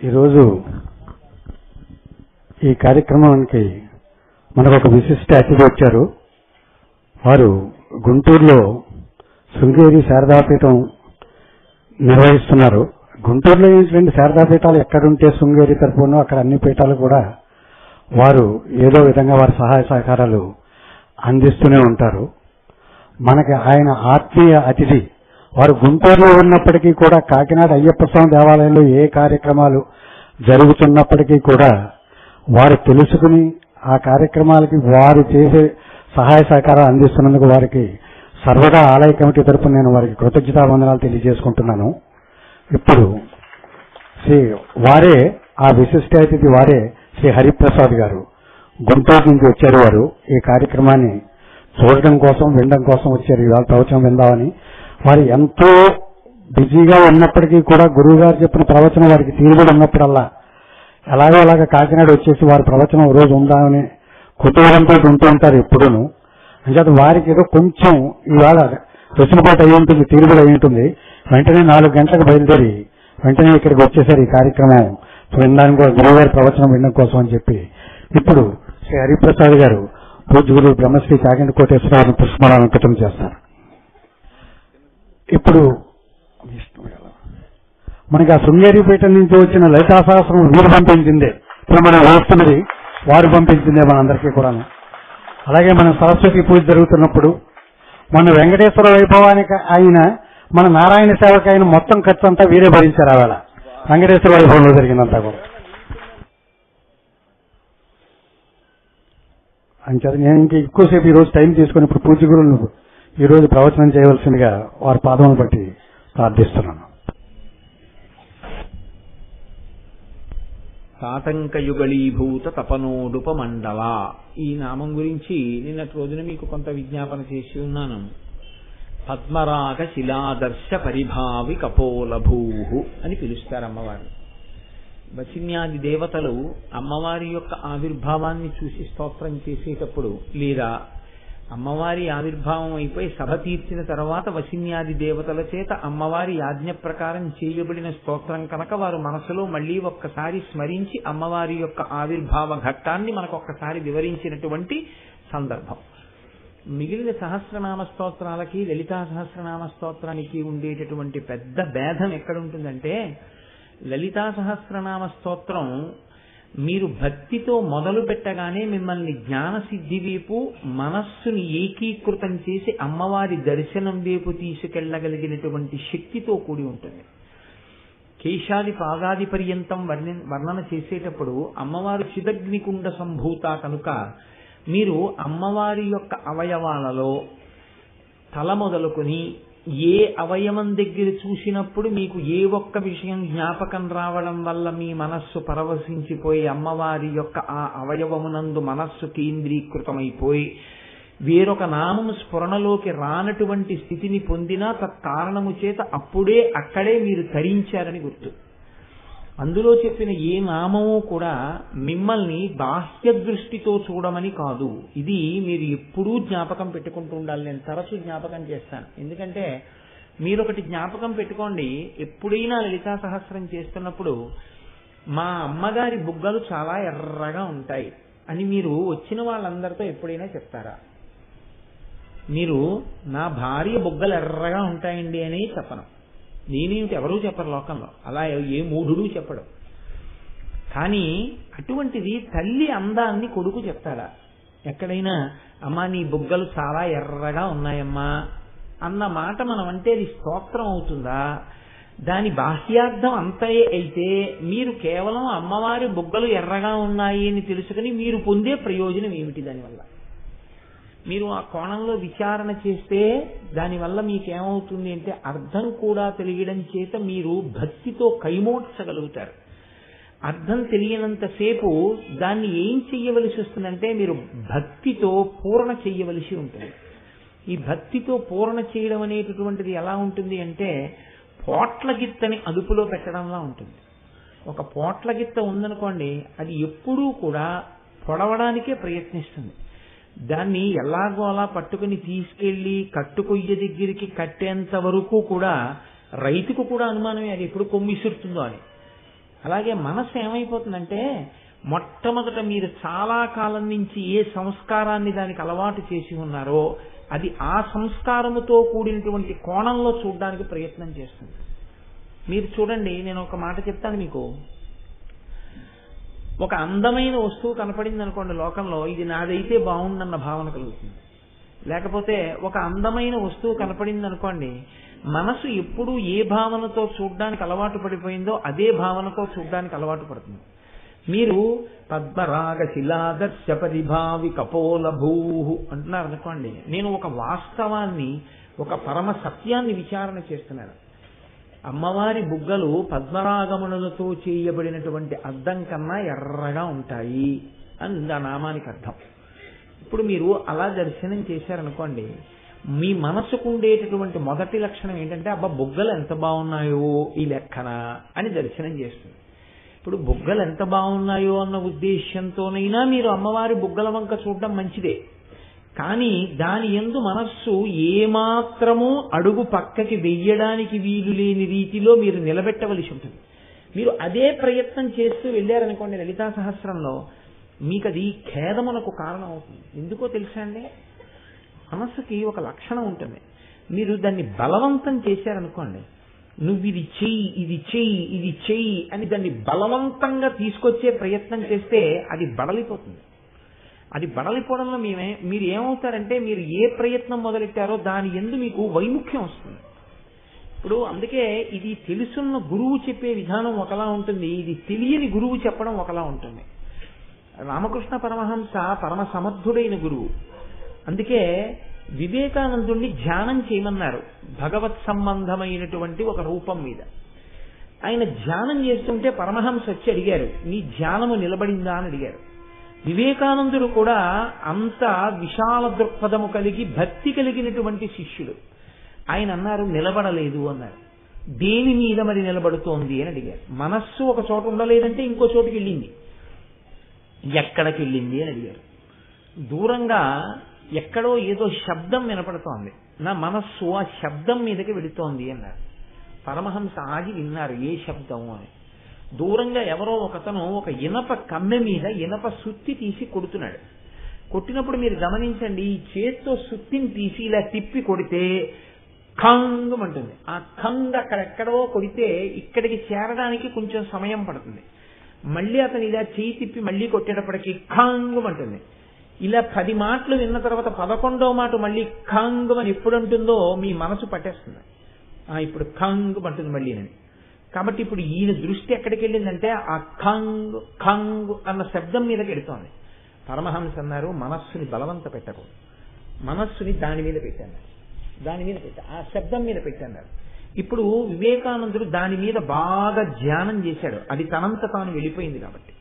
ఈరోజు ఈ కార్యక్రమానికి మనకు ఒక విశిష్ట అతిథి వచ్చారు. వారు గుంటూరులో శృంగేరి శారదాపీఠం నిర్వహిస్తున్నారు. గుంటూరులో ఏంటంటే శారదాపీఠాలు ఎక్కడుంటే శృంగేరి తరపున అక్కడ అన్ని పీఠాలు కూడా వారు ఏదో విధంగా వారి సహాయ సహకారాలు అందిస్తూనే ఉంటారు. మనకి ఆయన ఆత్మీయ అతిథి. వారు గుంటూరులో ఉన్నప్పటికీ కూడా కాకినాడ అయ్యప్ప స్వామి దేవాలయంలో ఏ కార్యక్రమాలు జరుగుతున్నప్పటికీ కూడా వారు తెలుసుకుని ఆ కార్యక్రమాలకి వారు చేసే సహాయ సహకారాలు అందిస్తున్నందుకు వారికి సర్వదా ఆలయ కమిటీ తరపున నేను వారికి కృతజ్ఞతావందనాలు తెలియజేసుకుంటున్నాను. ఇప్పుడు వారే ఆ విశిష్ట అతిథి వారే శ్రీ హరిప్రసాద్ గారు గుంటూరు నుంచి వచ్చారు. వారు ఈ కార్యక్రమాన్ని చూడడం కోసం వినడం కోసం వచ్చారు. ఇవాళ ప్రవచనం విందామని. వారు ఎంతో బిజీగా ఉన్నప్పటికీ కూడా గురువు గారు చెప్పిన ప్రవచనం వారికి తీరుబడి ఉన్నప్పుడల్లా ఎలాగో అలాగా కాకినాడ వచ్చేసి వారి ప్రవచనం రోజు ఉందామని కుతూహలంతో ఉంటూ ఉంటారు ఎప్పుడూను. అంచేత వారికి ఏదో కొంచెం ఇవాళ వెసులుబాటు అయి ఉంటుంది, తీరుబడి అయి ఉంటుంది. వెంటనే 4 గంటలకు బయలుదేరి వెంటనే ఇక్కడికి వచ్చేసారు ఈ కార్యక్రమం వినడానికి కూడా గురువు గారి ప్రవచనం వినడం కోసం అని చెప్పి. ఇప్పుడు శ్రీ హరిప్రసాద్ గారు పూజ్య గురువు బ్రహ్మశ్రీ కాకినాడ కోటేశ్వరరావును పుష్పమాలంకృతం చేస్తారు. ఇప్పుడు మనకి ఆ శృంగేరి పీఠం నుంచి వచ్చిన లలితా సహస్రం వీరు పంపించిందే. ఇప్పుడు మనం వస్తున్నది వారు పంపించిందే మనందరికీ కూడా. అలాగే మన సరస్వతి పూజ జరుగుతున్నప్పుడు మన వెంకటేశ్వర వైభవానికి ఆయన మన నారాయణ సేవకి ఆయన మొత్తం ఖర్చు అంతా వీరే భరించారు. ఆవేళ వెంకటేశ్వర వైభవంలో జరిగినంతా కూడా. అంచేత నేను ఇంకా ఎక్కువసేపు ఈరోజు టైం తీసుకుని ఇప్పుడు పూజ్య గురువును ఈరోజు ప్రవచనం చేయవలసిందిగా వారి పాదములను బట్టి ప్రార్థిస్తున్నాను. తాతంకయుగళీభూత తపనోడుపమండల ఈ నామం గురించి నిన్నటి రోజున మీకు కొంత విజ్ఞాపన చేసి ఉన్నాను. పద్మరాగ శిలాదర్శ పరిభావి కపోలభూ అని పిలుస్తారు అమ్మవారు. వసిన్యాది దేవతలు అమ్మవారి యొక్క ఆవిర్భావాన్ని చూసి స్తోత్రం చేసేటప్పుడు లేదా అమ్మవారి ఆవిర్భావం అయిపోయి సభ తీర్చిన తర్వాత వసిన్యాది దేవతల చేత అమ్మవారి ఆజ్ఞ ప్రకారం చేయబడిన స్తోత్రం కనుక వారు మనసులో మళ్లీ ఒక్కసారి స్మరించి అమ్మవారి యొక్క ఆవిర్భావ ఘట్టాన్ని మనకు ఒక్కసారి వివరించినటువంటి సందర్భం. మిగిలిన సహస్రనామ స్తోత్రాలకి లలితా సహస్రనామ స్తోత్రానికి ఉండేటటువంటి పెద్ద భేదం ఎక్కడుంటుందంటే లలితా సహస్రనామ స్తోత్రం మీరు భక్తితో మొదలు పెట్టగానే మిమ్మల్ని జ్ఞానసిద్ధి వైపు మనస్సుని ఏకీకృతం చేసి అమ్మవారి దర్శనం వైపు తీసుకెళ్లగలిగినటువంటి శక్తితో కూడి ఉంటుంది. కేశాది పాదాది పర్యంతం వర్ణన చేసేటప్పుడు అమ్మవారు చిదగ్నికుండ సంభూత కనుక మీరు అమ్మవారి యొక్క అవయవాలలో తల మొదలుకొని ఏ అవయవం దగ్గర చూసినప్పుడు మీకు ఏ ఒక్క విషయం జ్ఞాపకం రావడం వల్ల మీ మనస్సు పరవశించిపోయి అమ్మవారి యొక్క ఆ అవయవమునందు మనస్సు కేంద్రీకృతమైపోయి వేరొక నామము స్ఫురణలోకి రానటువంటి స్థితిని పొందినా తత్కారణము చేత అప్పుడే అక్కడే మీరు తరించారని గుర్తు. అందులో చెప్పిన ఏ నామము కూడా మిమ్మల్ని బాహ్య దృష్టితో చూడమని కాదు. ఇది మీరు ఎప్పుడూ జ్ఞాపకం పెట్టుకుంటూ ఉండాలి. నేను తరచూ జ్ఞాపకం చేస్తాను. ఎందుకంటే మీరు ఒకటి జ్ఞాపకం పెట్టుకోండి, ఎప్పుడైనా లలితా సహస్రం చేస్తున్నప్పుడు మా అమ్మగారి బుగ్గలు చాలా ఎర్రగా ఉంటాయి అని మీరు వచ్చిన వాళ్ళందరితో ఎప్పుడైనా చెప్తారా? మీరు నా భార్య బుగ్గలు ఎర్రగా ఉంటాయండి అని చెప్పను. నేనేమిటి ఎవరూ చెప్పరు లోకంలో, అలా ఏ మూఢుడు చెప్పడు. కానీ అటువంటిది తల్లి అందాన్ని కొడుకు చెప్తాడా? ఎక్కడైనా అమ్మా నీ బుగ్గలు చాలా ఎర్రగా ఉన్నాయమ్మా అన్న మాట మనం అంటే అది స్తోత్రం అవుతుందా? దాని బాహ్యార్థం అంతే అయితే మీరు కేవలం అమ్మవారి బుగ్గలు ఎర్రగా ఉన్నాయి అని తెలుసుకుని మీరు పొందే ప్రయోజనం ఏమిటి? దానివల్ల మీరు ఆ కోణంలో విచారణ చేస్తే దానివల్ల మీకేమవుతుంది అంటే అర్థం కూడా తెలియడం చేత మీరు భక్తితో కైమోడ్చగలుగుతారు. అర్థం తెలియనంతసేపు దాన్ని ఏం చెయ్యవలసి వస్తుందంటే మీరు భక్తితో పూర్ణ చెయ్యవలసి ఉంటుంది. ఈ భక్తితో పూర్ణ చేయడం అనేటటువంటిది ఎలా ఉంటుంది అంటే పోట్లగిత్తని అదుపులో పెట్టడంలా ఉంటుంది. ఒక పోట్లగిత్త ఉందనుకోండి, అది ఎప్పుడూ కూడా పొడవడానికే ప్రయత్నిస్తుంది. దాన్ని ఎలాగో అలా పట్టుకుని తీసుకెళ్లి కట్టుకొయ్య దగ్గరికి కట్టేంత వరకు కూడా రైతుకు కూడా అనుమానమే అది ఎప్పుడు కొమ్మిసురుతుందో అని. అలాగే మనస్సు ఏమైపోతుందంటే మొట్టమొదట మీరు చాలా కాలం నుంచి ఏ సంస్కారాన్ని దానికి అలవాటు చేసి ఉన్నారో అది ఆ సంస్కారముతో కూడినటువంటి కోణంలో చూడడానికి ప్రయత్నం చేస్తుంది. మీరు చూడండి, నేను ఒక మాట చెప్తాను మీకు. ఒక అందమైన వస్తువు కనపడింది అనుకోండి లోకంలో, ఇది నాదైతే బాగుండన్న భావన కలుగుతుంది. లేకపోతే ఒక అందమైన వస్తువు కనపడింది అనుకోండి, మనసు ఎప్పుడు ఏ భావనతో చూడడానికి అలవాటు పడిపోయిందో అదే భావనతో చూడడానికి అలవాటు పడుతుంది. మీరు పద్మరాగ శిలాదర్శ పరిభావి కపోల భూ అంటున్నారు అనుకోండి, నేను ఒక వాస్తవాన్ని, ఒక పరమ సత్యాన్ని విచారణ చేస్తున్నాను. అమ్మవారి బుగ్గలు పద్మరాగమునులతో చేయబడినటువంటి అద్దం కన్నా ఎర్రగా ఉంటాయి అని ఆ నామానికి అర్థం. ఇప్పుడు మీరు అలా దర్శనం చేశారనుకోండి, మీ మనసుకు ఉండేటటువంటి మొదటి లక్షణం ఏంటంటే అబ్బా బుగ్గలు ఎంత బాగున్నాయో ఈ లెక్కన అని దర్శనం చేస్తుంది. ఇప్పుడు బుగ్గలు ఎంత బాగున్నాయో అన్న ఉద్దేశ్యంతోనైనా మీరు అమ్మవారి బుగ్గల వంక చూడడం మంచిదే. కానీ దాని యందు మనస్సు ఏమాత్రమూ అడుగు పక్కకి వెయ్యడానికి వీలు లేని రీతిలో మీరు నిలబెట్టవలసి ఉంటుంది. మీరు అదే ప్రయత్నం చేస్తూ వెళ్ళారనుకోండి లలితా సహస్రంలో, మీకు అది ఖేదమునకు కారణం అవుతుంది. ఎందుకో తెలుసా అండి, మనస్సుకి ఒక లక్షణం ఉంటుంది. మీరు దాన్ని బలవంతం చేశారనుకోండి, నువ్వు ఇది చెయ్యి, ఇది చెయ్యి, ఇది చెయ్యి అని దాన్ని బలవంతంగా తీసుకొచ్చే ప్రయత్నం చేస్తే అది బడలిపోతుంది. అది బడలిపోవడంలో మీరు ఏమవుతారంటే, మీరు ఏ ప్రయత్నం మొదలెట్టారో దాని యందు మీకు వైముఖ్యం వస్తుంది. ఇప్పుడు అందుకే ఇది తెలుసున్న గురువు చెప్పే విధానం ఒకలా ఉంటుంది, ఇది తెలియని గురువు చెప్పడం ఒకలా ఉంటుంది. రామకృష్ణ పరమహంస పరమ సమర్థుడైన గురువు. అందుకే వివేకానందుణ్ణి ధ్యానం చేయమన్నారు భగవత్ సంబంధమైనటువంటి ఒక రూపం మీద. ఆయన ధ్యానం చేస్తుంటే పరమహంస వచ్చి అడిగారు, నీ ధ్యానము నిలబడిందా అని అడిగారు. వివేకానందుడు కూడా అంత విశాల దృక్పథము కలిగి భక్తి కలిగినటువంటి శిష్యుడు. ఆయన అన్నారు నిలబడలేదు అన్నారు. దేని మీద మరి నిలబడుతోంది అని అడిగారు. మనస్సు ఒక చోట ఉండలేదంటే ఇంకో చోటుకి వెళ్ళింది. ఎక్కడికి వెళ్ళింది అని అడిగారు. దూరంగా ఎక్కడో ఏదో శబ్దం వినపడుతోంది, నా మనస్సు ఆ శబ్దం మీదకి వెళుతోంది అన్నారు. పరమహంస ఆగి విన్నారు ఏ శబ్దం అని. దూరంగా ఎవరో ఒకతను ఒక ఇనప కమ్మె మీద ఇనప సుత్తి తీసి కొడుతున్నాడు. కొట్టినప్పుడు మీరు గమనించండి, ఈ చేత్తో సుత్తిని తీసి ఇలా తిప్పి కొడితే ఖంగ్ అంటుంది. ఆ ఖంగ్ అక్కడెక్కడో కొడితే ఇక్కడికి చేరడానికి కొంచెం సమయం పడుతుంది. మళ్ళీ అతను ఇలా చేయి తిప్పి మళ్ళీ కొట్టేటప్పటికి ఖంగ్ అంటుంది. ఇలా 10 మాటలు విన్న తర్వాత 11వ మాట మళ్ళీ ఖంగ్ అని ఎప్పుడు అంటుందో మీ మనసు పట్టేస్తుంది. ఇప్పుడు ఖంగ్ అంటుంది మళ్ళీ అని. కాబట్టి ఇప్పుడు ఈయన దృష్టి ఎక్కడికి వెళ్ళిందంటే ఆ ఖంగ్ ఖంగ్ అన్న శబ్దం మీదకి వెళుతోంది. పరమహంస అన్నారు, మనస్సుని బలవంత పెట్టకూడదు, మనస్సుని దాని మీద పెట్టాను, దాని మీద పెట్టా, ఆ శబ్దం మీద పెట్టాన్నారు. ఇప్పుడు వివేకానందుడు దాని మీద బాగా ధ్యానం చేశాడు, అది తనంత తాను వెళ్ళిపోయింది కాబట్టి.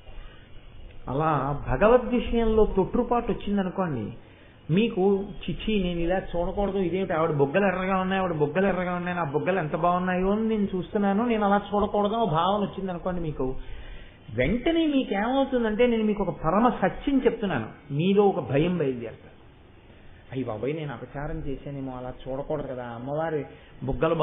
అలా భగవద్ విషయంలో తొట్టుపాటు వచ్చిందనుకోండి, మీకు చిచ్చి నేను ఇలా చూడకూడదు, ఇదేమిటి ఆవిడ బొగ్గలు ఎర్రగా ఉన్నాయి, ఆవిడ బొగ్గలు ఎర్రగా ఉన్నాయి, నా బొగ్గలు ఎంత బాగున్నాయో అని నేను చూస్తున్నాను, నేను అలా చూడకూడదు భావన వచ్చిందనుకోండి, మీకు వెంటనే మీకేమవుతుందంటే, నేను మీకు ఒక పరమ సత్యం చెప్తున్నాను, మీలో ఒక భయం బయలుదేరుతారు. అయ్యి బాబాయ్ నేను అపచారం చేశానేమో, అలా చూడకూడదు కదా, అమ్మవారి బొగ్గలు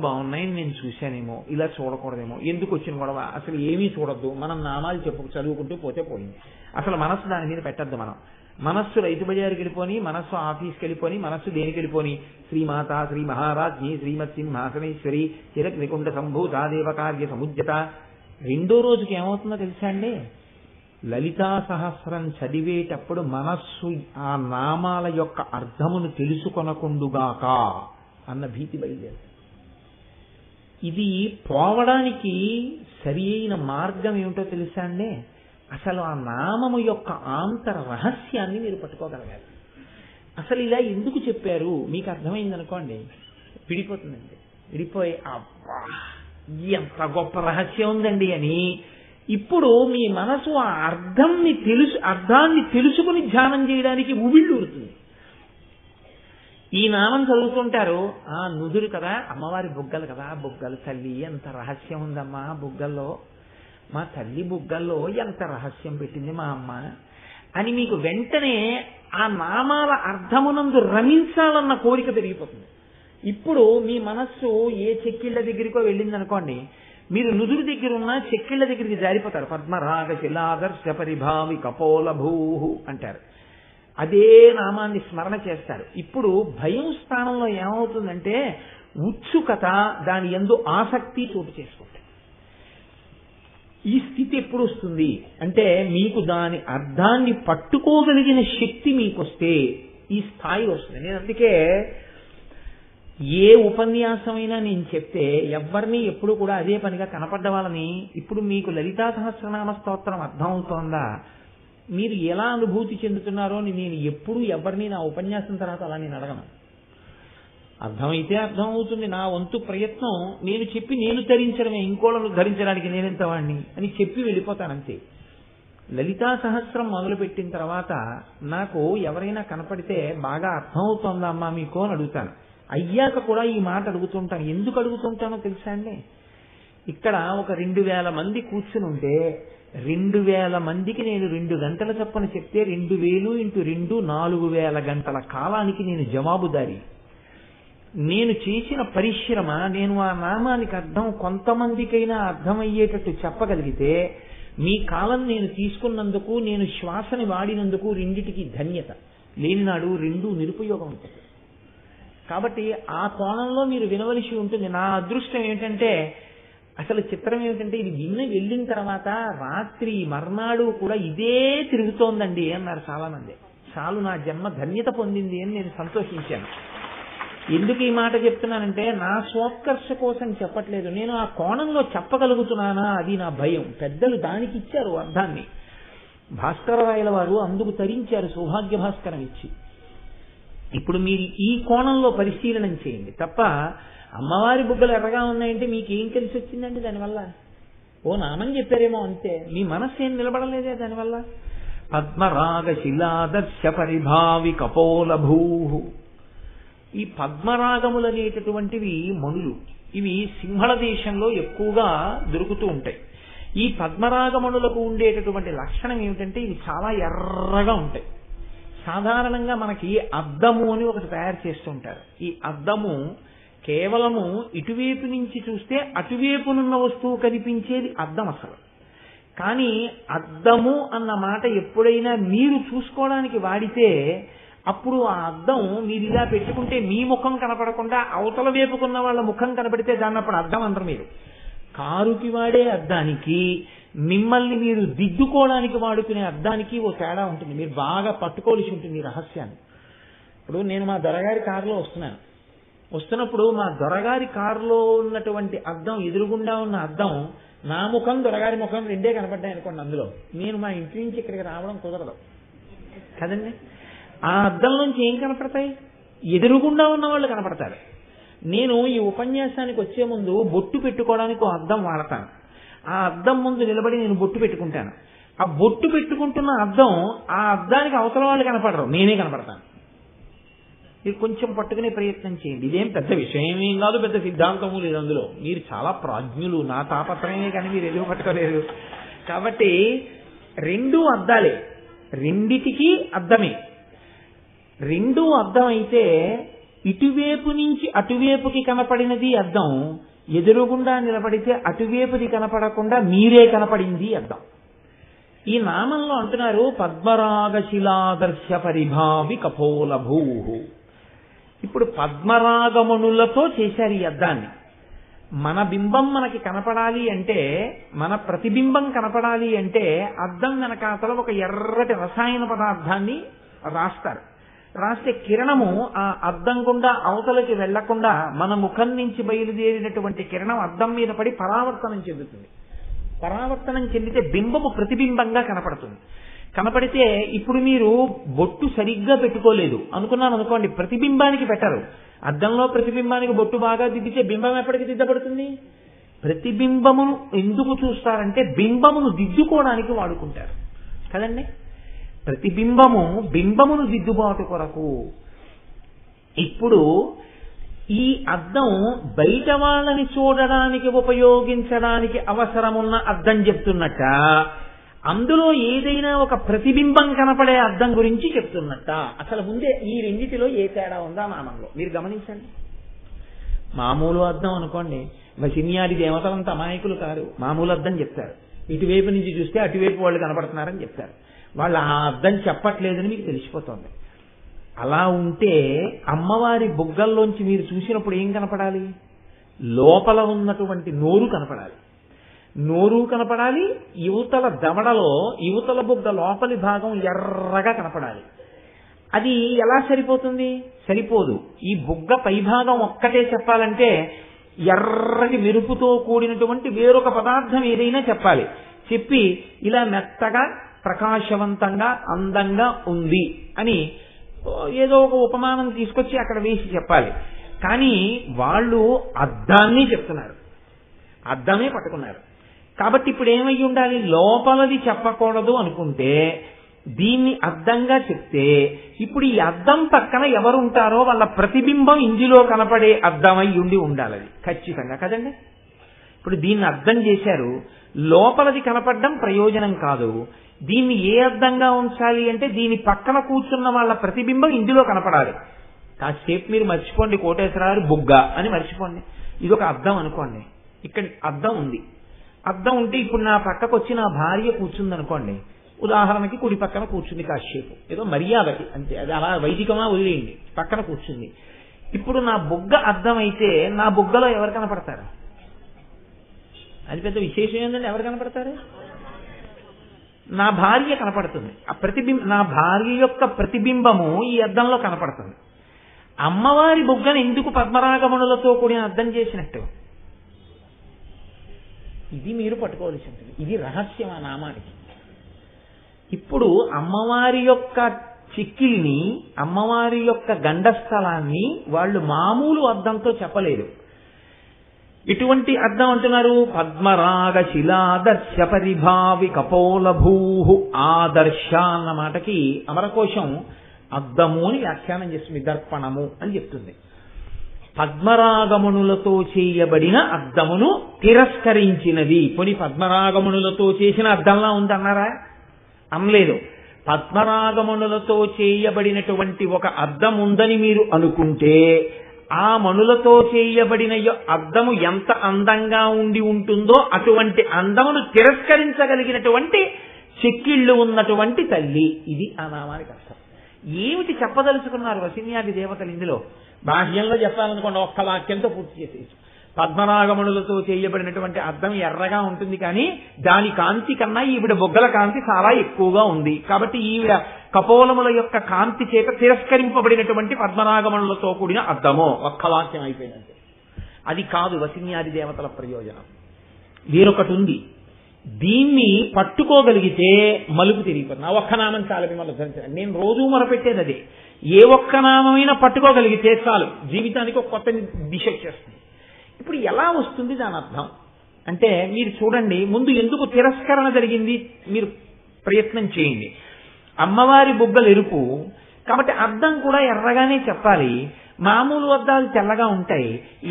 బాగున్నాయి నేను చూశానేమో, ఇలా చూడకూడదేమో, ఎందుకు వచ్చిన గొడవ, అసలు ఏమీ చూడొద్దు, మనం నామాలు చదువుకుంటూ పోతే పోయింది, అసలు మనస్సు దాని మీద పెట్టద్దు. మనస్సు రైతు బజారుకి వెళ్ళిపోని, మనస్సు ఆఫీస్కి వెళ్ళిపోని, మనస్సు దేనికి వెళ్ళిపోని, శ్రీమాత శ్రీ మహారాజ్ఞి శ్రీమత్ సింహాసనేశ్వరి చిరగ్నికుండ సంభూత దేవకార్య సముద్యత. 2వ రోజుకి ఏమవుతుందో తెలుసా అండి, లలితా సహస్రం చదివేటప్పుడు మనస్సు ఆ నామాల యొక్క అర్థమును తెలుసుకొనకుండుగాక అన్న భీతి బయలుదేరుతుంది. ఇది పోవడానికి సరి అయిన మార్గం ఏమిటో తెలుసా అండి, అసలు ఆ నామము యొక్క ఆంతర రహస్యాన్ని మీరు పట్టుకోగలగాలి. అసలు ఇలా ఎందుకు చెప్పారు మీకు అర్థమైందనుకోండి, విడిపోతుందండి. విడిపోయి అబ్బా ఎంత గొప్ప రహస్యం ఉందండి అని ఇప్పుడు మీ మనసు ఆ అర్థాన్ని తెలుసుకుని ధ్యానం చేయడానికి ఉవిళ్ళూరుతుంది. ఈ నామం చదువుతుంటారు, నుదురు కదా అమ్మవారి బుగ్గలు కదా, బుగ్గలు తల్లి ఎంత రహస్యం ఉందమ్మా బుగ్గల్లో, మా తల్లి బుగ్గల్లో ఎంత రహస్యం పెట్టింది మా అమ్మ అని మీకు వెంటనే ఆ నామాల అర్థమునందు రమించాలన్న కోరిక పెరిగిపోతుంది. ఇప్పుడు మీ మనస్సు ఏ చెక్కిళ్ళ దగ్గరికో వెళ్ళిందనుకోండి, మీరు నుదురు దగ్గర ఉన్న చెక్కిళ్ల దగ్గరికి జారిపోతారు. పద్మరాగ శిలాదర్శ పరిభావి కపోల భూహు అంటారు. అదే నామాన్ని స్మరణ చేస్తారు. ఇప్పుడు భయం స్థానంలో ఏమవుతుందంటే ఉత్సుకత, దాని యందు ఆసక్తి చోటు చేసుకుంటాయి. ఈ స్థితి ఎప్పుడు వస్తుంది అంటే మీకు దాని అర్థాన్ని పట్టుకోగలిగిన శక్తి మీకు వస్తే ఈ స్థాయి వస్తుంది. నేను అందుకే ఏ ఉపన్యాసమైనా నేను చెప్తే ఎవరిని ఎప్పుడు కూడా అదే పనిగా కనపడ్డ వాళ్ళని, ఇప్పుడు మీకు లలితా సహస్రనామ స్తోత్రం అర్థం అవుతోందా, మీరు ఎలా అనుభూతి చెందుతున్నారో నేను ఎప్పుడు ఎవరిని నా ఉపన్యాసం తర్వాత అలా నేను అడగను. అర్థమైతే అర్థం అవుతుంది. నా వంతు ప్రయత్నం నేను చెప్పి నేను ధరించడమే, ఇంకోళ్ళను ధరించడానికి నేనెంత వాడిని అని చెప్పి వెళ్ళిపోతానంతే. లలితా సహస్రం మొదలుపెట్టిన తర్వాత నాకు ఎవరైనా కనపడితే బాగా అర్థమవుతోందా అమ్మా మీకు అని అడుగుతాను. అయ్యాక కూడా ఈ మాట అడుగుతుంటాను. ఎందుకు అడుగుతుంటానో తెలుసా అండి, ఇక్కడ ఒక 2000 మంది కూర్చుని ఉంటే 2000 మందికి నేను 2 గంటల చొప్పున చెప్తే 2000 × 2 4000 గంటల కాలానికి నేను జవాబుదారి. నేను చేసిన పరిశ్రమ, నేను ఆ నామానికి అర్థం కొంతమందికైనా అర్థమయ్యేటట్టు చెప్పగలిగితే మీ కాలం నేను తీసుకున్నందుకు, నేను శ్వాసని వాడినందుకు రెండిటికి ధన్యత. లేనినాడు 2 నిరుపయోగం ఉంటుంది. కాబట్టి ఆ కోణంలో మీరు వినవలసి ఉంటుంది. నా అదృష్టం ఏమిటంటే, అసలు చిత్రం ఏమిటంటే, ఇది వెళ్ళిన తర్వాత రాత్రి మర్నాడు కూడా ఇదే తిరుగుతోందండి అన్నారు చాలా మంది. చాలు నా జన్మ ధన్యత పొందింది అని నేను సంతోషించాను. ఎందుకు ఈ మాట చెప్తున్నానంటే నా స్వోత్కర్ష కోసం చెప్పట్లేదు, నేను ఆ కోణంలో చెప్పగలుగుతున్నానా అది నా భయం. పెద్దలు దానికి ఇచ్చారు అర్థాన్ని. భాస్కరరాయల వారు అందుకు తరించారు సౌభాగ్య భాస్కరం ఇచ్చి. ఇప్పుడు మీరు ఈ కోణంలో పరిశీలనం చేయండి తప్ప అమ్మవారి బుగ్గలు ఎర్రగా ఉన్నాయంటే మీకేం కలిసి వచ్చిందండి దానివల్ల? ఓ నామం చెప్పారేమో అంతే, మీ మనస్సు ఏం నిలబడలేదే దానివల్ల. పద్మరాగ శిలాదర్శ పరిభావి కపోల భూహు. ఈ పద్మరాగములు అనేటటువంటివి మణులు. ఇవి సింహళ దేశంలో ఎక్కువగా దొరుకుతూ ఉంటాయి. ఈ పద్మరాగమణులకు ఉండేటటువంటి లక్షణం ఏమిటంటే ఇవి చాలా ఎర్రగా ఉంటాయి. సాధారణంగా మనకి అద్దము అని ఒకటి తయారు చేస్తుంటారు. ఈ అద్దము కేవలము ఇటువైపు నుంచి చూస్తే అటువైపునున్న వస్తువు కనిపించేది అద్దం అసలు. కానీ అద్దము అన్న మాట ఎప్పుడైనా మీరు చూసుకోవడానికి వాడితే అప్పుడు ఆ అద్దం మీరు ఇలా పెట్టుకుంటే మీ ముఖం కనపడకుండా అవతల వైపుకున్న వాళ్ళ ముఖం కనపడితే దాన్ని అప్పుడు అద్దం అంటారు. మీరు కారుకి వాడే అద్దానికి, మిమ్మల్ని మీరు దిద్దుకోవడానికి వాడుకునే అద్దానికి ఓ తేడా ఉంటుంది. మీరు బాగా పట్టుకోవాల్సి ఉంటుంది ఈ రహస్యాన్ని. ఇప్పుడు నేను మా దొరగారి కారులో వస్తున్నప్పుడు మా దొరగారి కారులో ఉన్నటువంటి అద్దం, ఎదురుగుండా ఉన్న అద్దం, నా ముఖం దొరగారి ముఖం రెండే కనపడ్డాయి అనుకోండి. అందులో నేను మా ఇంటి నుంచి ఇక్కడికి రావడం కుదరదు కదండి. ఆ అద్దం నుంచి ఏం కనపడతాయి? ఎదురుగుండా ఉన్న వాళ్ళు కనపడతారు. నేను ఈ ఉపన్యాసానికి వచ్చే ముందు బొట్టు పెట్టుకోవడానికి ఓ అద్దం వాడతాను. ఆ అద్దం ముందు నిలబడి నేను బొట్టు పెట్టుకుంటాను. ఆ బొట్టు పెట్టుకుంటున్న అద్దం, ఆ అద్దానికి అవతల వాళ్ళు కనపడరు, నేనే కనపడతాను. మీరు కొంచెం పట్టుకునే ప్రయత్నం చేయండి. ఇదేం పెద్ద విషయం ఏం కాదు, పెద్ద సిద్ధాంతము లేదు అందులో. మీరు చాలా ప్రాజ్ఞులు, నా తాపత్రమే కానీ మీరు ఎదుగు పట్టుకోలేరు. కాబట్టి 2 అద్దాలే, రెండిటికి అద్దమే. 2 అద్దం అయితే ఇటువైపు నుంచి అటువైపుకి కనపడినది అద్దం, ఎదురుగుండా నిలబడితే అటువైపుది కనపడకుండా మీరే కనపడింది అద్దం. ఈ నామంలో అంటున్నారు పద్మరాగ శిలాదర్శ పరిభావి కపోల భూహు. ఇప్పుడు పద్మరాగమణులతో చేశారు ఈ అద్దాన్ని. మన బింబం మనకి కనపడాలి అంటే, మన ప్రతిబింబం కనపడాలి అంటే అద్దం వెనకాతల ఒక ఎర్రటి రసాయన పదార్థాన్ని రాస్తారు. రాస్తే కిరణము ఆ అద్దం గుండా అవతలకి వెళ్లకుండా మన ముఖం నుంచి బయలుదేరినటువంటి కిరణం అద్దం మీద పడి పరావర్తనం చెందుతుంది. పరావర్తనం చెందితే బింబము ప్రతిబింబంగా కనపడుతుంది. కనపడితే ఇప్పుడు మీరు బొట్టు సరిగ్గా పెట్టుకోలేదు అనుకున్నాను అనుకోండి, ప్రతిబింబానికి పెట్టరు. అద్దంలో ప్రతిబింబానికి బొట్టు బాగా దిద్దితే బింబం ఎప్పటికి దిద్దబడుతుంది? ప్రతిబింబమును ఎందుకు చూస్తారంటే బింబమును దిద్దుకోవడానికి వాడుకుంటారు కదండి. ప్రతిబింబము బింబమును దిద్దుబాటు కొరకు. ఇప్పుడు ఈ అద్దం బయట వాళ్ళని చూడడానికి ఉపయోగించడానికి అవసరమున్న అద్దం చెప్తున్నట్ట, అందులో ఏదైనా ఒక ప్రతిబింబం కనపడే అద్దం గురించి చెప్తున్నట్ట. అసలు ముందే ఈ రెండిటిలో ఏ తేడా ఉందా నామంలో మీరు గమనించండి. మామూలు అద్దం అనుకోండి, వశిన్యాది దేవతలంత అమాయకులు కారు, మామూలు అద్దం చెప్తారు. ఇటువైపు నుంచి చూస్తే అటువైపు వాళ్ళు కనపడుతున్నారని చెప్తారు. వాళ్ళు ఆ అద్దం చెప్పట్లేదని మీకు తెలిసిపోతుంది. అలా ఉంటే అమ్మవారి బుగ్గల్లోంచి మీరు చూసినప్పుడు ఏం కనపడాలి? లోపల ఉన్నటువంటి నోరు కనపడాలి. నోరు కనపడాలి, యువతల దవడలో యువతల బుగ్గ లోపలి భాగం ఎర్రగా కనపడాలి. అది ఎలా సరిపోతుంది? సరిపోదు. ఈ బుగ్గ పైభాగం ఒక్కటే చెప్పాలంటే ఎర్రటి మెరుపుతో కూడినటువంటి వేరొక పదార్థం ఏదైనా చెప్పాలి. చెప్పి ఇలా మెత్తగా ప్రకాశవంతంగా అందంగా ఉంది అని ఏదో ఒక ఉపమానం తీసుకొచ్చి అక్కడ వేసి చెప్పాలి. కానీ వాళ్ళు అద్దాన్ని చెప్తున్నారు, అద్దమే పట్టుకున్నారు. కాబట్టి ఇప్పుడు ఏమై ఉండాలి? లోపలది చెప్పకూడదు అనుకుంటే దీన్ని అద్దంగా చెప్తే ఇప్పుడు ఈ అద్దం పక్కన ఎవరుంటారో వాళ్ళ ప్రతిబింబం ఇందులో కనపడే అద్దమై ఉండి ఉండాలి. అది ఖచ్చితంగా కదండి. ఇప్పుడు దీన్ని అద్దం చేశారు, లోపలది కనపడడం ప్రయోజనం కాదు. దీన్ని ఏ అద్దంగా ఉంచాలి అంటే దీని పక్కన కూర్చున్న వాళ్ళ ప్రతిబింబం ఇందులో కనపడాలి. కాసేపు మీరు మర్చిపోండి కోటేశ్వరరావు బుగ్గ అని మర్చిపోండి, ఇది ఒక అద్దం అనుకోండి. ఇక్కడ అద్దం ఉంది, అద్దం ఉంటే ఇప్పుడు నా పక్కకు వచ్చి నా భార్య కూర్చుంది అనుకోండి, ఉదాహరణకి కుడి పక్కన కూర్చుంది కాసేపు, ఏదో మర్యాదకి అంతే, అది అలా వైదికమా వదిలేయండి, పక్కన కూర్చుంది. ఇప్పుడు నా బుగ్గ అద్దం అయితే నా బుగ్గలో ఎవరు కనపడతారు? అది పెద్ద విశేషం ఏంటంటే ఎవరు కనపడతారు? నా భార్య కనపడుతుంది. ఆ నా భార్య యొక్క ప్రతిబింబము ఈ అద్దంలో కనపడుతుంది. అమ్మవారి బుగ్గను ఎందుకు పద్మరాగమణులతో కూడిన అద్దం చేసినట్టు? ఇది మీరు పట్టుకోవాల్సి ఉంటుంది. ఇది రహస్యం ఆ నామానికి. ఇప్పుడు అమ్మవారి యొక్క చిక్కిలిని, అమ్మవారి యొక్క గండస్థలాన్ని వాళ్ళు మామూలు అద్దంతో చెప్పలేదు. ఇటువంటి అద్దం అంటున్నారు, పద్మరాగ శిలాదర్శ పరిభావి కపోలభూ. ఆదర్శ అన్న మాటకి అమరకోశం అద్దము అని వ్యాఖ్యానం చేస్తుంది, దర్పణము అని చెప్తుంది. పద్మరాగమణులతో చేయబడిన అద్దమును తిరస్కరించినది. పోనీ పద్మరాగమణులతో చేసిన అద్దంలా ఉందన్నారా? అనలేదు. పద్మరాగమణులతో చేయబడినటువంటి ఒక అద్దం ఉందని మీరు అనుకుంటే ఆ మణులతో చేయబడిన అద్దము ఎంత అందంగా ఉండి ఉంటుందో అటువంటి అందమును తిరస్కరించగలిగినటువంటి చెక్కిళ్ళు ఉన్నటువంటి తల్లి. ఇది ఆ నామానికి అర్థం. ఏమిటి చెప్పదలుచుకున్నారు వశిన్యాది దేవతలు ఇందులో? బాహ్యంలో చెప్పాలనుకోండి, ఒక్క వాక్యంతో పూర్తి చేసేసి, పద్మరాగమణులతో చేయబడినటువంటి అద్దం ఎర్రగా ఉంటుంది, కానీ దాని కాంతి కన్నా ఈవిడ బొగ్గల కాంతి చాలా ఎక్కువగా ఉంది. కాబట్టి ఈవిడ కపోలముల యొక్క కాంతి చేత తిరస్కరింపబడినటువంటి పద్మరాగమణులతో కూడిన అద్దమో. ఒక్క వాక్యం అయిపోయిందంటే అది కాదు వశిన్యాది దేవతల ప్రయోజనం. వేరొకటి ఉంది, దీన్ని పట్టుకోగలిగితే మలుపు తిరిగిపోతుంది. ఆ ఒక్క నామం చాలా మిమ్మల్ని ధరించాను. నేను రోజు మొరపెట్టేది అదే. ఏ ఒక్క నామైనా పట్టుకోగలిగితే చాలు, జీవితానికి ఒక కొత్త దిశ వచ్చేస్తుంది. ఇప్పుడు ఎలా వస్తుంది దాని అర్థం అంటే మీరు చూడండి, ముందు ఎందుకు తిరస్కరణ జరిగింది మీరు ప్రయత్నం చేయండి. అమ్మవారి బుగ్గలు ఎరుపు కాబట్టి అద్దం కూడా ఎర్రగానే చెప్పాలి. మామూలు అద్దాలు తెల్లగా ఉంటాయి,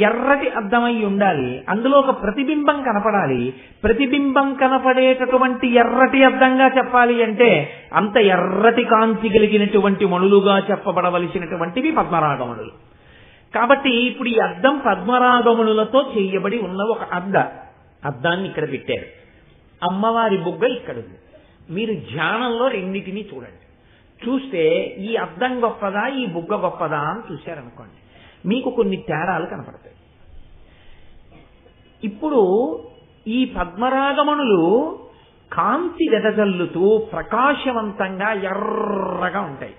ఎర్రటి అద్దమై ఉండాలి. అందులో ఒక ప్రతిబింబం కనపడాలి. ప్రతిబింబం కనపడేటటువంటి ఎర్రటి అద్దంగా చెప్పాలి అంటే అంత ఎర్రటి కాంతి కలిగినటువంటి మణులుగా చెప్పబడవలసినటువంటివి పద్మరాగమణులు. కాబట్టి ఇప్పుడు ఈ అద్దం పద్మరాగమణులతో చేయబడి ఉన్న ఒక అద్దాన్ని ఇక్కడ పెట్టారు. అమ్మవారి బుగ్గ ఇక్కడ ఉంది. మీరు ధ్యానంలో రెండింటినీ చూడండి. చూస్తే ఈ అద్దం గొప్పదా ఈ బుగ్గ గొప్పదా అని చూశారనుకోండి, మీకు కొన్ని తేడాలు కనపడతాయి. ఇప్పుడు ఈ పద్మరాగమణులు కాంతి వెదజల్లుతూ ప్రకాశవంతంగా ఎర్రగా ఉంటాయి.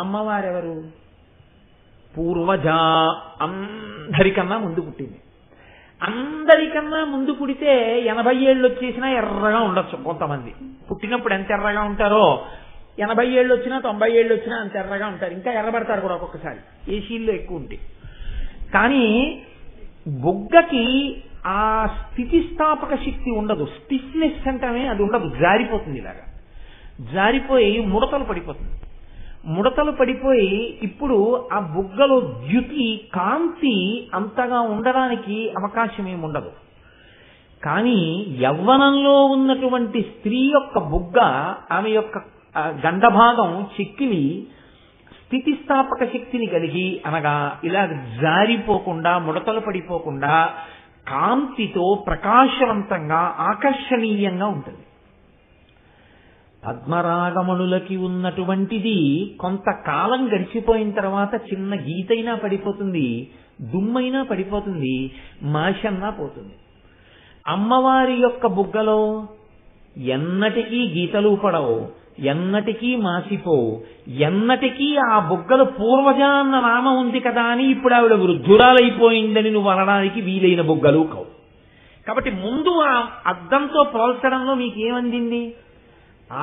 అమ్మవారెవరు? పూర్వజ, అందరికన్నా ముందు పుట్టింది. అందరికన్నా ముందు పుడితే 80 ఏళ్ళు వచ్చేసినా ఎర్రగా ఉండొచ్చు. కొంతమంది పుట్టినప్పుడు ఎంత ఎర్రగా ఉంటారో 80 ఏళ్ళు వచ్చినా 90 ఏళ్ళు వచ్చినా అంత ఎర్రగా ఉంటారు. ఇంకా ఎర్రబడతారు కూడా ఒక్కొక్కసారి, ఏసీల్లో ఎక్కువ ఉంటాయి. కానీ బొగ్గకి ఆ స్థితిస్థాపక శక్తి ఉండదు. స్టిఫ్నెస్ అంటేనే అది ఉండదు, జారిపోతుంది. ఇలాగా జారిపోయి ముడతలు పడిపోతుంది. ముడతలు పడిపోయి ఇప్పుడు ఆ బుగ్గలో ద్యుతి కాంతి అంతగా ఉండడానికి అవకాశం ఏముండదు. కానీ యవ్వనంలో ఉన్నటువంటి స్త్రీ యొక్క బుగ్గ, ఆమె యొక్క గండభాగం చెక్కిలి స్థితిస్థాపక శక్తిని కలిగి, అనగా ఇలా జారిపోకుండా ముడతలు పడిపోకుండా కాంతితో ప్రకాశవంతంగా ఆకర్షణీయంగా ఉంటుంది. పద్మరాగమణులకి ఉన్నటువంటిది కొంతకాలం గడిచిపోయిన తర్వాత చిన్న గీతైనా పడిపోతుంది, దుమ్మైనా పడిపోతుంది, మాషన్నా పోతుంది. అమ్మవారి యొక్క బుగ్గలో ఎన్నటికీ గీతలు పడవు, ఎన్నటికీ మాసిపోవు, ఎన్నటికీ ఆ బుగ్గలు పూర్వజ అన్న నామం ఉంది కదా అని ఇప్పుడు ఆవిడ వృద్ధురాలైపోయిందని నువ్వు అనడానికి వీలైన బుగ్గలు కావు. కాబట్టి ముందు ఆ అద్దంతో పోల్చడంలో మీకేమందింది?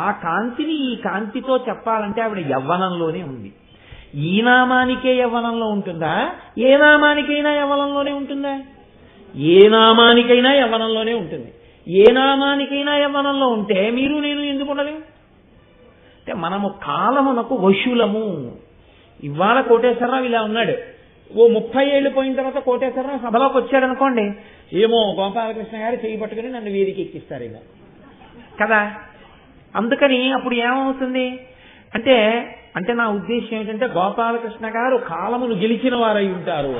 ఆ కాంతిని ఈ కాంతితో చెప్పాలంటే ఆవిడ యవ్వనంలోనే ఉంది. ఈ నామానికే యవ్వనంలో ఉంటుందా? ఏ నామానికైనా యవ్వనంలోనే ఉంటుందా? ఏ నామానికైనా యవ్వనంలోనే ఉంటుంది. ఏ నామానికైనా యవ్వనంలో ఉంటే మీరు నేను ఎందుకు ఉండలేము? అంటే మనము కాలమునకు వశులము. ఇవాళ కోటేశ్వరరావు ఇలా ఉన్నాడు, ఓ 30 ఏళ్ళు పోయిన తర్వాత కోటేశ్వరరావు సభలోకి వచ్చాడు అనుకోండి, ఏమో గోపాలకృష్ణ గారు చేయి పట్టుకుని నన్ను వేదిక ఎక్కిస్తారు ఇలా కదా. అందుకని అప్పుడు ఏమవుతుంది అంటే నా ఉద్దేశం ఏమిటంటే గోపాలకృష్ణ గారు కాలమును గెలిచిన వారై ఉంటారు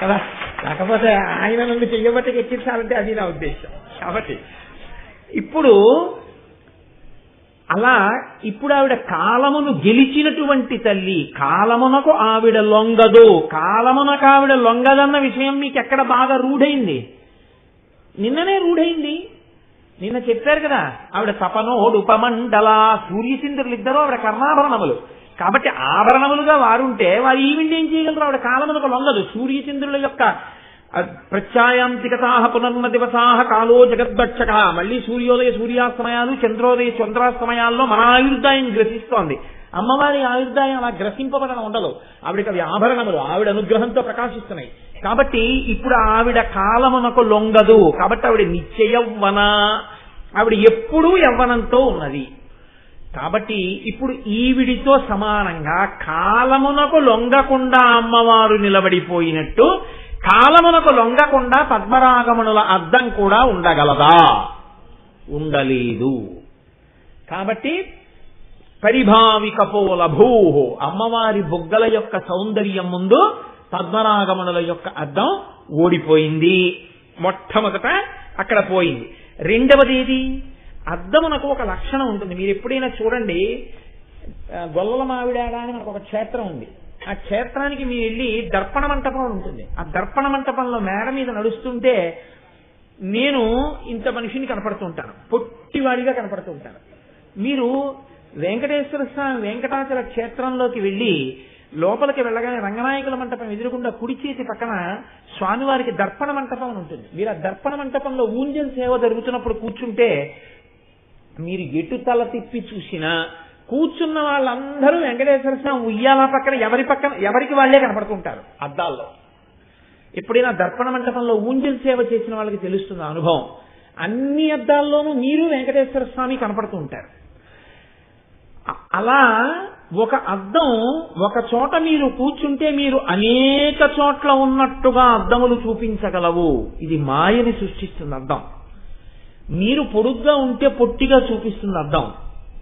కదా, లేకపోతే ఆయన నన్ను చెయ్యబట్టి ఎక్కించాలంటే అది నా ఉద్దేశం. కాబట్టి ఇప్పుడు ఆవిడ కాలమును గెలిచినటువంటి తల్లి. కాలమునకు ఆవిడ లొంగదు. కాలమునకు ఆవిడ లొంగదన్న విషయం మీకు ఎక్కడ బాగా రూఢైంది? నిన్ననే రూఢైంది. నిన్న చెప్పారు కదా, ఆవిడ తపనోడుపమండల, సూర్యచంద్రులు ఇద్దరు ఆవిడ కర్ణాభరణములు. కాబట్టి ఆభరణములుగా వారుంటే వారు ఈవిడ ఏం చేయగలరు? ఆవిడ కాలమునకు లొంగదు. సూర్యచంద్రుల యొక్క ప్రత్యాయాంతికతాహ పునర్న దివసాహ కాలో జగద్భక్షక. మళ్ళీ సూర్యోదయ సూర్యాస్తమయాలు, చంద్రోదయ చంద్రాస్తమయాల్లో మన ఆయుర్దాయం గ్రసిస్తోంది. అమ్మవారి ఆయుర్దాయం అలా గ్రసింపబడడం ఉండదు. ఆవిడకి అవి ఆభరణములు, ఆవిడ అనుగ్రహంతో ప్రకాశిస్తున్నాయి. కాబట్టి ఇప్పుడు ఆవిడ కాలమునకు లొంగదు. కాబట్టి ఆవిడ నిత్య యవ్వన, ఆవిడ ఎప్పుడూ యవ్వనంతో ఉన్నది. కాబట్టి ఇప్పుడు ఈవిడితో సమానంగా కాలమునకు లొంగకుండా అమ్మవారు నిలబడిపోయినట్టు కాలమునకు లొంగకుండా పద్మరాగమణుల అద్దం కూడా ఉండగలదా? ఉండలేదు. కాబట్టి పరిభావిక పోలభూ, అమ్మవారి బుగ్గల యొక్క సౌందర్యం ముందు పద్మరాగమణుల యొక్క అద్దం ఓడిపోయింది. మొట్టమొదట అక్కడ పోయింది. రెండవది ఏది? అద్దమునకు ఒక లక్షణం ఉంటుంది. మీరు ఎప్పుడైనా చూడండి, గొల్లల మావిడాడ అని మనకు ఒక క్షేత్రం ఉంది. ఆ క్షేత్రానికి మీరు వెళ్ళి దర్పణ మంటపం ఉంటుంది. ఆ దర్పణ మంటపంలో మేడ మీద నడుస్తుంటే నేను ఇంత మనిషిని కనపడుతూ ఉంటాను, పొట్టివాడిగా కనపడుతూ ఉంటాను. మీరు వెంకటేశ్వర స్వామి వెంకటాచల క్షేత్రంలోకి వెళ్ళి లోపలికి వెళ్ళగానే రంగనాయకుల మంటపం ఎదురుకుండా కుడి చేతి పక్కన స్వామివారికి దర్పణ మంటపం అని ఉంటుంది. మీరు ఆ దర్పణ మంటపంలో ఊంజల్ సేవ జరుగుతున్నప్పుడు కూర్చుంటే మీరు ఎటు తల తిప్పి చూసినా కూర్చున్న వాళ్ళందరూ వెంకటేశ్వర స్వామి ఉయ్యాల పక్కన ఎవరికి వాళ్లే కనపడుతుంటారు అద్దాల్లో. ఎప్పుడైనా దర్పణ మంటపంలో ఊంజల్ సేవ చేసిన వాళ్ళకి తెలుస్తుంది అనుభవం. అన్ని అద్దాల్లోనూ మీరు వెంకటేశ్వర స్వామి కనపడుతూ ఉంటారు. అలా ఒక అద్దం ఒక చోట మీరు కూర్చుంటే మీరు అనేక చోట్ల ఉన్నట్టుగా అద్దములు చూపించగలవు. ఇది మాయని సృష్టిస్తుంది అద్దం. మీరు పొడుగ్గా ఉంటే పొట్టిగా చూపిస్తుంది అద్దం,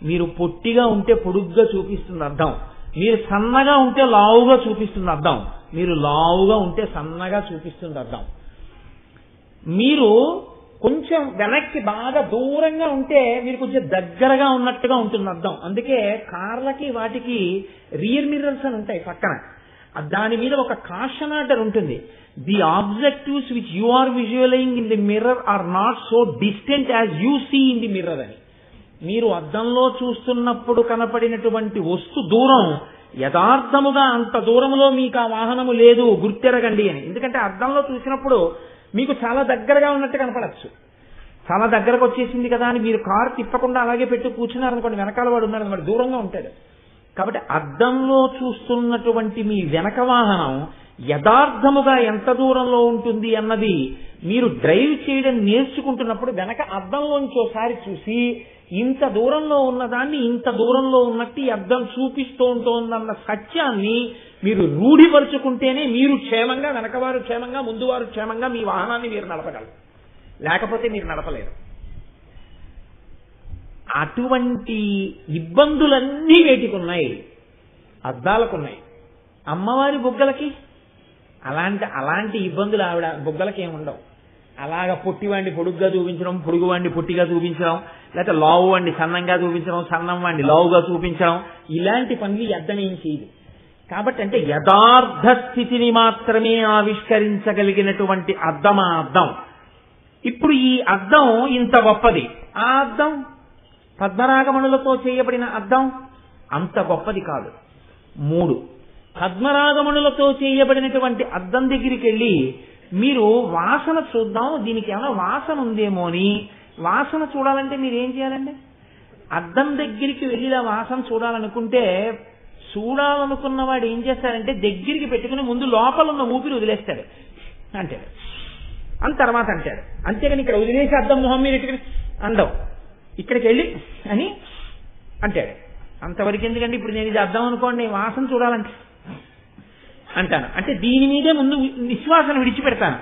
మీరు పొట్టిగా ఉంటే పొడుగ్గా చూపిస్తుంది అద్దం, మీరు సన్నగా ఉంటే లావుగా చూపిస్తుంది అద్దం, మీరు లావుగా ఉంటే సన్నగా చూపిస్తుంది అద్దం, మీరు కొంచెం వెనక్కి బాగా దూరంగా ఉంటే మీరు కొంచెం దగ్గరగా ఉన్నట్టుగా ఉంటుంది అద్దం. అందుకే కార్లకి వాటికి రియర్ మిర్రర్స్ అని ఉంటాయి పక్కన. దాని మీద ఒక కాషన్ ఆర్డర్ ఉంటుంది. The objectives which you are visualizing in the mirror are not so distant as you see in the mirror అని. మీరు అద్దంలో చూస్తున్నప్పుడు కనపడినటువంటి వస్తు దూరం యథార్థముగా అంత దూరంలో మీకు ఆ వాహనము లేదు, గుర్తెరగండి అని. ఎందుకంటే అద్దంలో చూసినప్పుడు మీకు చాలా దగ్గరగా ఉన్నట్టు కనపడచ్చు. చాలా దగ్గరకు వచ్చేసింది కదా అని మీరు కారు తిప్పకుండా అలాగే పెట్టి కూర్చున్నారనుకోండి, వెనకాల వాడు ఉన్నాడు, వాడు దూరంగా ఉంటాడు. కాబట్టి అద్దంలో చూస్తున్నటువంటి మీ వెనక వాహనం యథార్థముగా ఎంత దూరంలో ఉంటుంది అన్నది మీరు డ్రైవ్ చేయడం నేర్చుకుంటున్నప్పుడు వెనక అద్దంలోంచి ఒకసారి చూసి ఇంత దూరంలో ఉన్నదాన్ని ఇంత దూరంలో ఉన్నట్టు ఈ అద్దం చూపిస్తూ ఉంటోందన్న సత్యాన్ని మీరు రూఢిపరుచుకుంటేనే మీరు క్షేమంగా, వెనకవారు క్షేమంగా, ముందువారు క్షేమంగా మీ వాహనాన్ని మీరు నడపగలరు. లేకపోతే మీరు నడపలేరు. అటువంటి ఇబ్బందులన్నీ వేటికున్నాయి. అద్దాలకున్నాయి. అమ్మవారి బుగ్గలకి అలాంటి ఇబ్బందులు ఆవిడ బుగ్గలకి ఏముండవు. అలాగా పొట్టివాడిని పొడుగ్గా చూపించడం, పొడుగువాడిని పొట్టిగా చూపించడం, లేకపోతే లావు వాడిని సన్నంగా చూపించడం, సన్నం వాడిని లావుగా చూపించడం, ఇలాంటి పనులు అద్దం ఏం చేయదు. కాబట్టి అంటే యథార్థ స్థితిని మాత్రమే ఆవిష్కరించగలిగినటువంటి అద్దం ఆ అద్దం. ఇప్పుడు ఈ అద్దం ఇంత గొప్పది. ఆ అద్దం పద్మరాగమణులతో చేయబడిన అద్దం అంత గొప్పది కాదు. 3 పద్మరాగమణులతో చేయబడినటువంటి అద్దం దగ్గరికి వెళ్ళి మీరు వాసన చూద్దాం, దీనికి ఏమైనా వాసన ఉందేమో అని వాసన చూడాలంటే మీరు ఏం చేయాలండి? అద్దం దగ్గరికి వెళ్ళి ఆ వాసన చూడాలనుకుంటే చూడాలనుకున్న వాడు ఏం చేస్తాడంటే దగ్గరికి పెట్టుకుని ముందు లోపల ఉన్న ఊపిరి వదిలేస్తాడు అంటాడు, అని తర్వాత అంటాడు. అంతేగాని ఇక్కడ వదిలేసి అద్దం మొహం మీద ఇటుకుని అందం ఇక్కడికి వెళ్ళి అని అంటాడు. అంతవరకు ఎందుకంటే ఇప్పుడు నేను ఇది అద్దం అనుకోండి, వాసన చూడాలంటే అంటాను. అంటే దీని మీదే ముందు నిశ్వాసను విడిచిపెడతాను.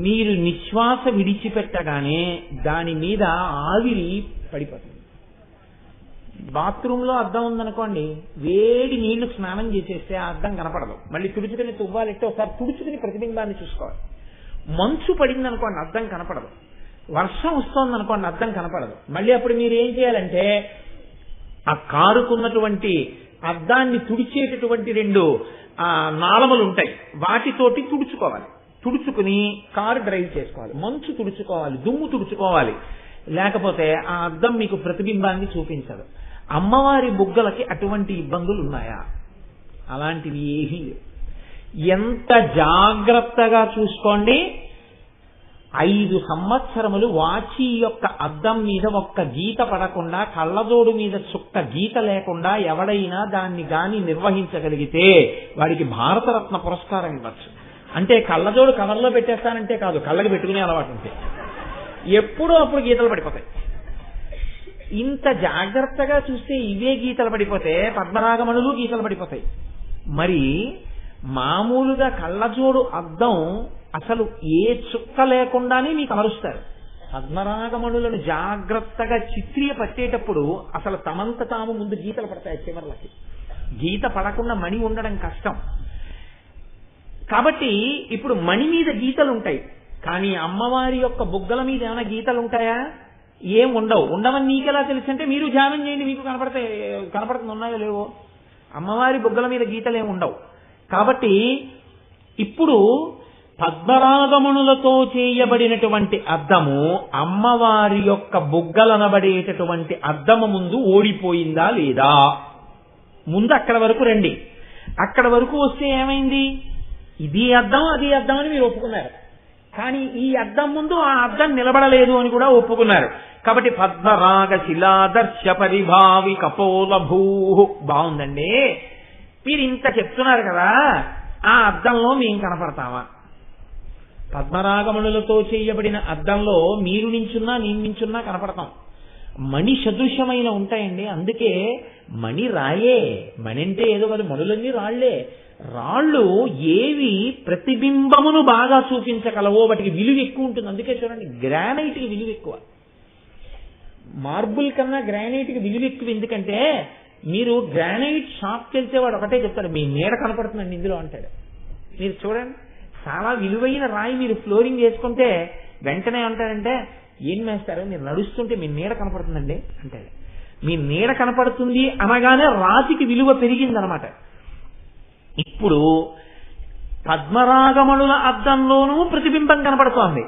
మీరు నిశ్వాస విడిచిపెట్టగానే దాని మీద ఆవిరి పడిపోతుంది. బాత్రూంలో అద్దం ఉందనుకోండి, వేడి నీళ్లు స్నానం చేసేస్తే ఆ అద్దం కనపడదు. మళ్ళీ తుడుచుకుని తువ్వాలెట్టి ఒకసారి తుడుచుకుని ప్రతిబింబాన్ని చూసుకోవాలి. మంచు పడింది అనుకోండి, అద్దం కనపడదు. వర్షం వస్తోంది అనుకోండి, అద్దం కనపడదు. మళ్ళీ అప్పుడు మీరు ఏం చేయాలంటే ఆ కారుకున్నటువంటి అద్దాన్ని తుడిచేటటువంటి 2 నాళములు ఉంటాయి, వాటితోటి తుడుచుకోవాలి. తుడుచుకుని కారు డ్రైవ్ చేసుకోవాలి. మంచు తుడుచుకోవాలి, దుమ్ము తుడుచుకోవాలి. లేకపోతే ఆ అద్దం మీకు ప్రతిబింబాన్ని చూపించదు. అమ్మవారి బుగ్గలకి అటువంటి ఇబ్బందులు ఉన్నాయా? అలాంటివి ఏమీ లేవు. ఎంత జాగ్రత్తగా చూసుకోండి. 5 సంవత్సరములు వాచి యొక్క అద్దం మీద ఒక్క గీత పడకుండా, కళ్ళజోడు మీద చుక్క గీత లేకుండా ఎవడైనా దాన్ని గాని నిర్వహించగలిగితే వాడికి భారతరత్న పురస్కారం ఇవ్వచ్చు. అంటే కళ్ళజోడు కవర్లో పెట్టేస్తానంటే కాదు, కళ్ళకి పెట్టుకునే అలవాటు ఉంటే ఎప్పుడూ అప్పుడు గీతలు పడిపోతాయి. ఇంత జాగ్రత్తగా చూస్తే ఇవే గీతలు పడిపోతే పద్మరాగమణులు గీతలు పడిపోతాయి. మరి మామూలుగా కళ్ళజోడు అద్దం అసలు ఏ చుక్క లేకుండానే మీకు అమరుస్తారు. పద్మరాగమణులను జాగ్రత్తగా చిత్రీయ పట్టేటప్పుడు అసలు తమంత తాము ముందు గీతలు పడతాయి. చివర్లకి గీత పడకుండా మణి ఉండడం కష్టం. కాబట్టి ఇప్పుడు మణి మీద గీతలు ఉంటాయి, కానీ అమ్మవారి యొక్క బుగ్గల మీద ఏమైనా గీతలు ఉంటాయా? ఏం ఉండవు. ఉండవని నీకెలా తెలుసు అంటే మీరు ధ్యానం చేయండి, మీకు కనపడుతుంది ఉన్నాయో లేవో. అమ్మవారి బుగ్గల మీద గీతలు ఏమి ఉండవు. కాబట్టి ఇప్పుడు పద్మరాగమణులతో చేయబడినటువంటి అద్దము అమ్మవారి యొక్క బుగ్గలనబడేటటువంటి అద్దము ముందు ఓడిపోయిందా లేదా? ముందు అక్కడ వరకు రండి. అక్కడ వరకు వస్తే ఏమైంది? ఇది అద్దం అది అద్దం అని మీరు ఒప్పుకున్నారు, కానీ ఈ అద్దం ముందు ఆ అద్దం నిలబడలేదు అని కూడా ఒప్పుకున్నారు. కాబట్టి పద్మరాగ శిలాదర్శ పరిభావి కపోలభూ. బాగుందండి, మీరు ఇంత చెప్తున్నారు కదా, ఆ అద్దంలో మేము కనపడతామా? పద్మరాగమణులతో చేయబడిన అద్దంలో మీరు నించున్నా నేను నించున్నా కనపడతాం. మణి సదృశ్యమైన ఉంటాయండి. అందుకే మణి రాయే. మణి అంటే ఏదో కాదు, మణులన్నీ రాళ్లే. రాళ్ళు ఏవి ప్రతిబింబమును బాగా చూపించగలవో వాటికి విలువ ఎక్కువ ఉంటుంది. అందుకే చూడండి, గ్రానైట్కి విలువ ఎక్కువ. మార్బుల్ కన్నా గ్రానైట్కి విలువ ఎక్కువ. ఎందుకంటే మీరు గ్రానైట్ షాప్కి వెళ్తే వాడు ఒకటే చెప్తాడు, మీ నీడ కనపడుతుందండి ఇందులో అంటాడు. మీరు చూడండి, చాలా విలువైన రాయి మీరు ఫ్లోరింగ్ చేసుకుంటే వెంటనే అంటాడంటే, ఏం వేస్తారు, మీరు నడుస్తుంటే మీ నీడ కనపడుతుందండి అంటాడు. మీ నీడ కనపడుతుంది అనగానే రాతికి విలువ పెరిగిందనమాట. ఇప్పుడు పద్మరాగమణుల అద్దంలోనూ ప్రతిబింబం కనపడుతోంది,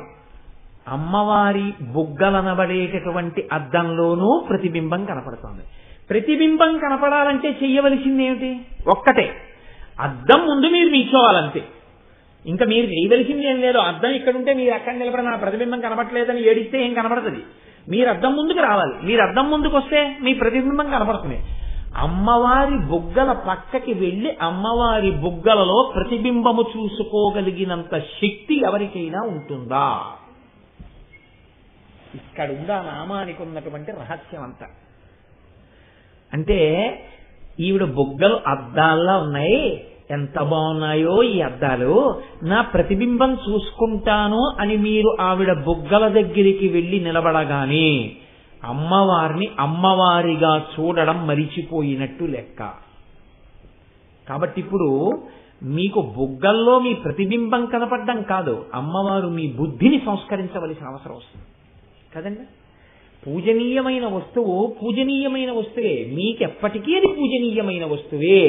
అమ్మవారి బుగ్గలనబడేటటువంటి అద్దంలోనూ ప్రతిబింబం కనపడుతోంది. ప్రతిబింబం కనపడాలంటే చెయ్యవలసింది ఏమిటి? ఒక్కటే, అద్దం ముందు మీరు నిల్చోవాలంతే. ఇంకా మీరు చేయవలసింది ఏం లేదు. అద్దం ఇక్కడుంటే మీరు అక్కడ నిలబడి నా ప్రతిబింబం కనపడలేదని ఏడిస్తే ఏం కనపడుతుంది? మీరు అద్దం ముందుకు రావాలి. మీరు అద్దం ముందుకు వస్తే మీ ప్రతిబింబం కనపడుతుంది. అమ్మవారి బుగ్గల పక్కకి వెళ్లి అమ్మవారి బుగ్గలలో ప్రతిబింబము చూసుకోగలిగినంత శక్తి ఎవరికైనా ఉంటుందా? ఇక్కడుందా నామానికి ఉన్నటువంటి రహస్యం అంతా. అంటే ఈవిడ బుగ్గలు అద్దాల్లా ఉన్నాయి, ఎంత బాగున్నాయో ఈ అద్దాలు, నా ప్రతిబింబం చూసుకుంటాను అని మీరు ఆవిడ బుగ్గల దగ్గరికి వెళ్లి నిలబడగానే అమ్మవారిని అమ్మవారిగా చూడడం మరిచిపోయినట్టు లెక్క. కాబట్టి ఇప్పుడు మీకు బుగ్గల్లో మీ ప్రతిబింబం కనపడడం కాదు, అమ్మవారు మీ బుద్ధిని సంస్కరించవలసిన అవసరం వస్తుంది కదండి. పూజనీయమైన వస్తువు పూజనీయమైన వస్తువే, మీకెప్పటికీ అది పూజనీయమైన వస్తువే.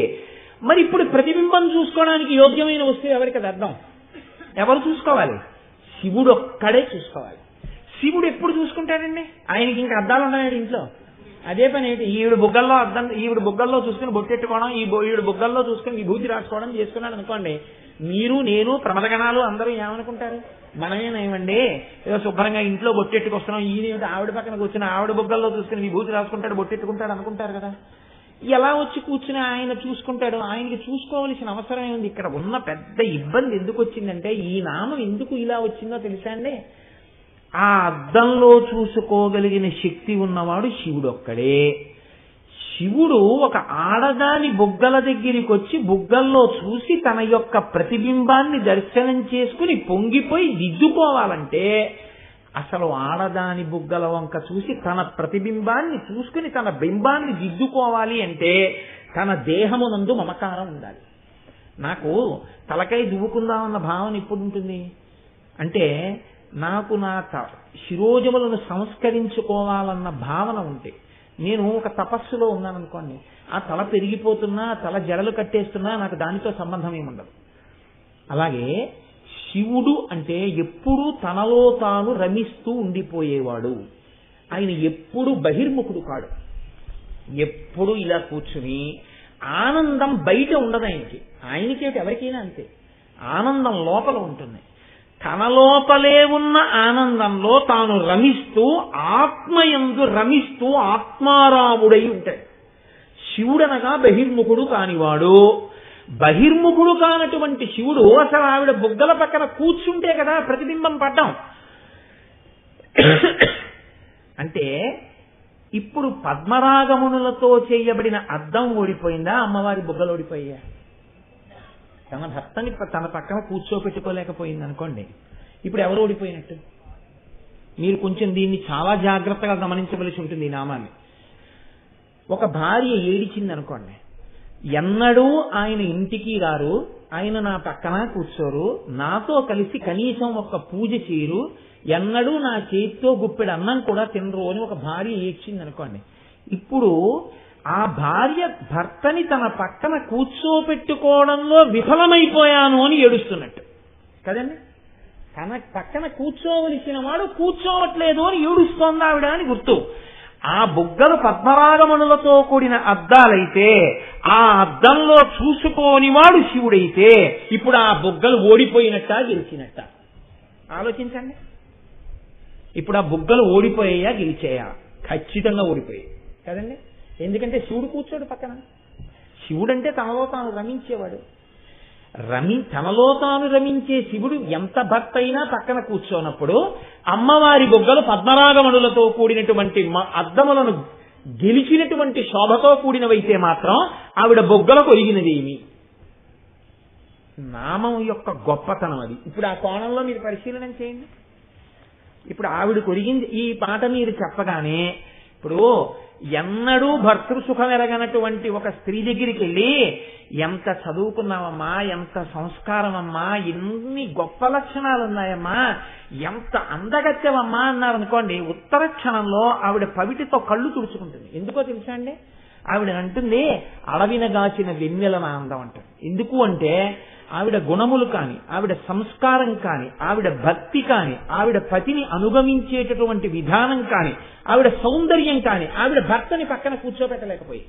మరి ఇప్పుడు ప్రతిబింబం చూసుకోవడానికి యోగ్యమైన వస్తువు ఎవరికి అది అర్థం? ఎవరు చూసుకోవాలి? శివుడు ఒక్కడే చూసుకోవాలి. శివుడు ఎప్పుడు చూసుకుంటాడండి? ఆయనకి ఇంకా అద్దాలు ఉన్నాయండి ఇంట్లో? అదే పని ఏంటి? ఈవిడ బుగ్గల్లో చూసుకుని బొట్టెట్టుకోవడం, ఈవిడ బుగ్గల్లో చూసుకుని విభూతి రాసుకోవడం చేసుకున్నాడు అనుకోండి, మీరు నేను ప్రమదగణాలు అందరూ ఏమనుకుంటారు? మనమేనేమండి ఏదో శుభ్రంగా ఇంట్లో బొట్టెట్టుకొస్తున్నాం, ఈయన ఆవిడ పక్కన కూర్చుని ఆవిడ బుగ్గల్లో చూసుకుని విభూతి రాసుకుంటాడు, బొట్టెట్టుకుంటాడు అనుకుంటారు కదా. ఎలా వచ్చి కూర్చుని ఆయన చూసుకుంటాడు? ఆయనకి చూసుకోవాల్సిన అవసరమే ఉంది. ఇక్కడ ఉన్న పెద్ద ఇబ్బంది ఎందుకు వచ్చిందంటే, ఈ నామం ఎందుకు ఇలా వచ్చిందో తెలుసా అండి? ఆ అద్దంలో చూసుకోగలిగిన శక్తి ఉన్నవాడు శివుడు ఒక్కడే. శివుడు ఒక ఆడదాని బుగ్గల దగ్గరికి వచ్చి బుగ్గల్లో చూసి తన యొక్క ప్రతిబింబాన్ని దర్శనం చేసుకుని పొంగిపోయి దిద్దుకోవాలంటే, అసలు ఆడదాని బుగ్గల వంక చూసి తన ప్రతిబింబాన్ని చూసుకుని తన బింబాన్ని దిద్దుకోవాలి అంటే తన దేహమునందు మమకారం ఉండాలి. నాకు తలకాయ దువ్వుకుందామన్న భావన ఇప్పుడు ఉంటుంది అంటే, నాకు నా శిరోజములను సంస్కరించుకోవాలన్న భావన ఉంటే, నేను ఒక తపస్సులో ఉన్నాననుకోండి, ఆ తల పెరిగిపోతున్నా, తల జడలు కట్టేస్తున్నా నాకు దానితో సంబంధం ఏముండదు. అలాగే శివుడు అంటే ఎప్పుడూ తనలో తాను రమిస్తూ ఉండిపోయేవాడు. ఆయన ఎప్పుడు బహిర్ముఖుడు కాడు. ఎప్పుడు ఇలా కూర్చుని ఆనందం బయట ఉండదు ఆయనకేమిటి ఎవరికైనా అంతే. ఆనందం లోపల ఉంటుంది. తన లోపలే ఉన్న ఆనందంలో తాను రమిస్తూ ఆత్మయందు రమిస్తూ ఆత్మారాముడై ఉంటాడు. శివుడనగా బహిర్ముఖుడు కానివాడు. బహిర్ముఖుడు కానటువంటి శివుడు అసలు ఆవిడ బుగ్గల పక్కన కూర్చుంటే కదా ప్రతిబింబం పడ్డం. అంటే ఇప్పుడు పద్మరాగమునులతో చేయబడిన అద్దం ఓడిపోయిందా, అమ్మవారి బుగ్గలు ఓడిపోయా? తన భర్తని తన పక్కన కూర్చోపెట్టుకోలేకపోయింది అనుకోండి, ఇప్పుడు ఎవరు ఓడిపోయినట్టు? మీరు కొంచెం దీన్ని చాలా జాగ్రత్తగా గమనించవలసి ఉంటుంది. ఈ నామాన్ని ఒక భార్య ఏడిచింది అనుకోండి, ఎన్నడూ ఆయన ఇంటికి రారు, ఆయన నా పక్కన కూర్చోరు, నాతో కలిసి కనీసం ఒక పూజ చేయరు, ఎన్నడూ నా చేతితో గుప్పెడు అన్నం కూడా తినరు అని ఒక భార్య ఏడ్చింది అనుకోండి. ఇప్పుడు ఆ భార్య భర్తని తన పక్కన కూర్చోపెట్టుకోవడంలో విఫలమైపోయాను అని ఏడుస్తున్నట్టు కదండి. తన పక్కన కూర్చోవలసిన వాడు కూర్చోవట్లేదు అని ఏడుస్తోంది ఆవిడ అని గుర్తు. ఆ బుగ్గలు పద్మరాగమణులతో కూడిన అద్దాలైతే, ఆ అద్దంలో చూసుకోని వాడు శివుడైతే, ఇప్పుడు ఆ బుగ్గలు ఓడిపోయినట్టా గెలిచినట్ట? ఆలోచించండి. ఇప్పుడు ఆ బుగ్గలు ఓడిపోయాయా గెలిచాయా? ఖచ్చితంగా ఓడిపోయాయి కదండి. ఎందుకంటే శివుడు కూర్చోడు పక్కన. శివుడంటే తనలో తాను రమించేవాడు. తనలో తాను రమించే శివుడు ఎంత భర్త అయినా పక్కన కూర్చోనప్పుడు, అమ్మవారి బుగ్గలు పద్మరాగమణులతో కూడినటువంటి అద్దములను గెలిచినటువంటి శోభతో కూడినవైతే మాత్రం ఆవిడ బొగ్గలకు ఒరిగినదేమి? నామం యొక్క గొప్పతనం అది. ఇప్పుడు ఆ కోణంలో మీరు పరిశీలన చేయండి. ఇప్పుడు ఆవిడకు ఒరిగింది ఈ పాట మీరు చెప్పగానే, ఇప్పుడు ఎన్నడూ భర్తృసుఖం ఎరగనటువంటి ఒక స్త్రీ దగ్గరికి వెళ్ళి, ఎంత చదువుకున్నావమ్మా, ఎంత సంస్కారమమ్మా, ఎన్ని గొప్ప లక్షణాలు ఉన్నాయమ్మా, ఎంత అందగత్యవమ్మా అన్నారనుకోండి, ఉత్తర క్షణంలో ఆవిడ పవిటితో కళ్ళు తుడుచుకుంటుంది. ఎందుకో తెలుసా అండి? ఆవిడ అంటుంది అడవినగాచిన వెన్నెల ఆనందం అంటారు. ఎందుకు అంటే ఆవిడ గుణములు కాని, ఆవిడ సంస్కారం కాని, ఆవిడ భక్తి కాని, ఆవిడ పతిని అనుగమించేటటువంటి విధానం కాని, ఆవిడ సౌందర్యం కాని, ఆవిడ భర్తని పక్కన కూర్చోబెట్టలేకపోయి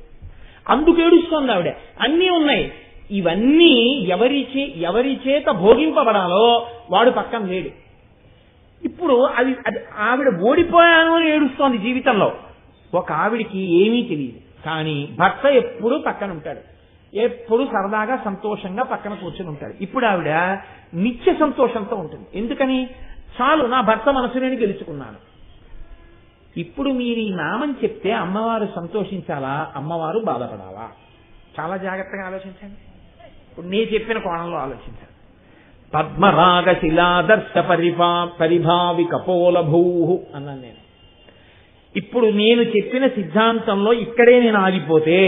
అందుకు ఏడుస్తోంది ఆవిడ. అన్నీ ఉన్నాయి. ఇవన్నీ ఎవరి చేత భోగింపబడాలో వాడు పక్కన లేడు. ఇప్పుడు అది ఆవిడ ఓడిపోయాను అని ఏడుస్తోంది జీవితంలో. ఒక ఆవిడికి ఏమీ తెలియదు, కానీ భర్త ఎప్పుడూ పక్కన ఉంటాడు, ఎప్పుడు సరదాగా సంతోషంగా పక్కన కూర్చొని ఉంటాడు. ఇప్పుడు ఆవిడ నిత్య సంతోషంతో ఉంటుంది. ఎందుకని? చాలు, నా భర్త మనసు నేను గెలుచుకున్నాను. ఇప్పుడు మీరు ఈ నామం చెప్తే అమ్మవారు సంతోషించాలా, అమ్మవారు బాధపడాలా? చాలా జాగ్రత్తగా ఆలోచించండి. ఇప్పుడు నేను చెప్పిన కోణంలో ఆలోచించండి. పద్మరాగ శిలాదర్శ పరిభావి కపోలభూ అన్నాను నేను. ఇప్పుడు నేను చెప్పిన సిద్ధాంతంలో ఇక్కడే నేను ఆగిపోతే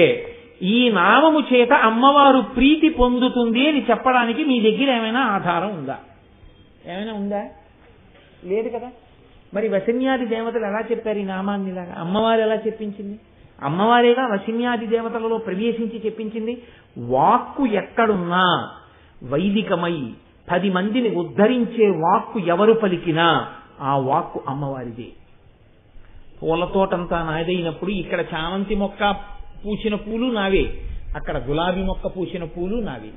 ఈ నామము చేత అమ్మవారు ప్రీతి పొందుతుంది అని చెప్పడానికి మీ దగ్గర ఏమైనా ఆధారం ఉందా? ఏమైనా ఉందా? లేదు కదా. మరి వశిన్యాది దేవతలు ఎలా చెప్పారు ఈ నామాన్ని? ఇలాగా అమ్మవారు ఎలా చెప్పించింది? అమ్మవారేగా వశిన్యాది దేవతలలో ప్రవేశించి చెప్పించింది. వాక్కు ఎక్కడున్నా వైదికమై 10 మందిని ఉద్ధరించే వాక్కు ఎవరు పలికినా ఆ వాక్కు అమ్మవారిదే. పూల తోటంతా నాదైనప్పుడు ఇక్కడ చామంతి మొక్క పూసిన పూలు నావే, అక్కడ గులాబీ మొక్క పూసిన పూలు నావే.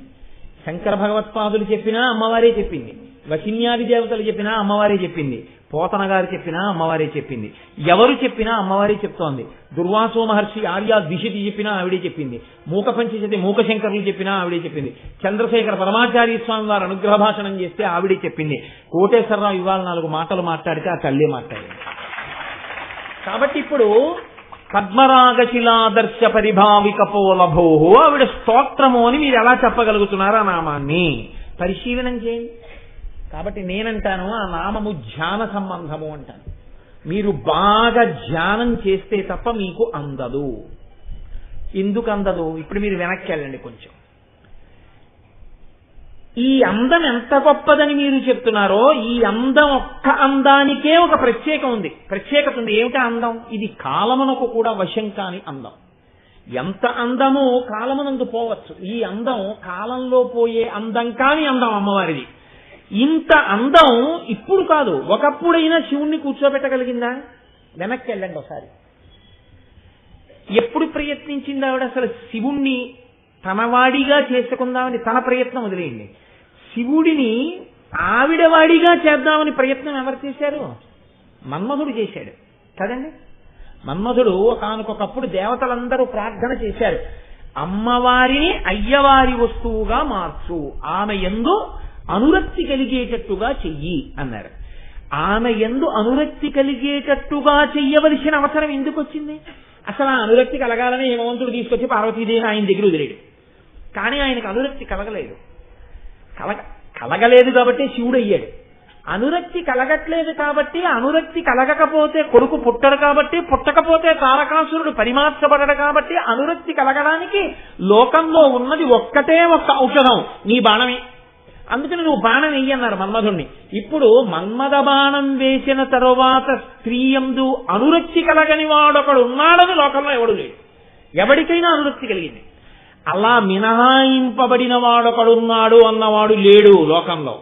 శంకర భగవత్పాదులు చెప్పినా అమ్మవారే చెప్పింది, వశిన్యాది దేవతలు చెప్పినా అమ్మవారే చెప్పింది, పోతన గారు చెప్పినా అమ్మవారే చెప్పింది. ఎవరు చెప్పినా అమ్మవారే చెప్తోంది. దుర్వాసో మహర్షి ఆర్యా ద్విషతి చెప్పినా ఆవిడే చెప్పింది. మూక పంచశతి మూకశంకరులు చెప్పినా ఆవిడే చెప్పింది. చంద్రశేఖర పరమాచార్య స్వామి వారు అనుగ్రహ భాషణం చేస్తే ఆవిడే చెప్పింది. కోటేశ్వరరావు ఇవాళ 4 మాటలు మాట్లాడితే ఆ తల్లే మాట్లాడింది. కాబట్టి ఇప్పుడు పద్మరాగశిలాదర్శ పరిభావిక పోలభో ఆవిడ స్తోత్రము అని మీరు ఎలా చెప్పగలుగుతున్నారు? ఆ నామాన్ని పరిశీలనం చేయండి. కాబట్టి నేనంటాను ఆ నామము ధ్యాన సంబంధము అంటాను. మీరు బాగా ధ్యానం చేస్తే తప్ప మీకు అందదు. ఎందుకు అందదు? ఇప్పుడు మీరు వెనక్కి వెళ్ళండి కొంచెం. ఈ అందం ఎంత గొప్పదని మీరు చెప్తున్నారో, ఈ అందం ఒక్క అందానికే ఒక ప్రత్యేకత ఉంది. ఏమిటా అందం? ఇది కాలమునకు కూడా వశం కాని అందం. ఎంత అందమో కాలమునందు పోవచ్చు. ఈ అందం కాలంలో పోయే అందం కాని అందం అమ్మవారిది. ఇంత అందం ఇప్పుడు కాదు, ఒకప్పుడైనా శివుణ్ణి కూర్చోబెట్టగలిగిందా? వెనక్కి వెళ్ళండి ఒకసారి. ఎప్పుడు ప్రయత్నించింది ఆవిడ అసలు శివుణ్ణి తనవాడిగా చేసుకుందామని? తన ప్రయత్నం వదిలేయండి. శివుడిని ఆవిడవాడిగా చేద్దామని ప్రయత్నం ఎవరు చేశారు? మన్మధుడు చేశాడు కదండి. మన్మధుడు ఒకానొకప్పుడు దేవతలందరూ ప్రార్థన చేశారు, అమ్మవారిని అయ్యవారి వస్తువుగా మార్చు, ఆమె యందు అనురక్తి కలిగేటట్టుగా చెయ్యి అన్నారు. ఆమె యందు అనురక్తి కలిగేటట్టుగా చెయ్యవలసిన అవసరం ఎందుకు వచ్చింది? అసలు ఆ అనురక్తి కలగాలని హేమవంతుడు తీసుకొచ్చి పార్వతీదేవిని ఆయన దగ్గర వదిలేడు. కానీ ఆయనకు అనురక్తి కలగలేదు కాబట్టి శివుడు అయ్యాడు. అనురక్తి కలగట్లేదు కాబట్టి, అనురక్తి కలగకపోతే కొడుకు పుట్టడు కాబట్టి, పుట్టకపోతే తారకాసురుడు పరిమార్చబడడు కాబట్టి, అనురక్తి కలగడానికి లోకంలో ఉన్నది ఒక్కటే ఒక్క ఔషధం, నీ బాణమే. అందుకని నువ్వు బాణం వెయ్యన్నారు మన్మధుణ్ణి. ఇప్పుడు మన్మథ బాణం వేసిన తరువాత స్త్రీయందు అనురక్తి కలగని వాడొకడు ఉన్నాడని లోకంలో ఎవడు లేడు. ఎవడికైనా అనురక్తి కలిగింది. అలా మినహాయింపబడిన వాడొకడున్నాడు అన్నవాడు లేడు లోకంలో.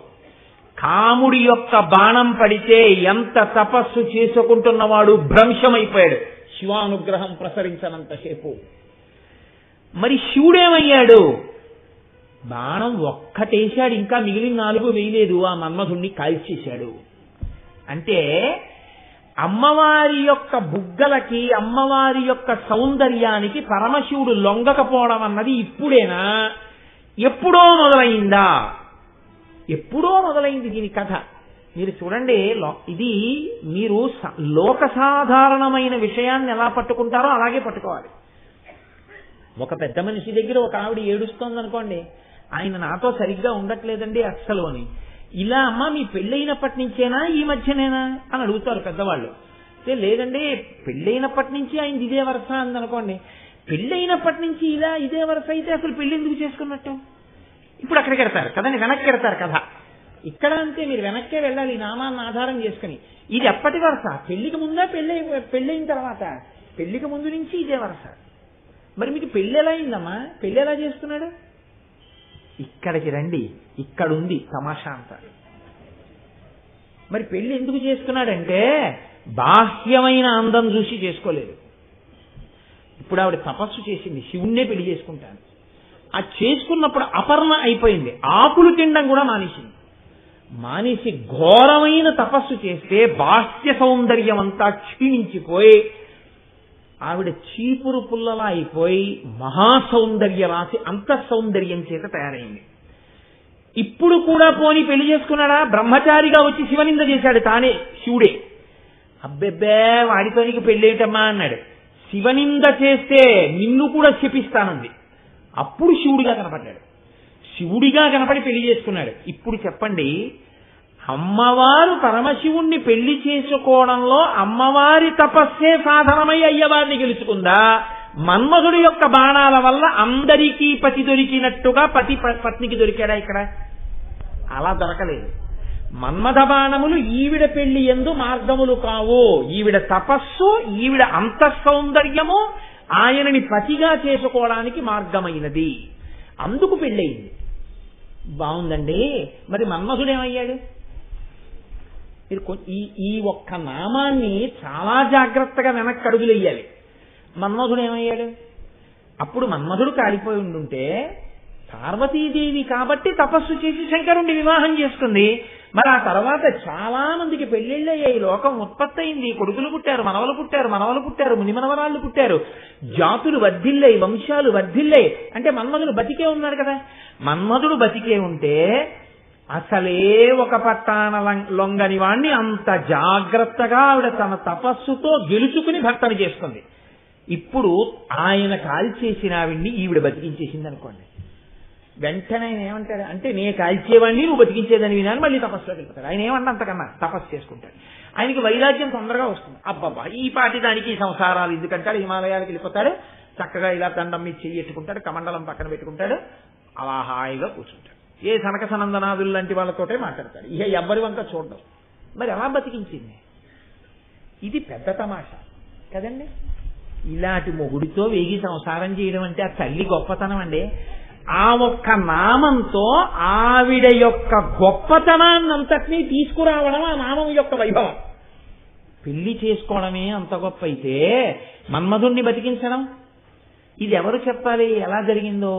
కాముడి యొక్క బాణం పడితే ఎంత తపస్సు చేసుకుంటున్నవాడు భ్రంశమైపోయాడు శివానుగ్రహం ప్రసరించనంతసేపు. మరి శివుడేమయ్యాడు? బాణం ఒక్కటేశాడు, ఇంకా మిగిలిన 4 వేయలేదు, ఆ మన్మధుణ్ణి కాల్చేశాడు. అంటే అమ్మవారి యొక్క బుగ్గలకి, అమ్మవారి యొక్క సౌందర్యానికి పరమశివుడు లొంగకపోవడం అన్నది ఇప్పుడేనా? ఎప్పుడో మొదలైందా? ఎప్పుడో మొదలైంది దీని కథ. మీరు చూడండి, ఇది మీరు లోక సాధారణమైన విషయాన్ని ఎలా పట్టుకుంటారో అలాగే పట్టుకోవాలి. ఒక పెద్ద మనిషి దగ్గర ఒక ఆవిడ ఏడుస్తోంది అనుకోండి, ఆయన నాతో సరిగ్గా ఉండట్లేదండి అస్సలు అని. ఇలా అమ్మ మీ పెళ్ళైనప్పటి నుంచేనా ఈ మధ్యనేనా అని అడుగుతారు పెద్దవాళ్ళు. లేదండి పెళ్ళైనప్పటి నుంచి ఆయన ఇదే వరుస అందనుకోండి. పెళ్ళైనప్పటి నుంచి ఇలా ఇదే వరుస అయితే అసలు పెళ్లి ఎందుకు చేసుకున్నట్టు? ఇప్పుడు అక్కడికి వెడతారు కదండి, వెనక్కి వెడతారు కథ. ఇక్కడ అంతే, మీరు వెనక్కే వెళ్ళాలి ఈ నామాన్ని ఆధారం చేసుకుని. ఇది ఎప్పటి వరుస? పెళ్లికి ముందా పెళ్ళైన తర్వాత? పెళ్లికి ముందు నుంచి ఇదే వరుస. మరి మీకు పెళ్లి ఎలా అయిందమ్మా? పెళ్లి ఎలా చేసుకున్నాడు? ఇక్కడికి రండి, ఇక్కడుంది తమాషా అంతా. మరి పెళ్లి ఎందుకు చేసుకున్నాడంటే బాహ్యమైన అందం చూసి చేసుకోలేదు. ఇప్పుడు ఆవిడ తపస్సు చేసింది, శివుణ్ణే పెళ్లి చేసుకుంటాను. ఆ చేసుకున్నప్పుడు అపర్ణ అయిపోయింది, ఆకులు తినడం కూడా మానేసి ఘోరమైన తపస్సు చేస్తే బాహ్య సౌందర్యం అంతా క్షీణించిపోయి ఆవిడ చీపురు పుల్లలా అయిపోయి మహాసౌందర్య రాశి అంతఃసౌందర్యం చేత తయారైంది. ఇప్పుడు కూడా పోని పెళ్లి చేసుకున్నాడా? బ్రహ్మచారిగా వచ్చి శివనింద చేశాడు తానే, శివుడే. అబ్బెబ్బే వాడితో నీకు పెళ్ళేటమ్మా అన్నాడు. శివనింద చేస్తే నిన్ను కూడా శపిస్తానంది. అప్పుడు శివుడిగా కనపడ్డాడు. శివుడిగా కనపడి పెళ్లి చేసుకున్నాడు. ఇప్పుడు చెప్పండి, అమ్మవారు పరమశివుణ్ణి పెళ్లి చేసుకోవడంలో అమ్మవారి తపస్సే సాధనమై అయ్యవారిని గెలుచుకుందా? మన్మధుడి యొక్క బాణాల వల్ల అందరికీ పతి దొరికినట్టుగా పత్నికి దొరికాడా ఇక్కడ? అలా దొరకలేదు. మన్మథ బాణములు ఈవిడ పెళ్లి యందు మార్గములు కావు. ఈవిడ తపస్సు, ఈవిడ అంతఃసౌందర్యము ఆయనని పతిగా చేసుకోవడానికి మార్గమైనది. అందుకు పెళ్ళయింది. బాగుందండి. మరి మన్మధుడేమయ్యాడు? మీరు ఈ ఒక్క నామాన్ని చాలా జాగ్రత్తగా వెనక్కి అడుగులెయ్యాలి. మన్మధుడేమయ్యాడు? అప్పుడు మన్మధుడు కాలిపోయి ఉండుంటే పార్వతీదేవి కాబట్టి తపస్సు చేసి శంకరుణ్ణి వివాహం చేసుకుంది. మరి ఆ తర్వాత చాలా మందికి పెళ్లిళ్ళయ్యాయి, లోకం ఉత్పత్తి అయింది, కొడుకులు పుట్టారు, మనవలు పుట్టారు, మునిమనవరాళ్ళు పుట్టారు, జాతులు వర్ధిల్లాయి, వంశాలు వర్ధిల్లాయి. అంటే మన్మధుడు బతికే ఉన్నాడు కదా. మన్మధుడు బతికే ఉంటే అసలే ఒక పట్టాన లొంగని వాణ్ణి అంత జాగ్రత్తగా ఆవిడ తన తపస్సుతో గెలుచుకుని భర్తను చేసుకుంది. ఇప్పుడు ఆయన కాల్చేసిన ఆవిడ్ని ఈవిడ బతికించేసింది అనుకోండి. వెంటనే ఆయన ఏమంటాడు అంటే, నే కాల్చేవాడిని నువ్వు బతికించేదని వినాలని మళ్ళీ తపస్సులోకి వెళ్ళిపోతాడు. ఆయన ఏమంటే అంతకన్నా తపస్సు చేసుకుంటాడు. ఆయనకి వైరాగ్యం తొందరగా వస్తుంది. అబ్బబ్బా ఈ పాటి దానికి సంసారాలు ఎందుకంటాడు, హిమాలయాలకు వెళ్ళిపోతాడు, చక్కగా ఇలా దండం మీద చెయ్యెట్టుకుంటాడు, కమండలం పక్కన పెట్టుకుంటాడు, అలా హాయిగా కూర్చుంటాడు. ఏ సనక సనందనాదులు లాంటి వాళ్ళతోటే మాట్లాడతాడు. ఇక ఎవ్వరి వంక చూడడం. మరి ఎలా బతికించింది? ఇది పెద్ద తమాషా కదండి. ఇలాంటి మొగుడితో వేగి సంసారం చేయడం అంటే ఆ తల్లి గొప్పతనం అండి. ఆ ఒక్క నామంతో ఆవిడ యొక్క గొప్పతనాన్నంతటినీ తీసుకురావడం ఆ నామం యొక్క వైభవం. పెళ్లి చేసుకోవడమే అంత గొప్ప అయితే మన్మధుణ్ణి బతికించడం ఇది ఎవరు చెప్పాలి? ఎలా జరిగిందో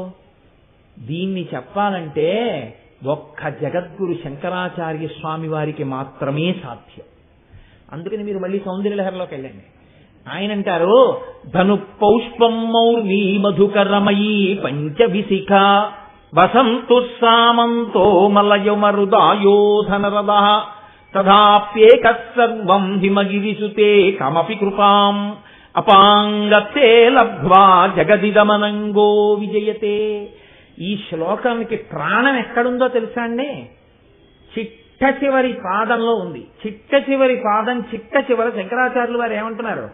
దీన్ని చెప్పాలంటే ఒక్క జగద్గురు శంకరాచార్య స్వామి వారికి మాత్రమే సాధ్యం. అందుకని మీరు మళ్ళీ సౌందర్యలహరిలోకి వెళ్ళండి. ఆయన అంటారు, ధను పౌష్పం మౌర్వీ మధుకరమయీ పంచవిశిఖ వసంతు సామంతో మలయమరుదాయోధనరద తథాప్యేక సర్వం హిమగిరిసుతే కమపి కృపాం అపాంగతే లబ్ధ్వా జగదిదమనంగో విజయతే. ఈ శ్లోకానికి ప్రాణం ఎక్కడుందో తెలుసా అండి? చిట్ట చివరి పాదంలో ఉంది. చిట్ట చివరి పాదం చిట్ట చివర శంకరాచార్యులు వారు ఏమంటున్నారు?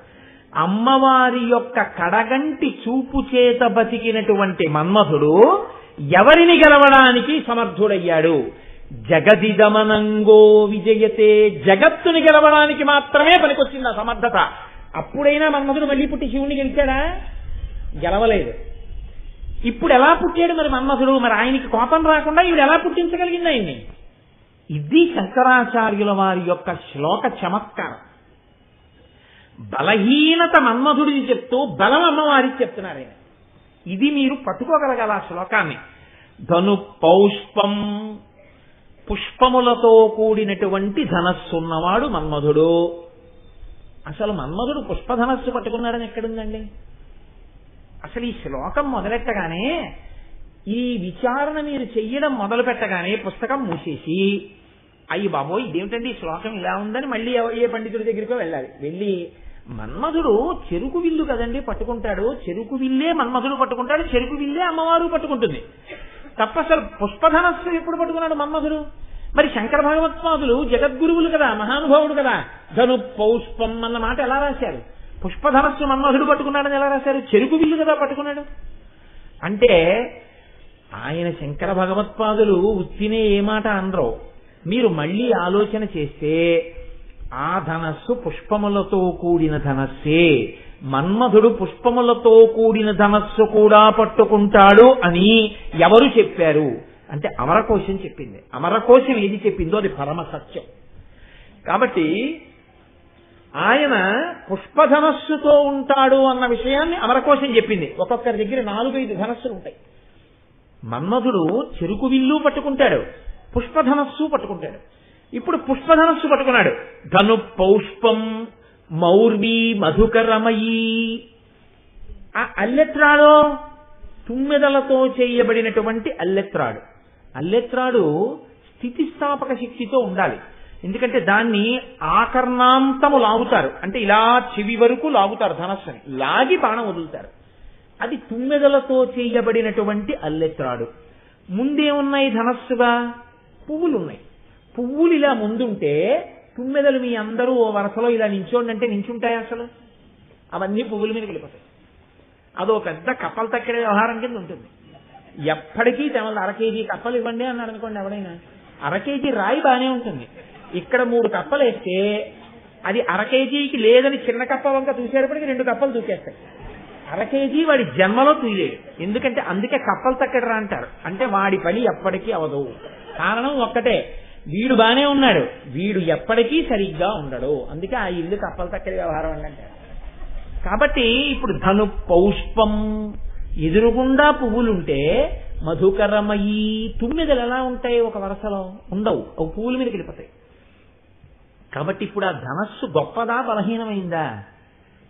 అమ్మవారి యొక్క కడగంటి చూపు చేత బతికినటువంటి మన్మధుడు ఎవరిని గెలవడానికి సమర్థుడయ్యాడు? జగదిదమనంగో విజయతే. జగత్తుని గెలవడానికి మాత్రమే పనికొచ్చింది ఆ సమర్థత. అప్పుడైనా మన్మధుడు మళ్ళీ పుట్టి శివుణ్ణి గెలిచాడా? గెలవలేదు. ఇప్పుడు ఎలా పుట్టాడు మరి మన్మధుడు? మరి ఆయనకి కోపం రాకుండా ఈవిడ ఎలా పుట్టించగలిగింది ఆయన్ని? ఇది శంకరాచార్యుల వారి యొక్క శ్లోక చమత్కారం. బలహీనత మన్మధుడిని చెప్తూ బలం అమ్మవారికి చెప్తున్నారు ఆయన. ఇది మీరు పట్టుకోగలగాల ఆ శ్లోకాన్ని. ధను పౌష్పం, పుష్పములతో కూడినటువంటి ధనస్సున్నవాడు మన్మధుడు. అసలు మన్మధుడు పుష్పధనస్సు పట్టుకున్నాడని ఎక్కడుందండి? అసలు ఈ శ్లోకం మొదలెట్టగానే, ఈ విచారణ మీరు చెయ్యడం మొదలు పెట్టగానే పుస్తకం మూసేసి, అయ్యి బాబోయ్ ఇదేమిటండి ఈ శ్లోకం ఇలా ఉందని మళ్ళీ ఏ పండితుడి దగ్గరికో వెళ్ళాలి. వెళ్ళి మన్మధుడు చెరుకు విల్లు కదండి పట్టుకుంటాడు, చెరుకు విల్లే మన్మధుడు పట్టుకుంటాడు, చెరుకు విల్లే అమ్మవారు పట్టుకుంటుంది తప్ప అసలు పుష్పధనస్సు ఎప్పుడు పట్టుకున్నాడు మన్మధుడు? మరి శంకర భగవత్పాదులు జగద్గురువులు కదా, మహానుభావుడు కదా, ధను పౌష్పం అన్న మాట ఎలా రాశారు? పుష్పధనస్సు మన్మధుడు పట్టుకున్నాడని ఎలా రాశారు? చెరుకు విల్లు కదా పట్టుకున్నాడు. అంటే ఆయన శంకర భగవత్పాదులు ఉత్తినే ఏ మాట అనరో. మీరు మళ్ళీ ఆలోచన చేస్తే ఆ ధనస్సు పుష్పములతో కూడిన ధనస్సే. మన్మధుడు పుష్పములతో కూడిన ధనస్సు కూడా పట్టుకుంటాడు అని ఎవరు చెప్పారు అంటే అమరకోశం చెప్పింది. అమరకోశం ఏది చెప్పిందో అది పరమ సత్యం. కాబట్టి ఆయన పుష్పధనస్సుతో ఉంటాడు అన్న విషయాన్ని అమరకోశం చెప్పింది. ఒక్కొక్కరి దగ్గర 4-5 ధనస్సులు ఉంటాయి. మన్మధుడు చెరుకు విల్లు పట్టుకుంటాడు, పుష్పధనస్సు పట్టుకుంటాడు. ఇప్పుడు పుష్పధనస్సు పట్టుకున్నాడు. ధను పౌష్పం మౌర్వీ మధుకరమయీ. ఆ అల్లెత్రాడో తుమ్మెదలతో చేయబడినటువంటి అల్లెత్రాడు. అల్లెత్రాడు స్థితిస్థాపక శక్తితో ఉండాలి. ఎందుకంటే దాన్ని ఆకర్ణాంతము లాగుతారు, అంటే ఇలా చెవి వరకు లాగుతారు, ధనస్సుని లాగి బాణం వదులుతారు. అది తుమ్మెదలతో చేయబడినటువంటి అల్లెత్రాడు. ముందేమున్నాయి ధనస్సుగా? పువ్వులు ఉన్నాయి. పువ్వులు ఇలా ముందుంటే తుమ్మెదలు మీ అందరూ ఓ వరుసలో ఇలా నించోండి అంటే నించుంటాయి? అసలు అవన్నీ పువ్వుల మీదకి వెళ్ళిపోతాయి. అదో పెద్ద కప్పలు తక్కిన వ్యవహారం కింద ఉంటుంది. ఎప్పటికీ తెమలు 1/2 కేజీ కప్పలు ఇవ్వండి అన్నాడు అనుకోండి ఎవడైనా, 1/2 కేజీ రాయి బాగానే ఉంటుంది. ఇక్కడ 3 కప్పలు వేస్తే అది 1/2 కేజీకి లేదని చిన్న కప్ప వంక చూసేటప్పటికి 2 కప్పలు దూకేస్తాయి. 1/2 కేజీ వాడి జన్మలో తూయలేడు. ఎందుకంటే అందుకే కప్పలు తక్కడరా అంటారు. అంటే వాడి పని ఎప్పటికీ అవదు. కారణం ఒక్కటే, వీడు బానే ఉన్నాడు, వీడు ఎప్పటికీ సరిగ్గా ఉండడు. అందుకే ఆ ఇల్లు కప్పలు తక్కడి వ్యవహారం అని అంటారు. కాబట్టి ఇప్పుడు ధను పౌష్పం, ఎదురుగుండా పువ్వులుంటే మధుకరమయీ, తుమ్మెదలు ఎలా ఉంటాయి ఒక వరసలో? ఉండవు, ఒక పువ్వుల మీదకి వెళ్ళిపోతాయి. కాబట్టి ఇప్పుడు ఆ ధనస్సు గొప్పదా బలహీనమైందా?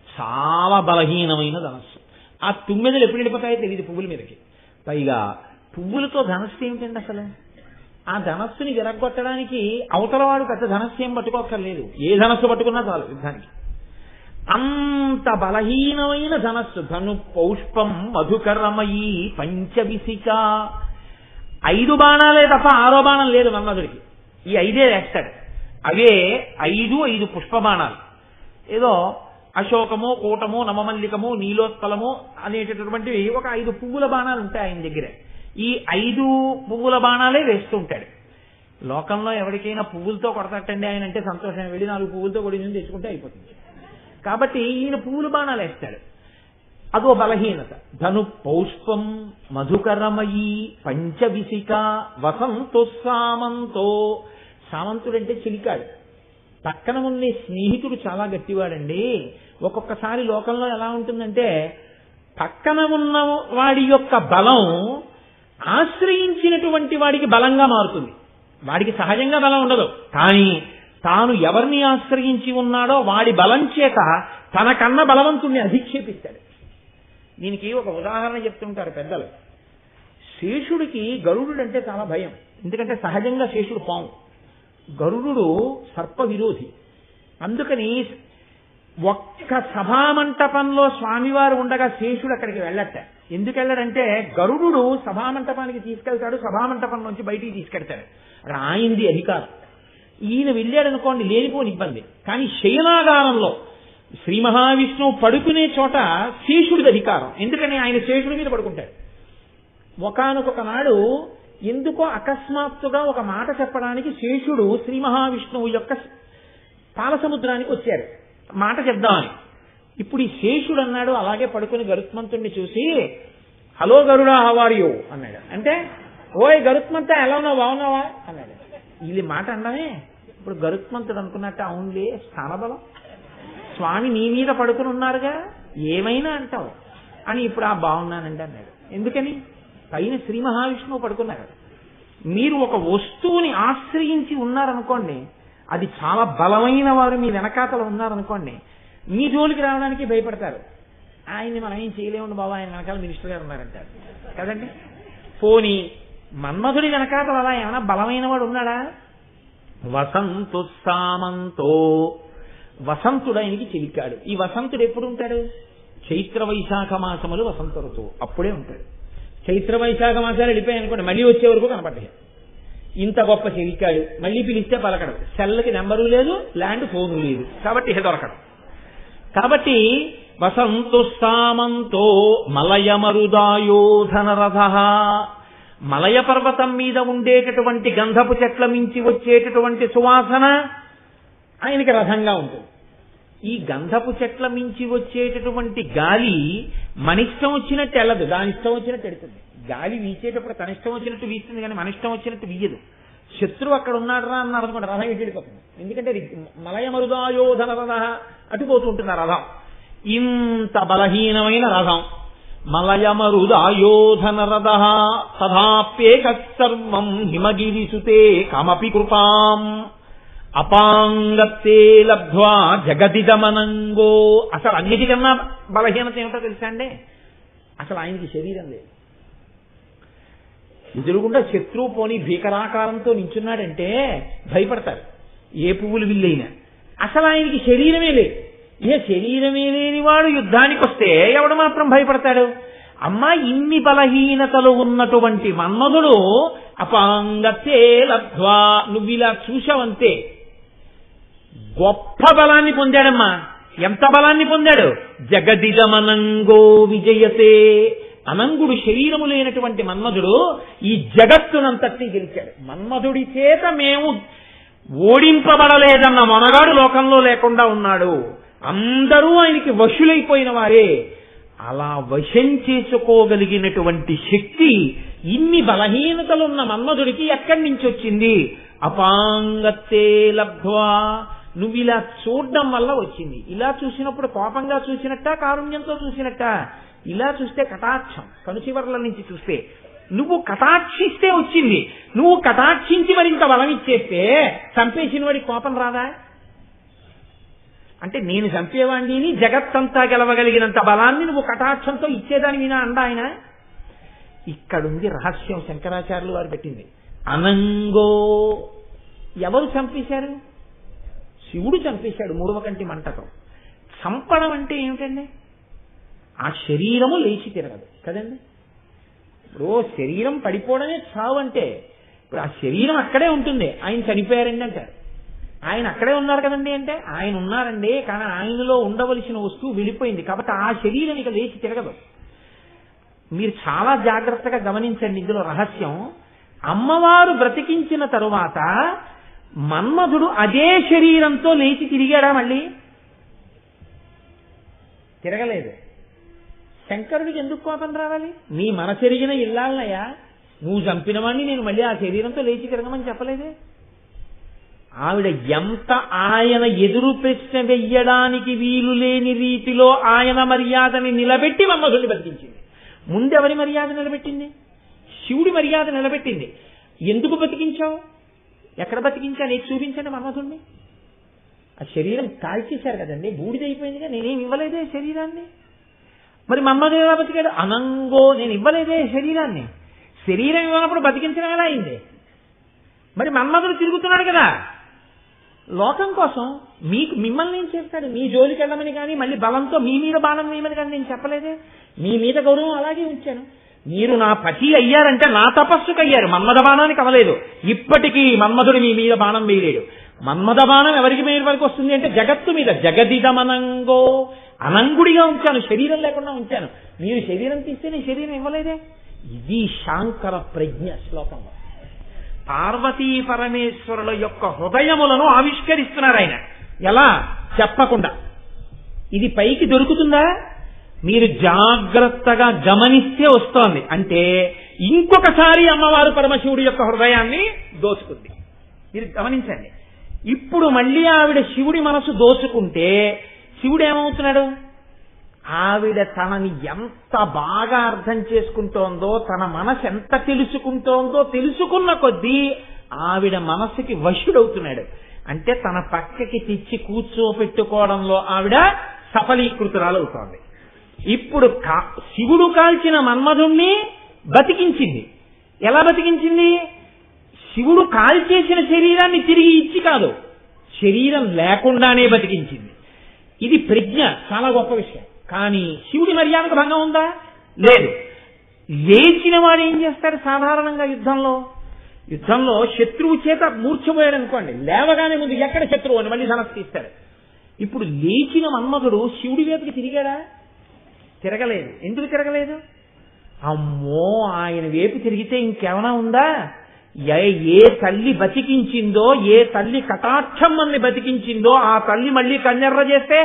చాలా బలహీనమైన ధనస్సు. ఆ తుమ్మెదలు ఎప్పుడు వెళ్ళిపోతాయో తెలియదు పువ్వుల మీదకి. పైగా పువ్వులతో ధనస్సు ఏమిటండి అసలు? ఆ ధనస్సుని విరగొట్టడానికి అవతల వాడు పెద్ద ధనస్సు ఏం పట్టుకోక్కర్లేదు, ఏ ధనస్సు పట్టుకున్నా చాలు యుద్ధానికి. అంత బలహీనమైన ధనస్సు. ధను పౌష్పం మధుకరమయీ పంచవిశిక. 5 బాణాలే తప్ప 6వ బాణం లేదు మన్మధుడికి. ఈ 5 వేస్తాడు. అవే 5 పుష్ప బాణాలు. ఏదో అశోకము, కూటము, నవమల్లికము, నీలోత్పలము అనేటటువంటివి ఒక 5 పువ్వుల బాణాలు ఉంటాయి ఆయన దగ్గర. ఈ 5 పువ్వుల బాణాలే వేస్తూ ఉంటాడు. లోకంలో ఎవరికైనా పువ్వులతో కొడతాటండి ఆయన అంటే సంతోషం, వెళ్ళి 4 పువ్వులతో కొడి తెచ్చుకుంటే అయిపోతుంది. కాబట్టి ఈయన పువ్వుల బాణాలు వేస్తాడు. అదో బలహీనత. ధను పౌష్పం మధుకరమయీ పంచవిశిక వసంతో సామంతో. సామంతుడంటే చిలికాడు. పక్కన ఉండే స్నేహితుడు చాలా గట్టివాడండి. ఒక్కొక్కసారి లోకంలో ఎలా ఉంటుందంటే, పక్కన ఉన్న వాడి యొక్క బలం ఆశ్రయించినటువంటి వాడికి బలంగా మారుతుంది. వాడికి సహజంగా బలం ఉండదు, కానీ తాను ఎవరిని ఆశ్రయించి ఉన్నాడో వాడి బలం చేత తనకన్నా బలవంతుణ్ణి అధిక్షేపిస్తాడు. దీనికి ఒక ఉదాహరణ చెప్తుంటారు పెద్దలు. శేషుడికి గరుడు అంటే చాలా భయం. ఎందుకంటే సహజంగా శేషుడు పాము, గరుడు సర్ప విరోధి. అందుకని ఒక్క సభామంటపంలో స్వామివారు ఉండగా శేషుడు అక్కడికి వెళ్ళట. ఎందుకు వెళ్ళడంటే, గరుడు సభామంటపానికి తీసుకెళ్తాడు, సభామంటపం నుంచి బయటికి తీసుకెళ్తాడు. అక్కడ ఆయనది అధికారం. ఈయన వెళ్ళాడు అనుకోండి లేనిపోని ఇబ్బంది. కానీ శయనాగారంలో శ్రీ మహావిష్ణువు పడుకునే చోట శేషుడిది అధికారం. ఎందుకని ఆయన శేషుడి మీద పడుకుంటాడు. ఒకానొక నాడు ఎందుకో అకస్మాత్తుగా ఒక మాట చెప్పడానికి శేషుడు శ్రీ మహావిష్ణువు యొక్క పాలసముద్రానికి వచ్చారు, మాట చెప్దామని. ఇప్పుడు ఈ శేషుడు అన్నాడు, అలాగే పడుకుని గరుత్మంతుడిని చూసి, hello Garuda how are you అన్నాడు. అంటే, ఓయ్ గరుత్మంత ఎలా ఉన్నావు, బాగున్నావా అన్నాడు. వీళ్ళు మాట అన్నమే. ఇప్పుడు గరుత్మంతుడు అనుకున్నట్టు, అవునులే స్థానబలం, స్వామి నీ మీద పడుకుని ఉన్నారుగా, ఏమైనా అంటావు అని. ఇప్పుడు బాగున్నానండి అన్నాడు. ఎందుకని? పైన శ్రీ మహావిష్ణువు పడుకున్నారు. మీరు ఒక వస్తువుని ఆశ్రయించి ఉన్నారనుకోండి, అది చాలా బలమైన వారు మీ వెనకాతలు ఉన్నారనుకోండి, మీ జోలికి రావడానికి భయపడతారు. ఆయన్ని మనం ఏం చేయలేము బాబా, ఆయన వెనకాల మినిస్టర్ గారు ఉన్నారంటారు కదండి. పోనీ మన్మధుడి వెనకాతలు అలా ఏమైనా బలమైన వాడు ఉన్నాడా? వసంతు సామంతో. వసంతుడు ఆయనకి చిలికాడు. ఈ వసంతుడు ఎప్పుడు ఉంటాడు? చైత్ర వైశాఖ మాసములు వసంత ఋతువు, అప్పుడే ఉంటాడు. చైత్ర వైశాఖ మాసాలు వెళ్ళిపోయాయి అనుకోండి, మళ్ళీ వచ్చే వరకు కనపడ్డాయి. ఇంత గొప్ప చిలికాడు, మళ్ళీ పిలిస్తే పలకడు, సెల్కి నెంబరు లేదు, ల్యాండ్ ఫోను లేదు, కాబట్టి దొరకడు. కాబట్టి వసంతు సామంతో మలయమరుదాయోధనరథ. మలయ పర్వతం మీద ఉండేటటువంటి గంధపు చెట్ల మించి వచ్చేటటువంటి సువాసన ఆయనకి రథంగా ఉంటుంది. ఈ గంధపు చెట్ల మించి వచ్చేటటువంటి గాలి మనిష్టం వచ్చినట్టు వెళ్ళదు, దాని ఇష్టం వచ్చినట్టు వెళుతుంది. గాలి వీచేటప్పుడు తన ఇష్టం వచ్చినట్టు వీస్తుంది, కానీ మన ఇష్టం వచ్చినట్టు వీయదు. శత్రువు అక్కడ ఉన్నాడు రా అన్నారు అనుకోండి, రథం ఇటు వెళ్ళిపోతుంది. ఎందుకంటే మలయ మరుదాయోధన రథ అటుపోతూ ఉంటుంది ఆ రథం. ఇంత బలహీనమైన రథం. మలయమరుదాయోధన రథ తథాప్యేక సర్వం హిమగిరిసుతే కమపి కృపాం అపాంగత్తే లబ్ధ్వా జగదిదమనంగో. అసలు అన్నిటికన్నా బలహీనత ఏమిటో తెలుసా అండి? అసలు ఆయనకి శరీరం లేదు. ఎదురుగుండా శత్రువు పోని భీకరాకారంతో నించున్నాడంటే భయపడతారు ఏ పువ్వులు విల్లైనా. అసలు ఆయనకి శరీరమే లేదు. ఏ శరీరమే లేని వాడు యుద్ధానికి వస్తే ఎవడు మాత్రం భయపడతాడు? అమ్మా, ఇన్ని బలహీనతలు ఉన్నటువంటి మన్మధుడు అపాంగత్తే లబ్ధ్వా, నువ్వు ఇలా చూశావంతే గొప్ప బలాన్ని పొందాడమ్మా. ఎంత బలాన్ని పొందాడు? జగదిదమనంగో విజయతే. అనంగుడు శరీరము లేనటువంటి మన్మధుడు ఈ జగత్తునంతటినీ గెలిచాడు. మన్మధుడి చేత మేము ఓడింపబడలేదన్న మనగాడు లోకంలో లేకుండా ఉన్నాడు. అందరూ ఆయనకి వశులైపోయిన వారే. అలా వశం చేసుకోగలిగినటువంటి శక్తి ఇన్ని బలహీనతలున్న మన్మధుడికి ఎక్కడి నుంచి వచ్చింది? అపాంగత్తే లబ్ధ్వా. నువ్వు ఇలా చూడడం వల్ల వచ్చింది. ఇలా చూసినప్పుడు కోపంగా చూసినట్ట, కారుణ్యంతో చూసినట్ట? ఇలా చూస్తే కటాక్షం, కనుచివర్ల నుంచి చూస్తే. నువ్వు కటాక్షిస్తే వచ్చింది. నువ్వు కటాక్షించి మరింత బలం ఇచ్చేస్తే చంపేసిన వాడి కోపం రాదా? అంటే నేను చంపేవాడిని, జగత్తంతా గెలవగలిగినంత బలాన్ని నువ్వు కటాక్షంతో ఇచ్చేదాని వినా అండ ఆయన. ఇక్కడుంది రహస్యం. శంకరాచార్యులు వారు పెట్టింది. అనంగో. ఎవరు చంపేశారు? శివుడు చంపేశాడు మూడవకంటి మంటతో. చంపడం అంటే ఏమిటండి? ఆ శరీరము లేచి తిరగదు కదండి. ఇప్పుడు శరీరం పడిపోవడమే చావు అంటే. ఇప్పుడు ఆ శరీరం అక్కడే ఉంటుంది. ఆయన చనిపోయారండి అంటారు. ఆయన అక్కడే ఉన్నారు కదండి అంటే ఆయన ఉన్నారండి, కానీ ఆయనలో ఉండవలసిన వస్తువు వెళ్ళిపోయింది కాబట్టి ఆ శరీరం ఇక లేచి తిరగదు. మీరు చాలా జాగ్రత్తగా గమనించండి ఇందులో రహస్యం. అమ్మవారు బ్రతికించిన తరువాత మన్మధుడు అదే శరీరంతో లేచి తిరిగాడా? మళ్ళీ తిరగలేదు. శంకరుడికి ఎందుకు కోపం రావాలి? నీ మనసెరిగిన ఇల్లాలనయ్యా, నువ్వు చంపిన వాడిని నేను మళ్ళీ ఆ శరీరంతో లేచి తిరగమని చెప్పలేదే. ఆవిడ ఎంత ఆయన ఎదురు ప్రశ్న వెయ్యడానికి వీలు లేని రీతిలో ఆయన మర్యాదని నిలబెట్టి మన్మధుడిని బతికించింది. ముందెవరి మర్యాద నిలబెట్టింది? శివుడి మర్యాద నిలబెట్టింది. ఎందుకు బతికించావు? ఎక్కడ బతికించా? నీకు చూపించండి మన్మధుడిని. ఆ శరీరం కాల్చేశారు కదండి, బూడిదైపోయిందిగా. నేనేం ఇవ్వలేదే శరీరాన్ని. మరి మన్మధుడు ఎలా బతికాడు? అనంగో. నేను ఇవ్వలేదే శరీరాన్ని. శరీరం ఇవ్వనప్పుడు బతికించడం ఎలా అయింది? మరి మన్మధుడు తిరుగుతున్నాడు కదా లోకం కోసం. మిమ్మల్ని ఏం చేస్తాడు? మీ జోలికి వెళ్ళమని కానీ మళ్ళీ బలంతో మీ మీద బాణం వేయమని కానీ నేను చెప్పలేదే. మీ మీద గౌరవం అలాగే ఉంచాను. మీరు నా పతి అయ్యారంటే నా తపస్సుకు అయ్యారు, మన్మథ బాణానికి అవ్వలేదు. ఇప్పటికీ మన్మధుడు మీ మీద బాణం వేయలేడు. మన్మథ బాణం ఎవరికి మీద వరకు వస్తుంది అంటే జగత్తు మీద. జగదిదమనంగో. అనంగుడిగా ఉంచాను, శరీరం లేకుండా ఉంచాను. మీరు శరీరం తీస్తే నేను శరీరం ఇవ్వలేదే. ఇది శాంకర ప్రజ్ఞ శ్లోకంలో. పార్వతీ పరమేశ్వరుల యొక్క హృదయములను ఆవిష్కరిస్తున్నారు ఆయన. ఎలా? చెప్పకుండా. ఇది పైకి దొరుకుతుందా? మీరు జాగ్రత్తగా గమనిస్తే వస్తోంది. అంటే ఇంకొకసారి అమ్మవారు పరమశివుడి యొక్క హృదయాన్ని దోచుకుంది. మీరు గమనించండి. ఇప్పుడు మళ్ళీ ఆవిడ శివుడి మనసు దోచుకుంటే శివుడు ఏమవుతున్నాడు? ఆవిడ తనని ఎంత బాగా అర్థం చేసుకుంటోందో, తన మనసు ఎంత తెలుసుకుంటోందో తెలుసుకున్న కొద్దీ ఆవిడ మనసుకి వశుడవుతున్నాడు. అంటే తన పక్కకి తెచ్చి కూర్చోపెట్టుకోవడంలో ఆవిడ సఫలీకృతురాలవుతోంది. ఇప్పుడు శివుడు కాల్చిన మన్మధుణ్ణి బతికించింది. ఎలా బతికించింది? శివుడు కాల్చేసిన శరీరాన్ని తిరిగి ఇచ్చి కాదు, శరీరం లేకుండానే బతికించింది. ఇది ప్రజ్ఞ, చాలా గొప్ప విషయం. కానీ శివుడి మర్యాదకు భంగం ఉందా? లేదు. లేచిన వాడు ఏం చేస్తాడు సాధారణంగా యుద్ధంలో శత్రువు చేత మూర్ఛపోయాడు అనుకోండి, లేవగానే ముందు ఎక్కడ శత్రువు అని మళ్ళీ ధనస్సు తీస్తాడు. ఇప్పుడు లేచిన మన్మధుడు శివుడి వైపుకి తిరిగాడా? తిరగలేదు. ఎందుకు తిరగలేదు? అమ్మో, ఆయన వైపు తిరిగితే ఇంకేమైనా ఉందా? ఏ తల్లి బతికించిందో, ఏ తల్లి కటాక్షమ్మల్ని బతికించిందో ఆ తల్లి మళ్ళీ కన్నెర్ర చేస్తే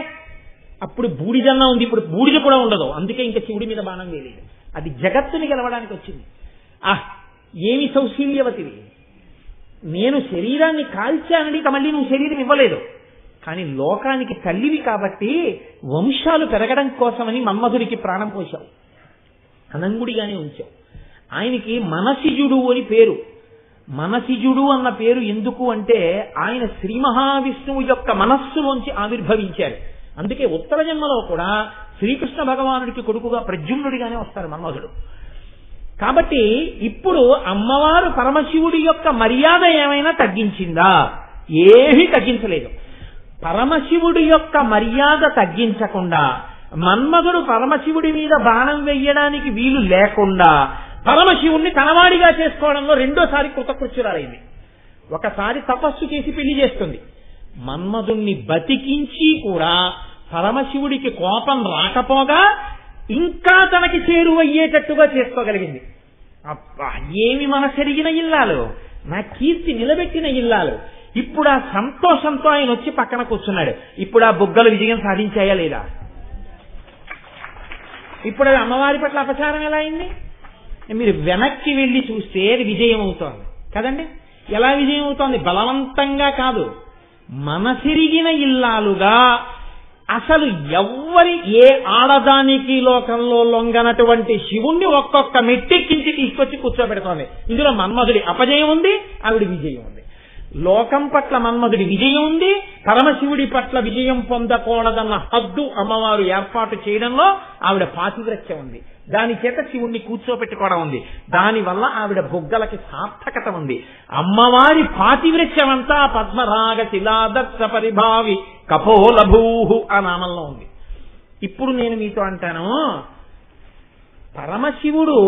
అప్పుడు బూడిదన్నా ఉంది, ఇప్పుడు బూడిద కూడా ఉండదు. అందుకే ఇంకా శివుడి మీద బాణం వేయలేదు. అది జగత్తుని గెలవడానికి వచ్చింది. ఏమి సౌశీల్యవతివి, నేను శరీరాన్ని కాల్చానని ఇక మళ్ళీ నువ్వు శరీరం ఇవ్వలేదు. కానీ లోకానికి తల్లివి కాబట్టి వంశాలు పెరగడం కోసమని మన్మధుడికి ప్రాణం పోశావు, అనంగుడిగానే ఉంచావు. ఆయనకి మనసిజుడు అని పేరు. మనసిజుడు అన్న పేరు ఎందుకు అంటే ఆయన శ్రీ మహావిష్ణువు యొక్క మనస్సులోంచి ఆవిర్భవించారు. అందుకే ఉత్తర జన్మలో కూడా శ్రీకృష్ణ భగవానుడికి కొడుకుగా ప్రద్యుమ్నుడిగానే వస్తారు మన్మధుడు. కాబట్టి ఇప్పుడు అమ్మవారు పరమశివుడి యొక్క మర్యాద ఏమైనా తగ్గించిందా? ఏమీ తగ్గించలేదు. పరమశివుడి యొక్క మర్యాద తగ్గించకుండా, మన్మధుడు పరమశివుడి మీద బాణం వెయ్యడానికి వీలు లేకుండా పరమశివుణ్ణి తనవాడిగా చేసుకోవడంలో రెండోసారి కృతకృత్యురాలైంది. ఒకసారి తపస్సు చేసి పెళ్లి చేస్తుంది. మన్మధుణ్ణి బతికించి కూడా పరమశివుడికి కోపం రాకపోగా ఇంకా తనకి చేరువయ్యేటట్టుగా చేసుకోగలిగింది. అబ్బా, ఏమి మనసెరిగిన ఇల్లాలు, నా కీర్తి నిలబెట్టిన ఇల్లాలు. ఇప్పుడు ఆ సంతోషంతో ఆయన వచ్చి పక్కన కూర్చున్నాడు. ఇప్పుడు ఆ బుగ్గలు విజయం సాధించాయా లేదా? ఇప్పుడు అది అమ్మవారి పట్ల అపచారం ఎలా అయింది? మీరు వెనక్కి వెళ్ళి చూస్తే అది విజయం అవుతోంది కదండి. ఎలా విజయం అవుతోంది? బలవంతంగా కాదు, మనసిరిగిన ఇల్లాలుగా. అసలు ఎవ్వరి ఏ ఆడదానికి లోకంలో లొంగనటువంటి శివుణ్ణి ఒక్కొక్క మెట్టెక్కించి తీసుకొచ్చి కూర్చోబెడుతోంది. ఇందులో మన్మధుడి అపజయం ఉంది, ఆవిడ విజయం ఉంది. లోకం పట్ల మన్మధుడి విజయం ఉంది, పరమశివుడి పట్ల విజయం పొందకూడదన్న హద్దు అమ్మవారు ఏర్పాటు చేయడంలో ఆవిడ పాతివ్రత్యం ఉంది. దాని చేత శివుణ్ణి కూర్చోపెట్టుకోవడం ఉంది. దానివల్ల ఆవిడ బుగ్గలకి సార్థకత ఉంది. అమ్మవారి పాతివ్రత్యం అంతా పద్మరాగ శిలాదర్శ పరిభావి కపోలభూహు ఆ నామంలో ఉంది. ఇప్పుడు నేను మీతో అంటాను, పరమశివుడు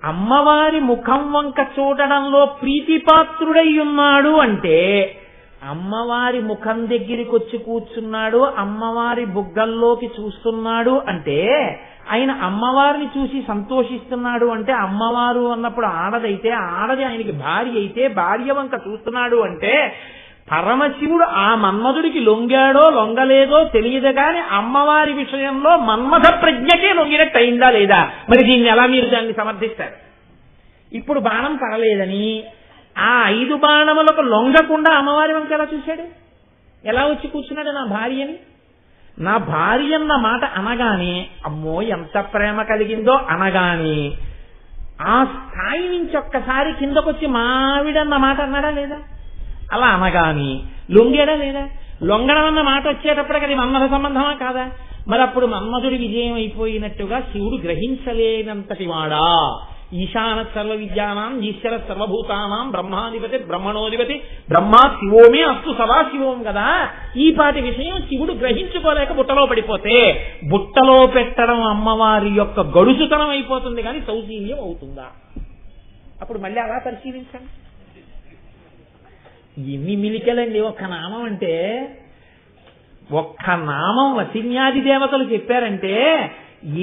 అమ్మవారి ముఖం వంక చూడడంలో ప్రీతిపాత్రుడై ఉన్నాడు అంటే, అమ్మవారి ముఖం దగ్గరికి వచ్చి కూర్చున్నాడు, అమ్మవారి బుగ్గల్లోకి చూస్తున్నాడు అంటే, ఆయన అమ్మవారిని చూసి సంతోషిస్తున్నాడు అంటే, అమ్మవారు అన్నప్పుడు ఆడదైతే ఆడది ఆయనకి భార్య అయితే భార్య వంక చూస్తున్నాడు అంటే, పరమశివుడు ఆ మన్మధుడికి లొంగాడో లొంగలేదో తెలియదు కానీ అమ్మవారి విషయంలో మన్మథ ప్రజ్ఞకే లొంగినట్టు అయిందా లేదా? మరి దీన్ని ఎలా మీరు దాన్ని సమర్థిస్తారు? ఇప్పుడు బాణం పడలేదని ఆ 5 బాణములకు లొంగకుండా అమ్మవారి వంక ఎలా చూశాడు? ఎలా వచ్చి కూర్చున్నాడు నా భార్యని? నా భార్య అన్న మాట అనగానే అమ్మో ఎంత ప్రేమ కలిగిందో అనగానే ఆ స్థాయి నుంచి ఒక్కసారి కిందకొచ్చి మావిడన్న మాట అన్నాడా లేదా? అలా అనగాని లొంగాడా లేదా? లొంగడం అన్న మాట వచ్చేటప్పటికి అది మన్మథ సంబంధమా కాదా? మరి అప్పుడు మన్మధుడి విజయం అయిపోయినట్టుగా శివుడు గ్రహించలేనంతటి వాడా? ఈశాన సర్వ విద్యానాం ఈశ్వర సర్వభూతానాం బ్రహ్మాధిపతి బ్రహ్మణోధిపతి బ్రహ్మా శివోమే అస్తు సదా శివోం కదా. ఈ పాటి విషయం శివుడు గ్రహించుకోలేక బుట్టలో పడిపోతే బుట్టలో పెట్టడం అమ్మవారి యొక్క గడుసుతనం అయిపోతుంది కానీ సౌశీల్యం అవుతుందా? అప్పుడు మళ్ళీ అలా పరిశీలించండి. ఎన్ని మిలికలండి ఒక్క నామం అంటే. ఒక్క నామం వసిన్యాది దేవతలు చెప్పారంటే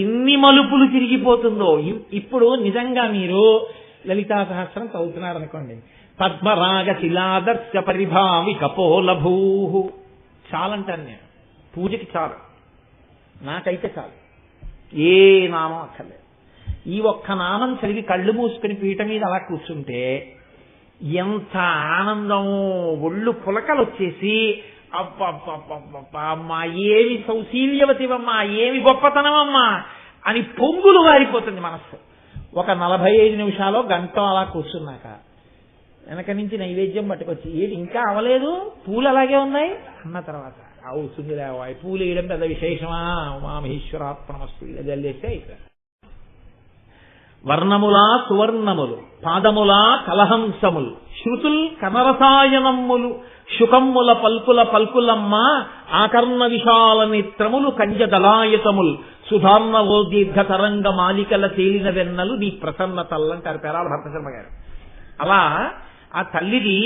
ఎన్ని మలుపులు తిరిగిపోతుందో. ఇప్పుడు నిజంగా మీరు లలితా సహస్రం చదువుతున్నారనుకోండి, పద్మరాగ శిలాదర్శ పరిభావి కపోలభూ చాలంటాను నేను. పూజకి చాలు, నాకైతే చాలు, ఏ నామం అక్కర్లేదు. ఈ ఒక్క నామం చదివి కళ్ళు మూసుకుని పీట మీద అలా కూర్చుంటే ఎంత ఆనందమో, ఒళ్ళు పులకలు వచ్చేసి అమ్మా ఏమి సౌశీల్యవతివమ్మా, ఏమి గొప్పతనమమ్మా అని పొంగులు వారిపోతుంది మనస్సు. ఒక 45 నిమిషాలు గంట అలా కూర్చున్నాక వెనక నుంచి నైవేద్యం పట్టుకొచ్చి ఏంటి ఇంకా అవలేదు, పూలు అలాగే ఉన్నాయి అన్న తర్వాత అవుతుంది లేవాయి, పూలు వేయడం పెద్ద విశేషమా, ఉమామహేశ్వరాత్మనమస్తు ఇలా జల్లేస్తే అయిపోయింది. వర్ణములా సువర్ణములు, పాదములా కలహంసములు, శృతుల్ కనరసాయనమ్ములు, శుకమ్ముల పల్కుల పల్కులమ్మ, ఆకర్ణ విశాల నేత్రములు, కంజదలాయతముల్, సుధార్ణవో దీర్ఘ తరంగ మాలికల తేలిన వెన్నలు నీ ప్రసన్న తల్లంటారు పేరాల భరతశర్మ గారు. అలా ఆ తల్లిది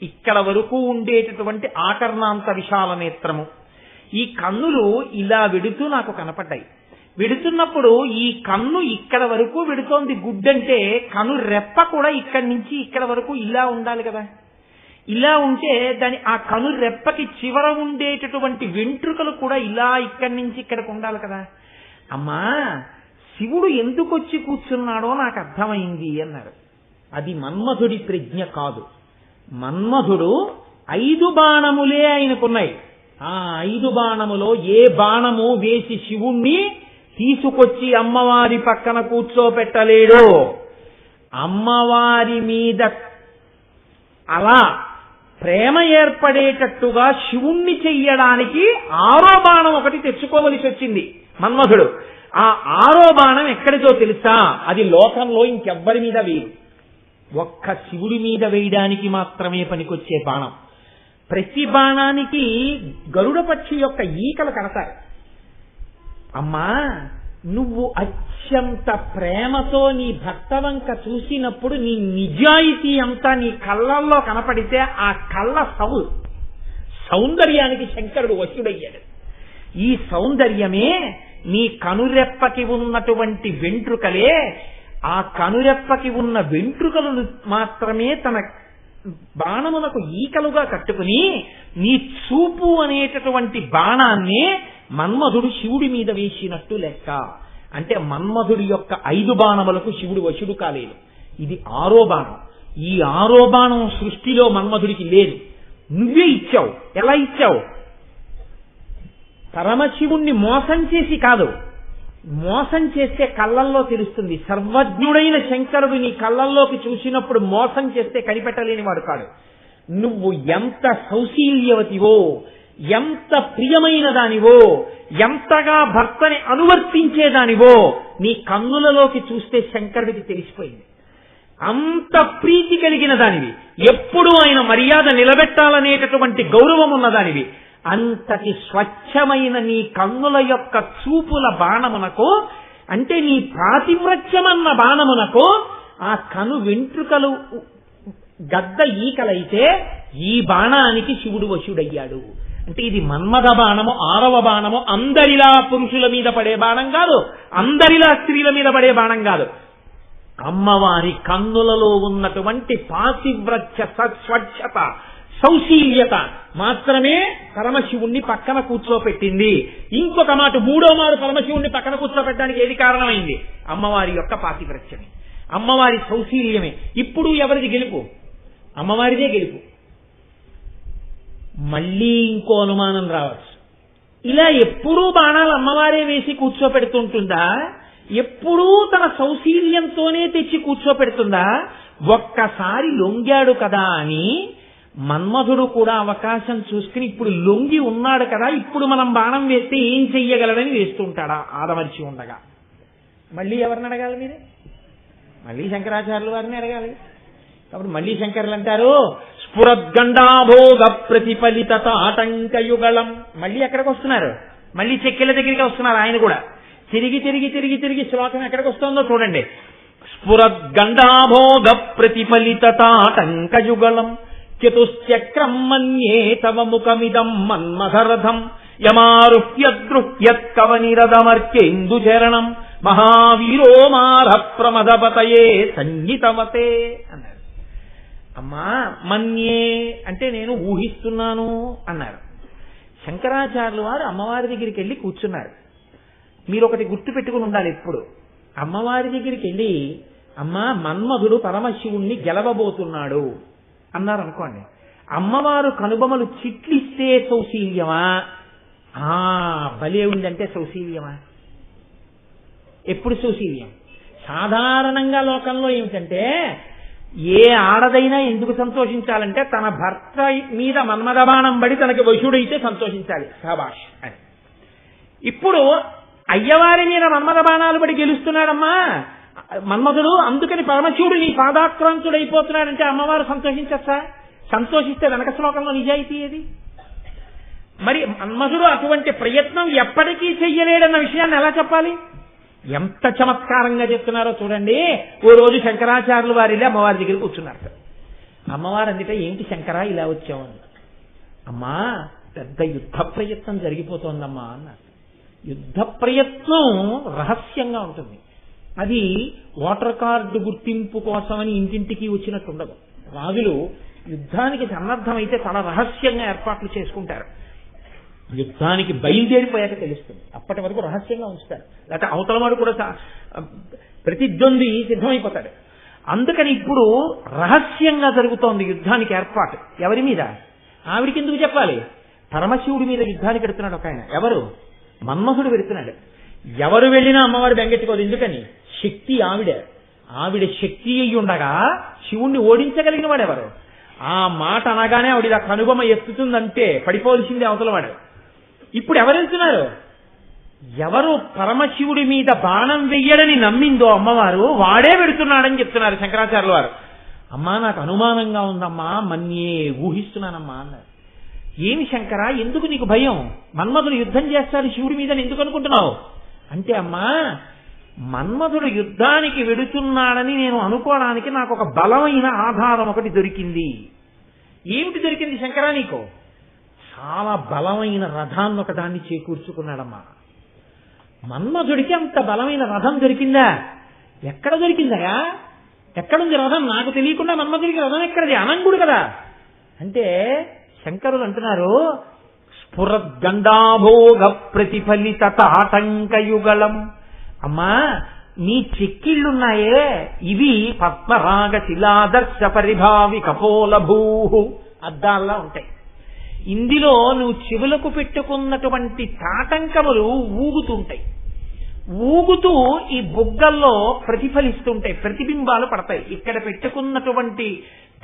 ఇక్కడ వరకు ఉండేటటువంటి ఆకర్ణాంత విశాల నేత్రము. ఈ కన్నులు ఇలా వెడుతూ నాకు కనపడ్డాయి. వెడుతున్నప్పుడు ఈ కన్ను ఇక్కడ వరకు వెడుతోంది గుడ్డంటే కను రెప్ప కూడా ఇక్కడి నుంచి ఇక్కడ వరకు ఇలా ఉండాలి కదా. ఇలా ఉంటే దాని ఆ కను రెప్పకి చివర ఉండేటటువంటి వెంట్రుకలు కూడా ఇలా ఇక్కడి నుంచి ఇక్కడికి ఉండాలి కదా. అమ్మా శివుడు ఎందుకు వచ్చి కూర్చున్నాడో నాకు అర్థమైంది అన్నారు. అది మన్మధుడి ప్రజ్ఞ కాదు. మన్మధుడు 5 బాణములే ఆయనకున్నాయి. ఆ 5 బాణములో ఏ బాణము వేసి శివుణ్ణి తీసుకొచ్చి అమ్మవారి పక్కన కూర్చోపెట్టలేడు. అమ్మవారి మీద అలా ప్రేమ ఏర్పడేటట్టుగా శివుణ్ణి చెయ్యడానికి 6వ బాణం ఒకటి తెచ్చుకోవలసి వచ్చింది మన్మధుడు. ఆ 6వ బాణం ఎక్కడితో తెలుసా? అది లోకంలో ఇంకెవ్వరి మీద వేయదు, ఒక్క శివుడి మీద వేయడానికి మాత్రమే పనికొచ్చే బాణం. ప్రతి బాణానికి గరుడ పక్షి యొక్క ఈకలు కడతారు. అమ్మా నువ్వు అత్యంత ప్రేమతో నీ భర్త వంక చూసినప్పుడు నీ నిజాయితీ అంతా నీ కళ్ళల్లో కనపడితే ఆ కళ్ళ సౌందర్యానికి శంకరుడు వశుడయ్యాడు. ఈ సౌందర్యమే నీ కనురెప్పకి ఉన్నటువంటి వెంట్రుకలే. ఆ కనురెప్పకి ఉన్న వెంట్రుకలను మాత్రమే తన బాణములకు ఈకలుగా కట్టుకుని నీ చూపు అనేటటువంటి బాణాన్ని మన్మధుడు శివుడి మీద వేసినట్టు లెక్క. అంటే మన్మధుడి యొక్క 5 బాణములకు శివుడు వశుడు కాలేదు. ఇది 6వ బాణం. ఈ 6వ బాణం సృష్టిలో మన్మధుడికి లేదు. నువ్వే ఇచ్చావు. ఎలా ఇచ్చావు? పరమశివుణ్ణి మోసం చేసి కాదు. మోసం చేస్తే కళ్ళల్లో తెలుస్తుంది. సర్వజ్ఞుడైన శంకరుడు నీ కళ్ళల్లోకి చూసినప్పుడు మోసం చేస్తే కనిపెట్టలేని వాడు కాడు. నువ్వు ఎంత సౌశీల్యవతివో, ఎంత ప్రియమైన దానివో, ఎంతగా భర్తని అనువర్తించేదానివో నీ కన్నులలోకి చూస్తే శంకరుడికి తెలిసిపోయింది. అంత ప్రీతి కలిగిన దానివి, ఎప్పుడు ఆయన మర్యాద నిలబెట్టాలనేటటువంటి గౌరవం ఉన్నదానివి. అంతటి స్వచ్ఛమైన నీ కన్నుల యొక్క చూపుల బాణమునకు, అంటే నీ పాతివ్రత్యమన్న బాణమునకు ఆ కను వెంట్రుకలు గద్ద ఈకలైతే ఈ బాణానికి శివుడు వశుడయ్యాడు. అంటే ఇది మన్మథ బాణము, 6వ బాణము. అందరిలా పురుషుల మీద పడే బాణం కాదు, అందరిలా స్త్రీల మీద పడే బాణం కాదు. అమ్మవారి కన్నులలో ఉన్నటువంటి పాతివ్రత్య స్వచ్ఛత, సౌశీల్యత మాత్రమే పరమశివుణ్ణి పక్కన కూర్చోపెట్టింది. ఇంకొక మాట, 3వ మారు పరమశివుణ్ణి పక్కన కూర్చోపెట్టడానికి ఏది కారణమైంది? అమ్మవారి యొక్క పాతివ్రత్యమే, అమ్మవారి సౌశీల్యమే. ఇప్పుడు ఎవరిది గెలుపు? అమ్మవారిదే గెలుపు. మళ్ళీ ఇంకో అనుమానం రావచ్చు. ఇలా ఎప్పుడూ బాణాలు అమ్మవారే వేసి కూర్చోపెడుతుంటుందా? ఎప్పుడూ తన సౌశీల్యంతోనే తెచ్చి కూర్చోపెడుతుందా? ఒక్కసారి లొంగాడు కదా అని మన్మధుడు కూడా అవకాశం చూసుకుని ఇప్పుడు లొంగి ఉన్నాడు కదా, ఇప్పుడు మనం బాణం వేస్తే ఏం చెయ్యగలడని వేస్తుంటాడా ఆదమర్చి ఉండగా? మళ్ళీ ఎవరిని అడగాలి మీరే? మళ్ళీ శంకరాచార్యుల వారిని అడగాలి. కాబట్టి మళ్ళీ శంకరులు అంటారు, స్ఫురద్గండాభోగ ప్రతిఫలిత ఆటంకయుగళం. మళ్ళీ ఎక్కడికి వస్తున్నారు? మళ్ళీ చెక్కెల దగ్గరికి వస్తున్నారు. ఆయన కూడా తిరిగి తిరిగి తిరిగి తిరిగి శ్లోకం ఎక్కడికి వస్తుందో చూడండి. స్ఫురద్గండాభోగ ప్రతిఫలిత ఆటంకయుగళం చతుశ్చక్రం మన్యే తవ ముఖమిదం మన్మథరథం యమారుహ్యద్రుహ్యత్కవనిరదమర్చేందుచరణం మహావీరో మార ప్రమదపతయే సంగీతవతే అన్నారు. అమ్మా మన్యే అంటే నేను ఊహిస్తున్నాను అన్నారు. శంకరాచార్యులు వారు అమ్మవారి దగ్గరికి వెళ్ళి కూర్చున్నారు. మీరు ఒకటి గుర్తు పెట్టుకుని ఉండాలి ఎప్పుడు. అమ్మవారి దగ్గరికి వెళ్ళి అమ్మా మన్మధుడు పరమశివుణ్ణి గెలవబోతున్నాడు అన్నారు అనుకోండి. అమ్మవారు కనుబొమలు చిట్లిస్తే సౌశీల్యమా? భలే ఉందంటే సౌశీల్యమా? ఎప్పుడు సౌశీల్యం? సాధారణంగా లోకంలో ఏమిటంటే, ఏ ఆడదైనా ఎందుకు సంతోషించాలంటే తన భర్త మీద మన్మథబాణం పడి తనకి వశుడైతే సంతోషించాలి, శాబాష్ అని. ఇప్పుడు అయ్యవారి మీద మన్మథ బాణాలు పడి గెలుస్తున్నాడమ్మా మన్మధుడు, అందుకని పరమశివుడు నీ పాదాక్రాంతుడైపోతున్నాడంటే అమ్మవారు సంతోషించచ్చా? సంతోషిస్తే వెనక శ్లోకంలో నిజాయితీ ఏది? మరి మన్మధుడు అటువంటి ప్రయత్నం ఎప్పటికీ చెయ్యలేడన్న విషయాన్ని ఎలా చెప్పాలి? ఎంత చమత్కారంగా చెప్తున్నారో చూడండి. ఓ రోజు శంకరాచార్యులు వారిలే అమ్మవారి దగ్గర కూర్చున్నారు. అమ్మవారు అందుకే ఏంటి శంకరా ఇలా వచ్చావని. అమ్మా పెద్ద యుద్ధ ప్రయత్నం జరిగిపోతోందమ్మా అన్నారు. యుద్ధ ప్రయత్నం రహస్యంగా ఉంటుంది. అది ఓటర్ కార్డు గుర్తింపు కోసమని ఇంటింటికి వచ్చినట్టు ఉండదు. రాజులు యుద్ధానికి సన్నద్ధమైతే చాలా రహస్యంగా ఏర్పాట్లు చేసుకుంటారు. యుద్ధానికి బయలుదేరిపోయాక తెలుస్తుంది. అప్పటి వరకు రహస్యంగా ఉంచుతారు. లేకపోతే అవతల వాడు కూడా ప్రతిద్వంద్వి సిద్ధమైపోతాడు. అందుకని ఇప్పుడు రహస్యంగా జరుగుతోంది యుద్ధానికి ఏర్పాటు. ఎవరి మీద? ఆవిడికి ఎందుకు చెప్పాలి? పరమశివుడి మీద యుద్ధానికి పెడుతున్నాడు ఒక ఆయన. ఎవరు? మన్మధుడు పెడుతున్నాడు. ఎవరు వెళ్ళినా అమ్మవారు బెంగెట్టుకోదు. ఎందుకని? శక్తి ఆవిడ. ఆవిడ శక్తి అయి ఉండగా శివుణ్ణి ఓడించగలిగిన వాడెవరు? ఆ మాట అనగానే ఆవిడ ఇలా కనుబొమ్మ ఎత్తుతుందంటే పడిపోవలసిందే అవతల వాడు. ఇప్పుడు ఎవరు వెళ్తున్నారు? ఎవరు పరమశివుడి మీద బాణం వెయ్యడని నమ్మిందో అమ్మవారు వాడే పెడుతున్నాడని చెప్తున్నారు శంకరాచార్యుల వారు. అమ్మా నాకు అనుమానంగా ఉందమ్మా, మన్యే ఊహిస్తున్నానమ్మా అన్నారు. ఏమి శంకర, ఎందుకు నీకు భయం? మన్మధుడు యుద్ధం చేస్తాడు శివుడి మీద ఎందుకు అనుకుంటున్నావు అంటే, అమ్మా మన్మధుడు యుద్ధానికి వెడుతున్నాడని నేను అనుకోవడానికి నాకు ఒక బలమైన ఆధారం ఒకటి దొరికింది. ఏమిటి దొరికింది శంకర నీకు? చాలా బలమైన రథాన్ని ఒకదాన్ని చేకూర్చుకున్నాడమ్మా. మన్మధుడికి అంత బలమైన రథం దొరికిందా? ఎక్కడ దొరికిందయా? ఎక్కడుంది రథం? నాకు తెలియకుండా మన్మధుడికి రథం ఎక్కడది? అనంగుడు కదా. అంటే శంకరులు అంటున్నారు, స్ఫురద్గండాభోగ ప్రతిఫలిత తాటంకయుగళం. అమ్మా, నీ చెక్కిళ్ళున్నాయే ఇవి పద్మరాగ శిలాదర్శ పరిభావి కపోలభూ, అద్దాల్లా ఉంటాయి. ఇందులో నువ్వు చెవులకు పెట్టుకున్నటువంటి తాటంకములు ఊగుతుంటాయి. ఊగుతూ ఈ బుగ్గల్లో ప్రతిఫలిస్తుంటాయి, ప్రతిబింబాలు పడతాయి. ఇక్కడ పెట్టుకున్నటువంటి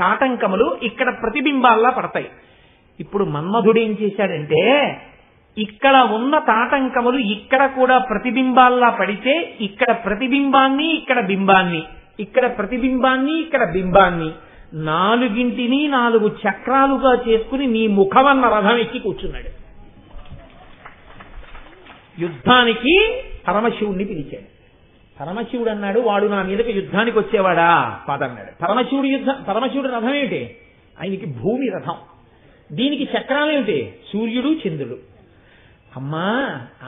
తాటంకములు ఇక్కడ ప్రతిబింబాల్లా పడతాయి. ఇప్పుడు మన్మధుడు ఏం చేశాడంటే, ఇక్కడ ఉన్న తాటంకములు ఇక్కడ కూడా ప్రతిబింబాల్లా పడితే ఇక్కడ ప్రతిబింబాన్ని, ఇక్కడ బింబాన్ని, ఇక్కడ ప్రతిబింబాన్ని, ఇక్కడ బింబాన్ని నాలుగింటిని 4 చక్రాలుగా చేసుకుని నీ ముఖమన్న రథం ఎక్కి కూర్చున్నాడు. యుద్ధానికి పరమశివుణ్ణి పిలిచాడు. పరమశివుడు అన్నాడు, వాడు నా మీదకి యుద్ధానికి వచ్చేవాడా? పదన్నాడు. పరమశివుడు రథం ఏమిటి? ఆయనకి భూమి రథం. దీనికి చక్రాలేమిటి? సూర్యుడు చంద్రుడు. అమ్మా,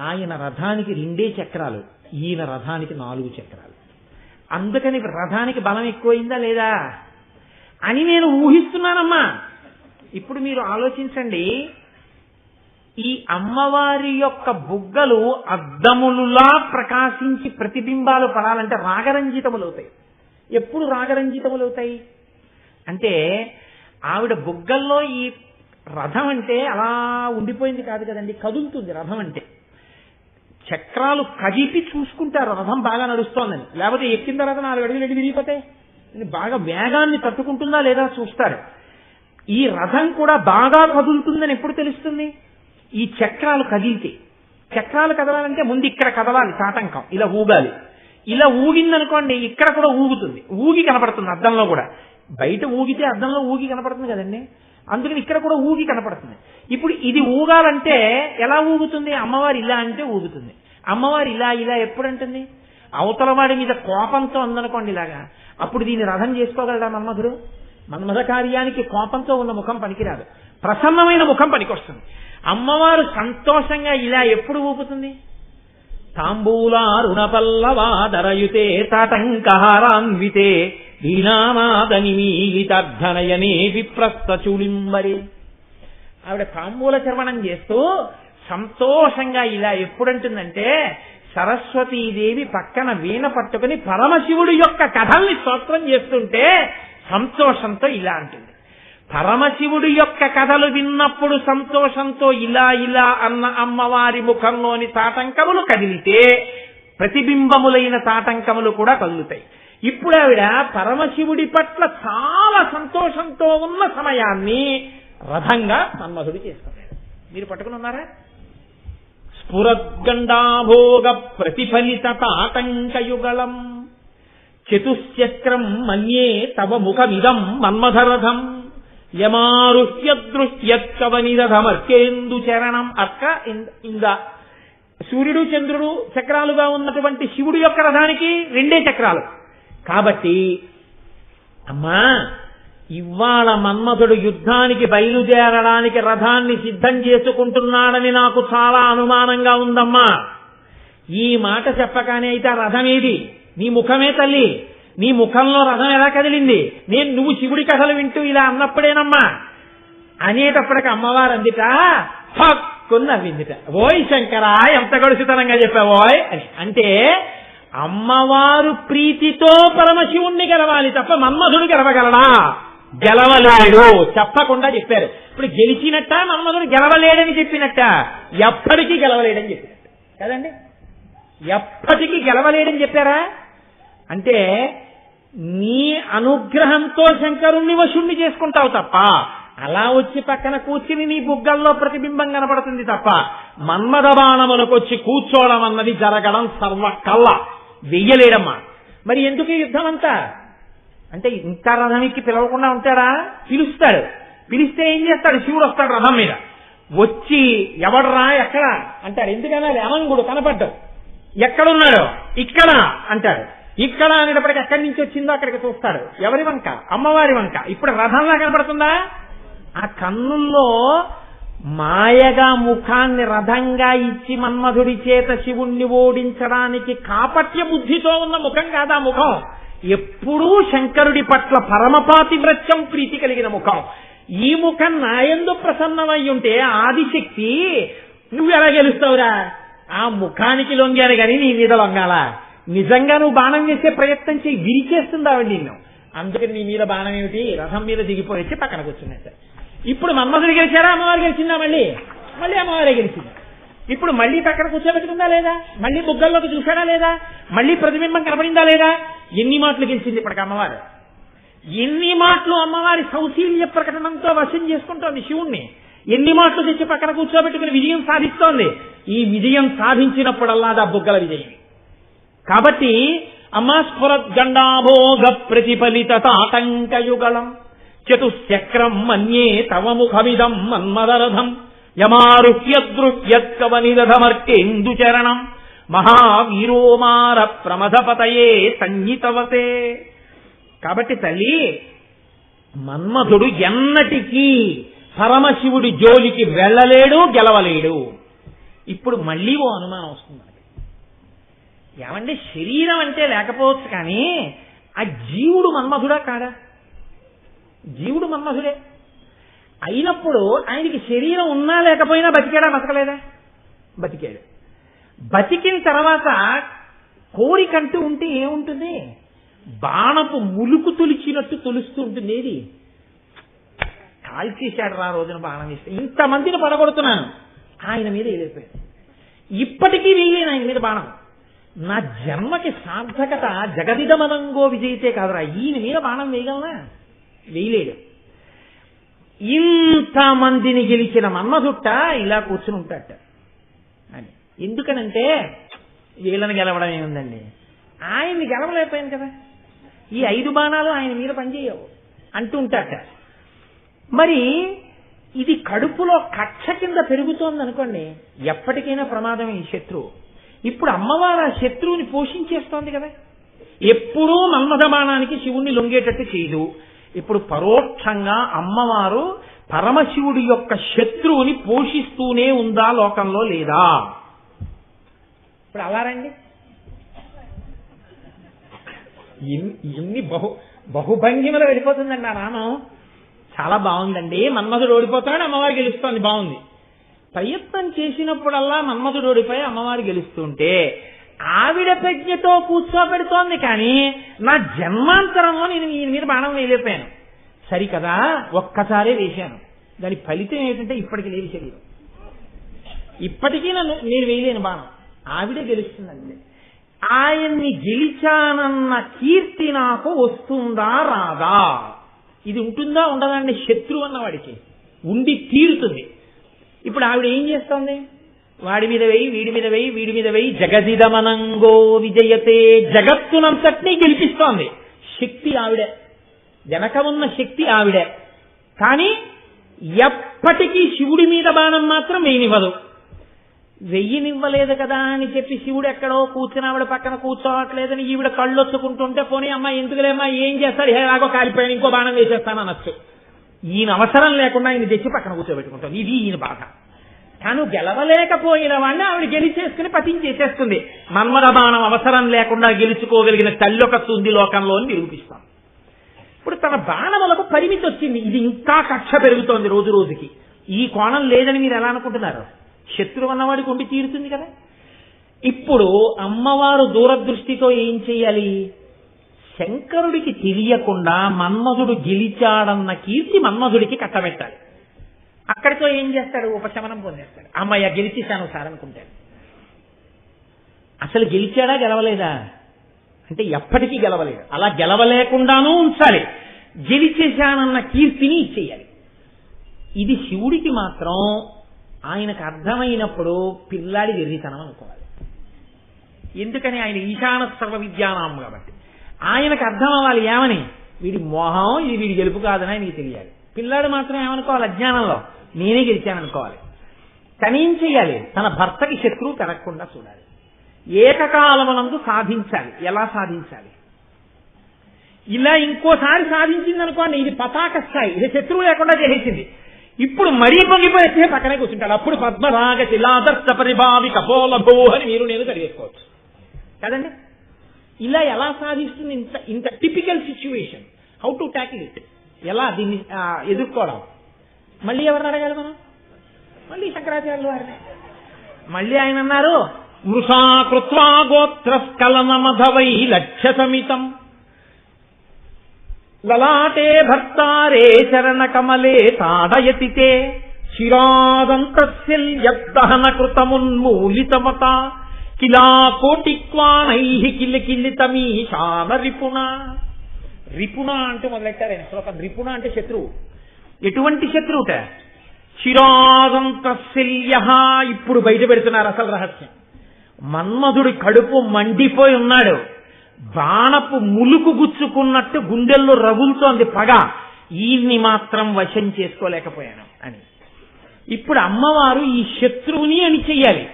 ఆయన రథానికి 2 చక్రాలు, ఈయన రథానికి 4 చక్రాలు. అందుకని రథానికి బలం ఎక్కువైందా లేదా అని నేను ఊహిస్తున్నానమ్మా. ఇప్పుడు మీరు ఆలోచించండి, ఈ అమ్మవారి యొక్క బుగ్గలు అద్దములులా ప్రకాశించి ప్రతిబింబాలు పడాలంటే రాగరంజితములవుతాయి. ఎప్పుడు రాగరంజితములవుతాయి అంటే, ఆవిడ బుగ్గల్లో ఈ రథం అంటే అలా ఉండిపోయింది కాదు కదండి, కదులుతుంది రథం అంటే. చక్రాలు కదిపి చూసుకుంటారు రథం బాగా నడుస్తోందని, లేకపోతే ఎక్కిన తర్వాత 4 అడుగులు ఎడి విరిగిపోతాయి. బాగా వేగాన్ని తట్టుకుంటుందా లేదా చూస్తారు. ఈ రథం కూడా బాగా కదులుతుందని ఎప్పుడు తెలుస్తుంది? ఈ చక్రాలు కదిలితే. చక్రాలు కదలాలంటే ముందు ఇక్కడ కదలాలి, తాటంకం ఇలా ఊగాలి. ఇలా ఊగిందనుకోండి, ఇక్కడ కూడా ఊగుతుంది, ఊగి కనపడుతుంది అద్దంలో కూడా. బయట ఊగితే అద్దంలో ఊగి కనపడుతుంది కదండి, అందుకని ఇక్కడ కూడా ఊగి కనపడుతుంది. ఇప్పుడు ఇది ఊగాలంటే ఎలా ఊగుతుంది? అమ్మవారు ఇలా అంటే ఊగుతుంది. అమ్మవారు ఇలా ఇలా ఎప్పుడు అంటుంది? అవతల వాడి మీద కోపంతో అందనుకోండి ఇలాగా, అప్పుడు దీన్ని రథం చేసుకోగలడా మన్మధుడు? మన్మథ కార్యానికి కోపంతో ఉన్న ముఖం పనికిరాదు, ప్రసన్నమైన ముఖం పనికొస్తుంది. అమ్మవారు సంతోషంగా ఇలా ఎప్పుడు ఊపుతుంది? తాంబూలారుణపల్లవాదరయుతే తాటంకహారాన్వితే దీనామాదనిమీలితార్ధనయనే విప్రస్థచూలింబరే. ఆవిడ తాంబూల చర్వణం చేస్తూ సంతోషంగా ఇలా ఎప్పుడంటుందంటే, సరస్వతీదేవి పక్కన వీణ పట్టుకుని పరమశివుడి యొక్క కథల్ని స్తోత్రం చేస్తుంటే సంతోషంతో ఇలా అంటుంది. పరమశివుడి యొక్క కథలు విన్నప్పుడు సంతోషంతో ఇలా ఇలా అన్న అమ్మవారి ముఖంలోని తాటంకములు కదిలితే ప్రతిబింబములైన తాటంకములు కూడా కదులుతాయి. ఇప్పుడు ఆవిడ పరమశివుడి పట్ల చాలా సంతోషంతో ఉన్న సమయాన్ని రథంగా మన్మధుడు చేసుకున్నాడు. మీరు పట్టుకుని ఉన్నారా? స్ఫురద్గండాభోగ ప్రతిఫలిత తాటంకయుగళం చతుశ్చక్రం మన్యే తవ ముఖమిదం మన్మథరథం యమారుహ్యదృహ్యత్కవనిరథమర్కేందు చరణం. అర్క ఇంద సూర్యుడు చంద్రుడు చక్రాలుగా ఉన్నటువంటి శివుడు యొక్క రథానికి 2 చక్రాలు కాబట్టి, అమ్మా ఇవాళ మన్మథుడు యుద్ధానికి బయలుదేరడానికి రథాన్ని సిద్ధం చేసుకుంటున్నాడని నాకు చాలా అనుమానంగా ఉందమ్మా. ఈ మాట చెప్పగానే అయితే ఆ రథం ఏది? నీ ముఖమే తల్లి, నీ ముఖంలో రథం ఎలా కదిలింది? నువ్వు శివుడి కథలు వింటూ ఇలా అన్నప్పుడేనమ్మా అనేటప్పటికి అమ్మవారు అందిట హక్కుని నవ్విందిట. ఓయ్ శంకరా, ఎంత గడుసుతనంగా చెప్పావోయ్ అని. అంటే అమ్మవారు ప్రీతితో పరమశివుణ్ణి గెలవాలి తప్ప మన్మధుడు గెలవగలడా? గెలవలేడు. చెప్పకుండా చెప్పారు. ఇప్పుడు గెలిచినట్ట మన్మధుడు గెలవలేడని చెప్పినట్ట? ఎప్పటికీ గెలవలేడని చెప్పినట్ట కదండి. ఎప్పటికీ గెలవలేడని చెప్పారా? అంటే నీ అనుగ్రహంతో శంకరుణ్ణి వశుణ్ణి చేసుకుంటావు తప్ప, అలా వచ్చి పక్కన కూర్చుని నీ బుగ్గల్లో ప్రతిబింబం కనపడుతుంది తప్ప మన్మథ బాణమునకొచ్చి కూర్చోవడం అన్నది జరగడం సర్వకల్లా వెయ్యలేడమ్మా. మరి ఎందుకు యుద్ధం అంతా అంటే, ఇంకా రథానికి పిలవకుండా ఉంటాడా? పిలుస్తాడు. పిలిస్తే ఏం చేస్తాడు? శివుడు వస్తాడు రథం మీద. వచ్చి ఎవడరా ఎక్కడ అంటాడు. ఎందుకనాలి? అనంగుడు కనపడ్డావు. ఎక్కడున్నాడు? ఇక్కడ అంటాడు. ఇక్కడ అనేటప్పటికి ఎక్కడి నుంచి వచ్చిందో అక్కడికి చూస్తాడు. ఎవరి వంక? అమ్మవారి వంక. ఇప్పుడు రథంలా కనపడుతుందా? ఆ కన్నుల్లో మాయగా ముఖాన్ని రథంగా ఇచ్చి మన్మధుడి చేత శివుణ్ణి ఓడించడానికి కాపట్య బుద్ధితో ఉన్న ముఖం కాదా ముఖం. ఎప్పుడూ శంకరుడి పట్ల పరమపాతివ్రత్యం ప్రీతి కలిగిన ముఖం. ఈ ముఖం నాయందు ప్రసన్నమై ఉంటే ఆదిశక్తి నువ్వు ఎలా గెలుస్తావురా, ఆ ముఖానికి లొంగాను గాని నీ మీద లొంగాలా, నిజంగా నువ్వు బాణం వేసే ప్రయత్నం చేయి, విరిచేస్తుంది ఆవిడ నిన్ను. అందుకని నీ మీద బాణం ఏమిటి, రథం మీద దిగిపోయి పక్కన కూర్చున్నట్టు. ఇప్పుడు మన్మధుడు గెలిచారా, అమ్మవారు గెలిచిందా, మళ్ళీ అమ్మవారే గెలిచింది. ఇప్పుడు మళ్ళీ పక్కన కూర్చోబెట్టుకుందా లేదా, మళ్ళీ బుగ్గల్లోకి చూసాడా లేదా, మళ్ళీ ప్రతిబింబం కనపడిందా లేదా, ఎన్ని మాటలు గెలిచింది ఇప్పటికి అమ్మవారు. ఎన్ని మాటలు అమ్మవారి సౌశీల్య ప్రకటనంతో వశం చేసుకుంటోంది శివుణ్ణి, ఎన్ని మాటలు తెచ్చి పక్కన కూర్చోబెట్టుకుని విజయం సాధిస్తోంది. ఈ విజయం సాధించినప్పుడల్లా ఆ బుగ్గల విజయం. కాబట్టి అమ్మస్ఫురద్గండాభోగ ప్రతిఫలిత తాటంకయుగళం చతుశ్చక్రం మన్యే తవ ముఖమిదం మన్మదరథం యమారుహ్యద్రుహ్యత్కవనిరథమర్కేందుచరణం మహావీరోమార ప్రమథపతయే సంహితవతే. కాబట్టి తల్లి, మన్మధుడు ఎన్నటికీ పరమశివుడి జోలికి వెళ్ళలేడు, గెలవలేడు. ఇప్పుడు మళ్ళీ ఓ అనుమానం వస్తుంది. ఏమంటే శరీరం అంటే లేకపోవచ్చు కానీ ఆ జీవుడు మన్మధుడా కాదా? జీవుడు మన్మధుడే అయినప్పుడు ఆయనకి శరీరం ఉన్నా లేకపోయినా బతికాడా, బతకలేదా? బతికాడు. బతికిన తర్వాత కోరికంటూ ఉంటే ఏముంటుంది, బాణపు ములుకు తొలిచినట్టు తొలుస్తూ ఉంటుంది. ఏది కాల్చేశాడు రా రోజున బాణం వేస్తే, ఇంతమందిని పడగొడుతున్నాను, ఆయన మీద వెళ్ళిపోయాడు. ఇప్పటికీ వేయలేను ఆయన మీద బాణం. నా జన్మకి సార్థకత జగదిదమనంగో విజయితే కాదురా, ఈయన మీద బాణం వేయగలనా? వేయలేడు. ఇంతమందిని గెలిచిన మన్మధుట్ట ఇలా కూర్చుని ఉంటాట అని. ఎందుకనంటే వీళ్ళని గెలవడం ఏముందండి, ఆయన్ని గెలవలేకపోయాను కదా, ఈ 5 బాణాలు ఆయన మీద పనిచేయవు అంటూ ఉంటాట. మరి ఇది కడుపులో కక్ష కింద పెరుగుతోంది అనుకోండి, ఎప్పటికైనా ప్రమాదం ఈ శత్రువు. ఇప్పుడు అమ్మవారు ఆ శత్రువుని పోషించేస్తోంది కదా, ఎప్పుడూ మన్మథ బాణానికి శివుణ్ణి లొంగేటట్టు చేయదు. ఇప్పుడు పరోక్షంగా అమ్మవారు పరమశివుడి యొక్క శత్రువుని పోషిస్తూనే ఉందా లోకంలో లేదా? ఇప్పుడు అలారండి, ఇన్ని బహుభంగిమలో వెళ్ళిపోతుందండి ఆ నామం. చాలా బాగుందండి. మన్మధుడు ఓడిపోతాడు, అమ్మవారు గెలుస్తోంది, బాగుంది. ప్రయత్నం చేసినప్పుడల్లా మన్మధుడు ఓడిపోయి అమ్మవారు గెలుస్తుంటే ఆవిడ ప్రజ్ఞతో కూర్చోబెడుతోంది. కానీ నా జన్మాంతరంలో నేను ఈయన మీద బాణం వేయలేకపోయాను. సరికదా, ఒక్కసారే వేశాను. దాని ఫలితం ఏంటంటే ఇప్పటికి లేదు శరీరం, ఇప్పటికీ నేను వేయలేను బాణం, ఆవిడే గెలుస్తుందండి. ఆయన్ని గెలిచానన్న కీర్తి నాకు వస్తుందా రాదా? ఇది ఉంటుందా ఉండదండి? శత్రువు అన్నవాడికి ఉండి తీరుతుంది. ఇప్పుడు ఆవిడ ఏం చేస్తోంది, వాడి మీద వెయ్యి, వీడి మీద వెయ్యి, వీడి మీద వెయ్యి, జగదిదమనంగో విజయతే, జగత్తునంతటినీ గెలిపిస్తోంది. శక్తి ఆవిడే, వెనక ఉన్న శక్తి ఆవిడే. కానీ ఎప్పటికీ శివుడి మీద బాణం మాత్రం వేయనివ్వదు. వెయ్యినివ్వలేదు కదా అని చెప్పి శివుడు ఎక్కడో కూర్చుని ఆవిడ పక్కన కూర్చోవట్లేదని ఈవిడ కళ్ళొచ్చుకుంటుంటే, పోనీ అమ్మా ఎందుకులేమ్మా ఏం చేస్తారు, ఎలాగో కాలిపోయాను ఇంకో బాణం వేసేస్తాను అనొచ్చు. ఈయన అవసరం లేకుండా ఆయన తెచ్చి పక్కన కూర్చోబెట్టుకుంటాం, ఇది ఈయన బాధ. తాను గెలవలేకపోయిన వాడిని ఆవిడ గెలిచేసుకుని పతించేసేస్తుంది. మన్మథ బాణం అవసరం లేకుండా గెలుచుకోగలిగిన తల్లొకత్తు ఉంది లోకంలో అని నిరూపిస్తాం. ఇప్పుడు తన బాణములకు పరిమితి వచ్చింది, ఇది ఇంకా కక్ష పెరుగుతోంది రోజు రోజుకి. ఈ కోణం లేదని మీరు ఎలా అనుకుంటున్నారు? శత్రువు అన్నవాడికి ఉండి తీరుతుంది కదా. ఇప్పుడు అమ్మవారు దూరదృష్టితో ఏం చెయ్యాలి, శంకరుడికి తెలియకుండా మన్మధుడు గెలిచాడన్న కీర్తి మన్మధుడికి కట్టబెట్టాలి. అక్కడితో ఏం చేస్తాడు, ఉపశమనం పొందేస్తాడు. అమ్మయ్య గెలిచేశాను సార్ అనుకుంటాడు. అసలు గెలిచాడా గెలవలేదా అంటే ఎప్పటికీ గెలవలేడు. అలా గెలవలేకుండానూ ఉంచాలి, గెలిచేశానన్న కీర్తిని ఇచ్చేయాలి. ఇది శివుడికి మాత్రం ఆయనకు అర్థమైనప్పుడు పిల్లాడి వెర్రితనం అనుకోవాలి. ఎందుకని ఆయన ఈశాన సర్వ విద్యానాం కాబట్టి ఆయనకు అర్థం అవ్వాలి. ఏమని, వీడి మోహం ఇది వీడి గెలుపు కాదని ఆయనకి తెలియాలి. పిల్లాడు మాత్రం ఏమనుకోవాలి, అజ్ఞానంలో నేనే గెలిచాననుకోవాలి. తనేం చెయ్యాలి, తన భర్తకి శత్రువు పెరగకుండా చూడాలి, ఏకకాలమునందు సాధించాలి. ఎలా సాధించాలి, ఇలా ఇంకోసారి సాధించింది అనుకోండి, ఇది పతాక స్థాయి, ఇది శత్రువు లేకుండా చేసేసింది. ఇప్పుడు మరీ పొంగిపోయి పక్కనే కూర్చుంటాడు. అప్పుడు పద్మరాగ శిలాదర్శ పరిభావి కపోలభో అని మీరు నేను చదివేసుకోవచ్చు కదండి. ఇలా ఎలా సాధిస్తుంది ఇంత typical situation, how to tackle it, ఎలా దీన్ని ఎదుర్కోవడం? మళ్ళీ ఎవరిని అడగాలి మనం? మళ్ళీ శంకరాచార్యులు వారిని. మళ్ళీ ఆయన అన్నారు, మృషా కృత్వా గోత్రస్కలనమధవై లక్ష్య సమితం లలాటే భర్తారే చరణ కమలే తాడయతితే శిరాదంతస్యదహన కృతమున్మూలితమత కిలా కోటిక్వాణై కిలికిలితమీశాన రిపుణ. రిపుణ అంటే మొదలెట్టారు ఆయన శ్లోకం. రిపుణ అంటే శత్రువు. ఎటువంటి శత్రువుట? శిరాదంతశల్య. ఇప్పుడు బయట పెడుతున్నారు అసలు రహస్యం. మన్మధుడి కడుపు మండిపోయి ఉన్నాడు, బాణపు ములుకు గుచ్చుకున్నట్టు గుండెల్లో రగులుతోంది పగ. ఈయన్ని మాత్రం వశం చేసుకోలేకపోయాను అని. ఇప్పుడు అమ్మవారు ఈ శత్రువుని అని చెయ్యాలి,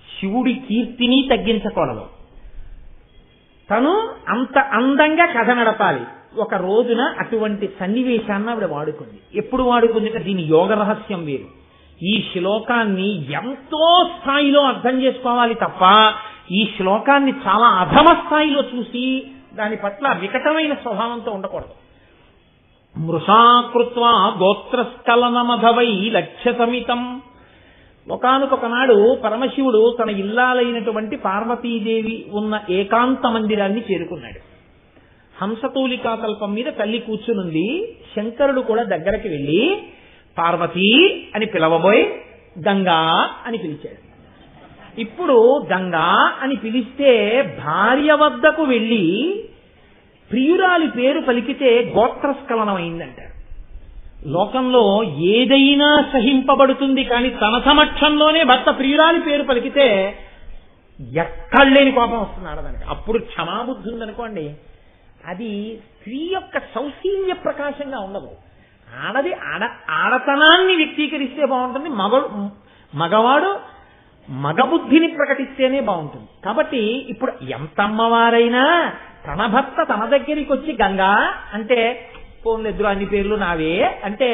శివుడి కీర్తిని తగ్గించకూడదు. తను అంత అందంగా కథ నడపాలి. ఒక రోజున అటువంటి సన్నివేశాన్ని ఆవిడ వాడుకుంది. ఎప్పుడు వాడుకుంది? దీని యోగ రహస్యం వేరు. ఈ శ్లోకాన్ని ఎంతో స్థాయిలో అర్థం చేసుకోవాలి తప్ప ఈ శ్లోకాన్ని చాలా అధమ స్థాయిలో చూసి దాని పట్ల వికటమైన స్వభావంతో ఉండకూడదు. మృషాకృత్వా గోత్రస్కలనమధవై లక్ష్య సమితం. ఒకానొకనాడు పరమశివుడు తన ఇల్లాలైనటువంటి పార్వతీదేవి ఉన్న ఏకాంత మందిరాన్ని చేరుకున్నాడు. హంసతూలికాతల్పం మీద తల్లి కూర్చునుంది. శంకరుడు కూడా దగ్గరికి వెళ్లి పార్వతీ అని పిలవబోయి గంగా అని పిలిచాడు. ఇప్పుడు గంగా అని పిలిస్తే భార్య వద్దకు వెళ్లి ప్రియురాలి పేరు పలికితే గోత్రస్ఖలనం అయిందంటారు. లోకంలో ఏదైనా సహింపబడుతుంది, కానీ తన సమక్షంలోనే భర్త ప్రియురాలి పేరు పలికితే ఎక్కడలేని కోపం వస్తుంది ఆడదానికి. అప్పుడు క్షమాబుద్ధి ఉందనుకోండి, అది స్త్రీ యొక్క సౌశీల్య ప్రకాశంగా ఉండదు. ఆడది ఆడతనాన్ని వ్యక్తీకరిస్తే బాగుంటుంది, మగవాడు మగబుద్ధిని ప్రకటిస్తేనే బాగుంటుంది. కాబట్టి ఇప్పుడు ఎంత అమ్మవారైనా తన భర్త తన దగ్గరికి వచ్చి గంగా అంటే పోన్లెద్దురు అన్ని పేర్లు నావే అంటే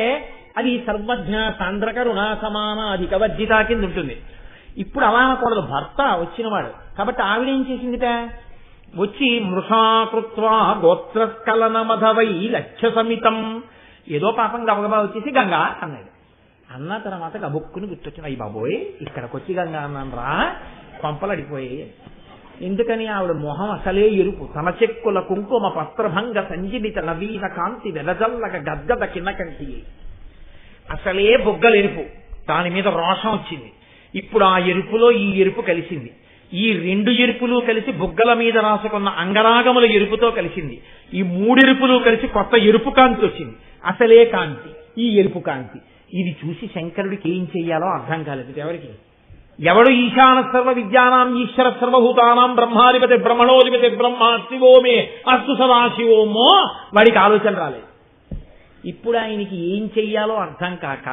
అది సర్వజ్ఞ సాంద్రక రుణ సమాన అధిక వర్జిత కింద ఉంటుంది. ఇప్పుడు అలా అనకూడదు, భర్త వచ్చినవాడు. కాబట్టి ఆవిడేం చేసిందిట? వచ్చి మృషాకృత్వా గోత్రస్కలనమధవై లక్ష్య సమితం. ఏదో పాపం గబగబా వచ్చేసి గంగా అన్నాడు. అన్న తర్వాత గబుక్కుని గుర్తొచ్చిన, అయ్యి బాబోయ్ ఇక్కడికి వచ్చి గంగా అన్నాను రా, కొంపలడిపోయి. ఎందుకని? ఆవిడ మొహం అసలే ఎరుపు, తన చెక్కుల కుంకుమ పత్రభంగ సంజీవిత నవీన కాంతి వెలజల్లగ గద్గద కిన్నకంటి, అసలే బొగ్గలు ఎరుపు, దాని మీద రోషం వచ్చింది. ఇప్పుడు ఆ ఎరుపులో ఈ ఎరుపు కలిసింది. ఈ రెండు ఎరుపులు కలిసి బుగ్గల మీద రాసుకున్న అంగరాగముల ఎరుపుతో కలిసింది. ఈ మూడెరుపులు కలిసి కొత్త ఎరుపు కాంతి వచ్చింది. అసలే కాంతి, ఈ ఎరుపు కాంతి. ఇది చూసి శంకరుడికి ఏం చెయ్యాలో అర్థం కాలేదు. ఎవరికి? ఎవడు ఈశాన సర్వ విద్యానాం ఈశ్వర సర్వభూతానాం బ్రహ్మాధిపతి బ్రహ్మణోధిపతి బ్రహ్మ శివోమే అస్తు సదాశివోమో, వాడికి ఆలోచన రాలేదు. ఇప్పుడు ఆయనకి ఏం చెయ్యాలో అర్థం కాక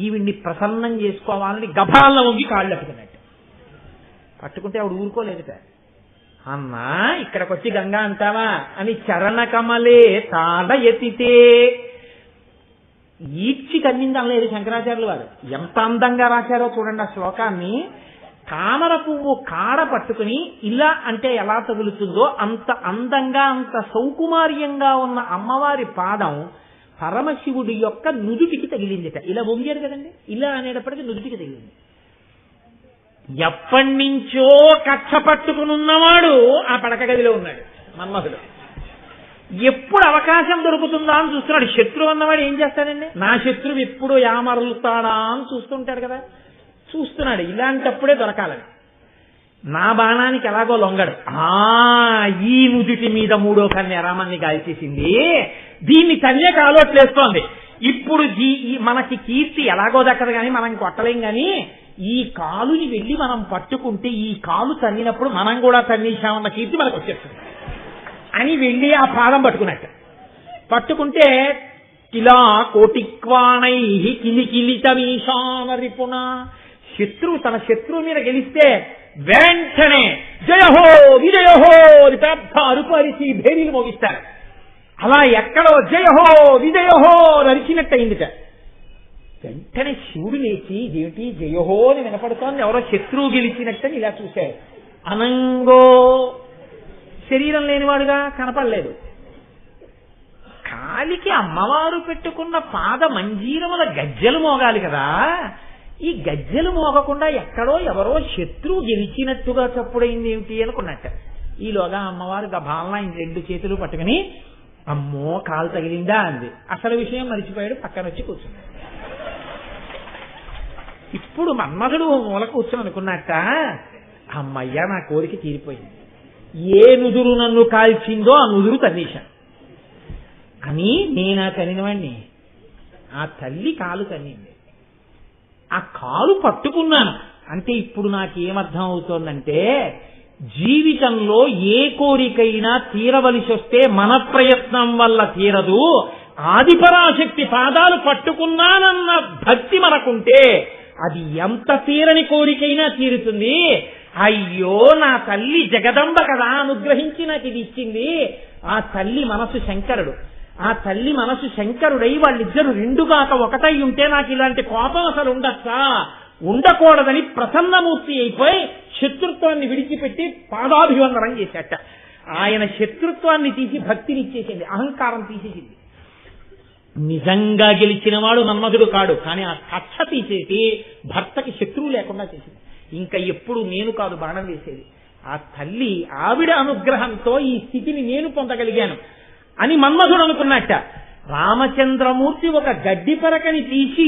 ఈవిడ్ని ప్రసన్నం చేసుకోవాలని గభాలను వంగి కాళ్ళు అట్టుకున్నట్టు పట్టుకుంటే ఆవిడ ఊరుకోలేదుట. అన్నా ఇక్కడికి వచ్చి గంగా అంటావా అని చరణ కమలే తాడ ఎత్తితే ఈడ్చి కన్నింది అనలేదు శంకరాచార్యులు వారు. ఎంత అందంగా రాశారో చూడండి ఆ శ్లోకాన్ని. కామర పువ్వు కాడ పట్టుకుని ఇలా అంటే ఎలా తగులుతుందో అంత అందంగా అంత సౌకుమార్యంగా ఉన్న అమ్మవారి పాదం పరమశివుడి యొక్క నుదుటికి తగిలిందిట. ఇలా వంగారు కదండి, ఇలా అనేటప్పటికీ నుదుటికి తగిలింది. ఎప్పటి నుంచో కచ్చ పట్టుకునున్నవాడు ఆ పడక గదిలో ఉన్నాడు మన్మధుడు. ఎప్పుడు అవకాశం దొరుకుతుందా అని చూస్తున్నాడు. శత్రువు అన్నవాడు ఏం చేస్తాడండి? నా శత్రువు ఎప్పుడు యామరులుతాడా అని చూస్తుంటాడు కదా, చూస్తున్నాడు. ఇలాంటప్పుడే దొరకాలని. నా బాణానికి ఎలాగో లొంగడు. ఈ నుదుటి మీద మూడో కన్య రామన్ని గాల్చేసింది, దీన్ని కన్య కాలోట్లేస్తోంది. ఇప్పుడు మనకి కీర్తి ఎలాగో దక్కదు కానీ మనం కొట్టలేం కానీ ఈ కాలుని వెళ్ళి మనం పట్టుకుంటే ఈ కాలు తన్నినప్పుడు మనం కూడా తన్నేశామన్న కీర్తి మనకు వచ్చేస్తుంది అని వెళ్ళి ఆ పాదం పట్టుకున్నట్టు. పట్టుకుంటే కిలా కోటిక్వాణై కిలికిలితమీశాన రిపుణ. శత్రువు తన శత్రువు మీద గెలిస్తే వెంటనే జయహో విజయహో అని పెద్ద అరుపు అరిచి భేరీలు మోగిస్తారు. అలా ఎక్కడో జయహో విజయహో అరిచినట్టయిందిట. వెంటనే శివుడు లేచి ఇదేమిటి జయహో అని వినపడుతోంది, ఎవరో శత్రువు గెలిచినట్టని ఇలా చూశాడు. అనంగో శరీరం లేనివాడుగా కనపడలేదు. కాలికి అమ్మవారు పెట్టుకున్న పాద మంజీరముల గజ్జెలు మోగాలి కదా, ఈ గజ్జెలు మోగకుండా ఎక్కడో ఎవరో శత్రువు గెలిచినట్టుగా చప్పుడైంది ఏమిటి అనుకున్నట్ట. ఈలోగా అమ్మవారు గభాలన ఆయన 2 చేతులు పట్టుకుని అమ్మో కాలు తగిలిందా అంది. అసలు విషయం మరిచిపోయాడు, పక్కన వచ్చి కూర్చున్నాడు. ఇప్పుడు మన్మధుడు మూల కూర్చుని అనుకున్నట్ట, అమ్మయ్య నా కోరిక తీరిపోయింది, ఏ నుదురు నన్ను కాల్చిందో ఆ నుదురు తన్నేశాను అని నేనా తనినవాణ్ణి. ఆ తల్లి కాలు తన్నింది, ఆ కాలు పట్టుకున్నాను అంటే ఇప్పుడు నాకేమర్థం అవుతోందంటే, జీవితంలో ఏ కోరికైనా తీరవలసి వస్తే మన ప్రయత్నం వల్ల తీరదు, ఆదిపరాశక్తి పాదాలు పట్టుకున్నానన్న భక్తి మనకుంటే అది ఎంత తీరని కోరికైనా తీరుతుంది. అయ్యో నా తల్లి జగదంబ కదా అనుగ్రహించి నాకు ఇది ఇచ్చింది. ఆ తల్లి మనసు శంకరుడు, ఆ తల్లి మనసు శంకరుడై వాళ్ళిద్దరు 2 కాక 1 ఉంటే నాకు ఇలాంటి కోపం అసలు ఉండొచ్చా, ఉండకూడదని ప్రసన్నమూర్తి అయిపోయి శత్రుత్వాన్ని విడిచిపెట్టి పాదాభివందనం చేశాట. ఆయన శత్రుత్వాన్ని తీసి భక్తిని ఇచ్చేసింది, అహంకారం తీసేసింది. నిజంగా గెలిచిన వాడు మన్మధుడు కాడు, కానీ ఆ కక్ష తీసేసి భర్తకి శత్రువు లేకుండా చేసింది. ఇంకా ఎప్పుడు నేను కాదు బాణం వేసేది, ఆ తల్లి ఆవిడ అనుగ్రహంతో ఈ స్థితిని నేను పొందగలిగాను అని మన్మధుడు అనుకున్నట్ట. రామచంద్రమూర్తి ఒక గడ్డి పరకని తీసి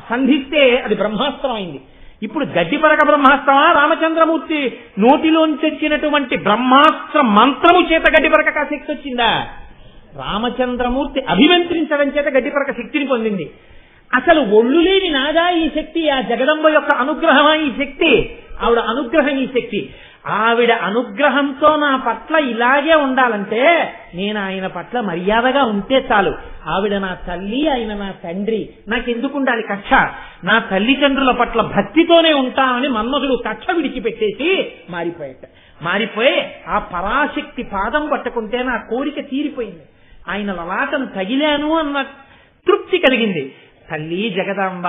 సంధిస్తే అది బ్రహ్మాస్త్రం అయింది. ఇప్పుడు గడ్డి పరక బ్రహ్మాస్త్రమా, రామచంద్రమూర్తి నోటిలోంచి వచ్చినటువంటి బ్రహ్మాస్త్ర మంత్రము చేత గడ్డి పరక శక్తి వచ్చిందా? రామచంద్రమూర్తి అభిమంత్రించడం చేత గడ్డి పరక శక్తిని పొందింది. అసలు ఒళ్ళు లేని నాదా ఈ శక్తి, ఆ జగదంబ యొక్క అనుగ్రహమా ఈ శక్తి? ఆవిడ అనుగ్రహం ఈ శక్తి. ఆవిడ అనుగ్రహంతో నా పట్ల ఇలాగే ఉండాలంటే నేను ఆయన పట్ల మర్యాదగా ఉంటే చాలు. ఆవిడ నా తల్లి, ఆయన నా తండ్రి, నాకెందుకు ఉండాలి కక్ష? నా తల్లిదండ్రుల పట్ల భక్తితోనే ఉంటానని మన్మధుడు కక్ష విడిచిపెట్టేసి మారిపోయి ఆ పరాశక్తి పాదం పట్టుకుంటే నా కోరిక తీరిపోయింది, ఆయన లలాటను తగిలాను అన్న తృప్తి కలిగింది. తల్లి జగదాంబ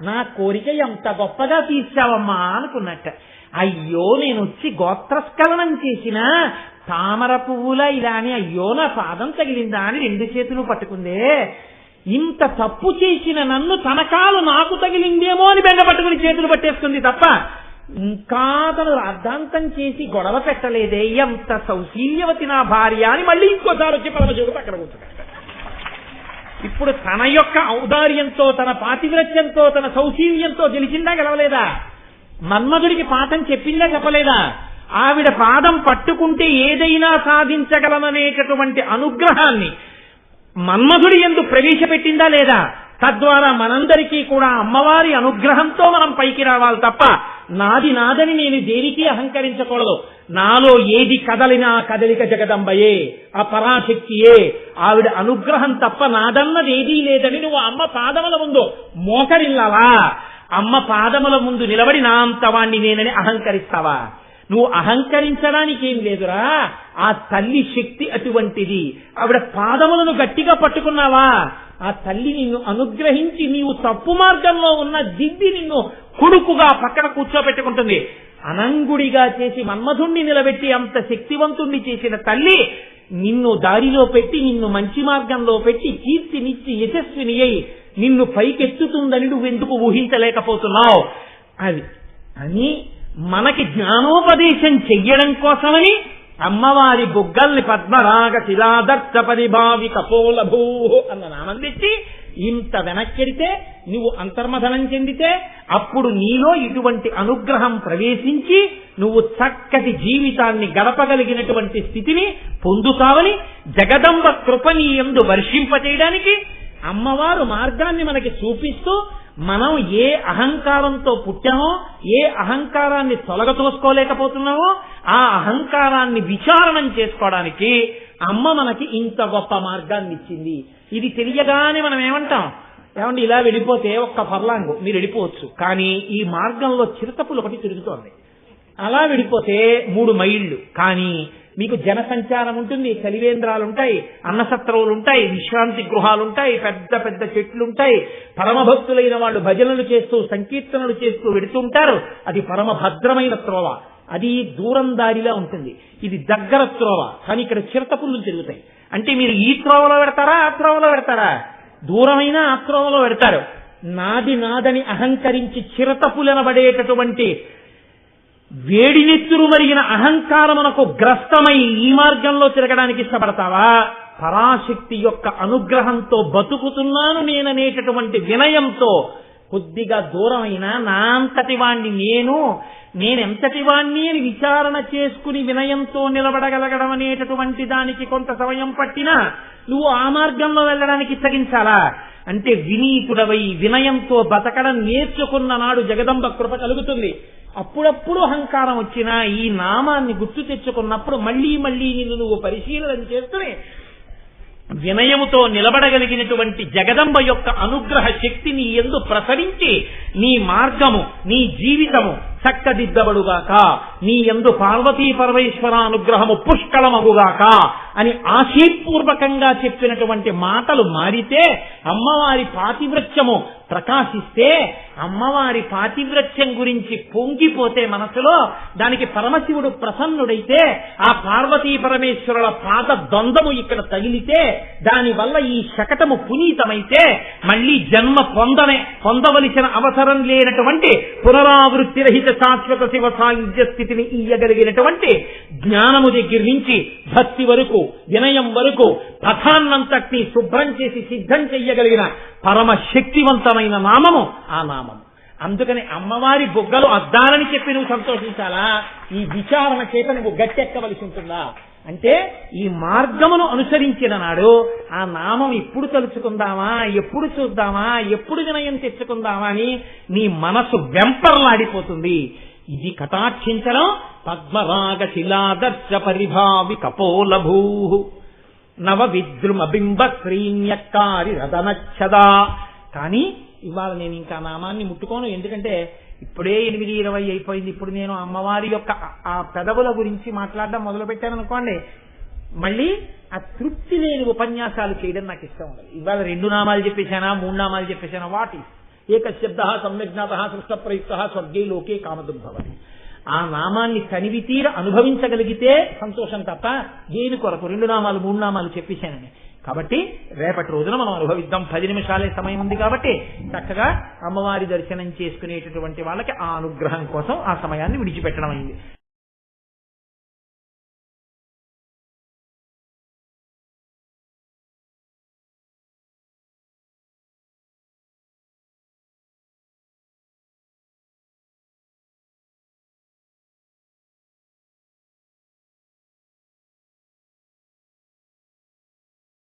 నా కోరిక ఎంత గొప్పగా తీర్చావమ్మా అనుకున్నట్ట. అయ్యో నేను వచ్చి గోత్రస్ఖలనం చేసిన తామర పువ్వులా ఇలా అని అయ్యో నా పాదం తగిలిందా అని 2 చేతులు పట్టుకుందే. ఇంత తప్పు చేసిన నన్ను తన కాలు నాకు తగిలిందేమో అని బెంగ పట్టుకుని చేతులు పట్టేస్తుంది తప్ప ఇంకా తను రాద్ధాంతం చేసి గొడవ పెట్టలేదే. ఎంత సౌశీల్యవతి నా భార్య అని మళ్ళీ ఇంకోసారి వచ్చి పరమశివుడు పక్కన కూర్చున్నాడు. ఇప్పుడు తన యొక్క ఔదార్యంతో, తన పాతివ్రత్యంతో, తన సౌశీల్యంతో గెలిచిందా గెలవలేదా? మన్మధుడికి పాఠం చెప్పిందా చెప్పలేదా? ఆవిడ పాదం పట్టుకుంటే ఏదైనా సాధించగలననేటటువంటి అనుగ్రహాన్ని మన్మధుడి యందు ప్రవేశపెట్టిందా లేదా? తద్వారా మనందరికీ కూడా అమ్మవారి అనుగ్రహంతో మనం పైకి రావాలి తప్ప నాది నాదని నేను దేనికి అహంకరించకూడదు. నాలో ఏది కదలినా కదలిక జగదంబయే, ఆ పరాశక్తియే, ఆవిడ అనుగ్రహం తప్ప నాదన్నది ఏదీ లేదని నువ్వు అమ్మ పాదముల ముందు మోకరిల్లావా? అమ్మ పాదముల ముందు నిలబడి నా అంతవాణ్ణి నేనని అహంకరిస్తావా? నువ్వు అహంకరించడానికి ఏం లేదురా, ఆ తల్లి శక్తి అటువంటిది. ఆవిడ పాదములను గట్టిగా పట్టుకున్నావా, ఆ తల్లి నిన్ను అనుగ్రహించి నీవు తప్పు మార్గంలో ఉన్న దిద్ది నిన్ను కొడుకుగా పక్కన కూర్చోబెట్టుకుంటుంది. అనంగుడిగా చేసి మన్మధుణ్ణి నిలబెట్టి అంత శక్తివంతుణ్ణి చేసిన తల్లి నిన్ను దారిలో పెట్టి, నిన్ను మంచి మార్గంలో పెట్టి, కీర్తినిచ్చి యశస్విని అయి నిన్ను పైకెత్తుతుందని నువ్వెందుకు ఊహించలేకపోతున్నావు? అది అని మనకి జ్ఞానోపదేశం చెయ్యడం కోసమని అమ్మవారి బుగ్గల్ని పద్మరాగ శిలాదర్శ పరిభావి కపోలభూ అన్న నామం తెచ్చి ఇంత వెనక్కెడితే, నువ్వు అంతర్మథనం చెందితే అప్పుడు నీలో ఇటువంటి అనుగ్రహం ప్రవేశించి నువ్వు చక్కటి జీవితాన్ని గడపగలిగినటువంటి స్థితిని పొందుతావని జగదంబ కృపని యందు వర్షింపచేయడానికి అమ్మవారు మార్గాన్ని మనకి చూపిస్తూ, మనం ఏ అహంకారంతో పుట్టామో, ఏ అహంకారాన్ని తొలగతోసుకోలేకపోతున్నామో ఆ అహంకారాన్ని విచారణం చేసుకోవడానికి అమ్మ మనకి ఇంత గొప్ప మార్గాన్ని ఇచ్చింది. ఇది తెలియగానే మనం ఏమంటాం, ఏమండి ఇలా వెళ్ళిపోతే ఒక్క ఫర్లాంగు మీరు వెళ్ళిపోవచ్చు, కానీ ఈ మార్గంలో చిరుతపులు ఒకటి తిరుగుతోంది, అలా వెళ్ళిపోతే 3 మైళ్ళు, కానీ మీకు జన సంచారం ఉంటుంది, కలివేంద్రాలు ఉంటాయి, అన్నసత్రవులు ఉంటాయి, విశ్రాంతి గృహాలు ఉంటాయి, పెద్ద పెద్ద చెట్లు ఉంటాయి. పరమభక్తులైన వాళ్ళు భజనలు చేస్తూ సంకీర్తనలు చేస్తూ వెడుతుంటారు. అది పరమ భద్రమైన త్రోవ. అది దూరం దారిలా ఉంటుంది. ఇది దగ్గర త్రోవ, కానీ ఇక్కడ చిరతపుల్లు తిరుగుతాయి. అంటే మీరు ఈ త్రోవలో పెడతారా ఆ త్రోవలో పెడతారా? దూరమైన ఆ త్రోవలో పెడతారు. నాది నాదని అహంకరించి చిరతపులనబడేటటువంటి వేడినెత్తురు మరిగిన అహంకారమునకు గ్రస్తమై ఈ మార్గంలో తిరగడానికి ఇష్టపడతావా? పరాశక్తి యొక్క అనుగ్రహంతో బతుకుతున్నాను నేననేటటువంటి వినయంతో కొద్దిగా దూరమైన నా అంతటి వాణ్ణి నేనెంతటి వాణ్ణి అని విచారణ చేసుకుని వినయంతో నిలబడగలగడం అనేటటువంటి దానికి కొంత సమయం పట్టినా నువ్వు ఆ మార్గంలో వెళ్ళడానికి ఇచ్చగించాలా? అంటే వినీతుడవై వినయంతో బతకడం నేర్చుకున్న నాడు జగదంబ కృప కలుగుతుంది. అప్పుడప్పుడు అహంకారం వచ్చినా ఈ నామాన్ని గుర్తు తెచ్చుకున్నప్పుడు మళ్లీ మళ్లీ నిన్ను నువ్వు పరిశీలన చేస్తూనే వినయముతో నిలబడగలిగినటువంటి జగదంబ యొక్క అనుగ్రహ శక్తి నీ యందు ప్రసరించి నీ మార్గము నీ జీవితము చక్కదిద్దబడుగాక, నీ యందు పార్వతీ పరమేశ్వర అనుగ్రహము పుష్కళమగుగాక అని ఆశీపూర్వకంగా చెప్పినటువంటి మాటలు మారితే అమ్మవారి పాతివ్రత్యము ప్రకాశిస్తే, అమ్మవారి పాతివ్రత్యం గురించి పొంగిపోతే మనసులో దానికి పరమశివుడు ప్రసన్నుడైతే ఆ పార్వతీ పరమేశ్వరుల పాద ద్వంద్వము ఇక్కడ తగిలితే దానివల్ల ఈ శకటము పునీతమైతే మళ్లీ జన్మ పొందవలసిన అవసరం లేనటువంటి పునరావృత్తి రహిత శాశ్వత శివ సాయుధ్య స్థితిని ఇయ్యగలిగినటువంటి జ్ఞానము దగ్గర నుంచి భక్తి వరకు వినయం వరకు పథాన్నంతటినీ శుభ్రం చేసి సిద్ధం చెయ్యగలిగిన పరమ శక్తివంతమైన నామము ఆ నామము. అందుకని అమ్మవారి బొగ్గలు అద్దాలని చెప్పి నువ్వు సంతోషించాలా? ఈ విచారణ చేత నువ్వు గట్టెక్కవలసి ఉంటుందా? అంటే ఈ మార్గమును అనుసరించిన నాడు ఆ నామం ఎప్పుడు తలుచుకుందామా, ఎప్పుడు చూద్దామా, ఎప్పుడు వినయం తెచ్చుకుందామా అని నీ మనసు వెంపర్లాడిపోతుంది. ఇది కటాక్షించడం పద్మరాగ శిలాదర్శ పరిభావి కపోలభూ నవ విద్రుమ బింబ శ్రీన్యక్కారి రదనచ్చదా. కానీ ఇవాళ నేను ఇంకా నామాన్ని ముట్టుకోను, ఎందుకంటే ఇప్పుడే 8:20 అయిపోయింది. ఇప్పుడు నేను అమ్మవారి యొక్క ఆ పెదవుల గురించి మాట్లాడడం మొదలు పెట్టాను అనుకోండి, మళ్ళీ ఆ తృప్తి లేని ఉపన్యాసాలు చేయడం నాకు ఇష్టం ఉండదు. ఇవాళ 2 నామాలు చెప్పేశానా, 3 నామాలు చెప్పేశానా? వాట్ ఈస్ ఏకశబ్ద సమ్యజ్ఞాత సృష్ట ప్రయుక్త స్వర్గే లోకే కామదుర్భవతి. ఆ నామాన్ని కనివి తీర అనుభవించగలిగితే సంతోషం తప్ప దేని కొరకు 2 నామాలు 3 నామాలు చెప్పేశానని. కాబట్టి రేపటి రోజున మనం అనుభవిద్దాం. 10 నిమిషాలే సమయం ఉంది కాబట్టి చక్కగా అమ్మవారి దర్శనం చేసుకునేటటువంటి వాళ్ళకి ఆ అనుగ్రహం కోసం ఆ సమయాన్ని విడిచిపెట్టడం అయింది.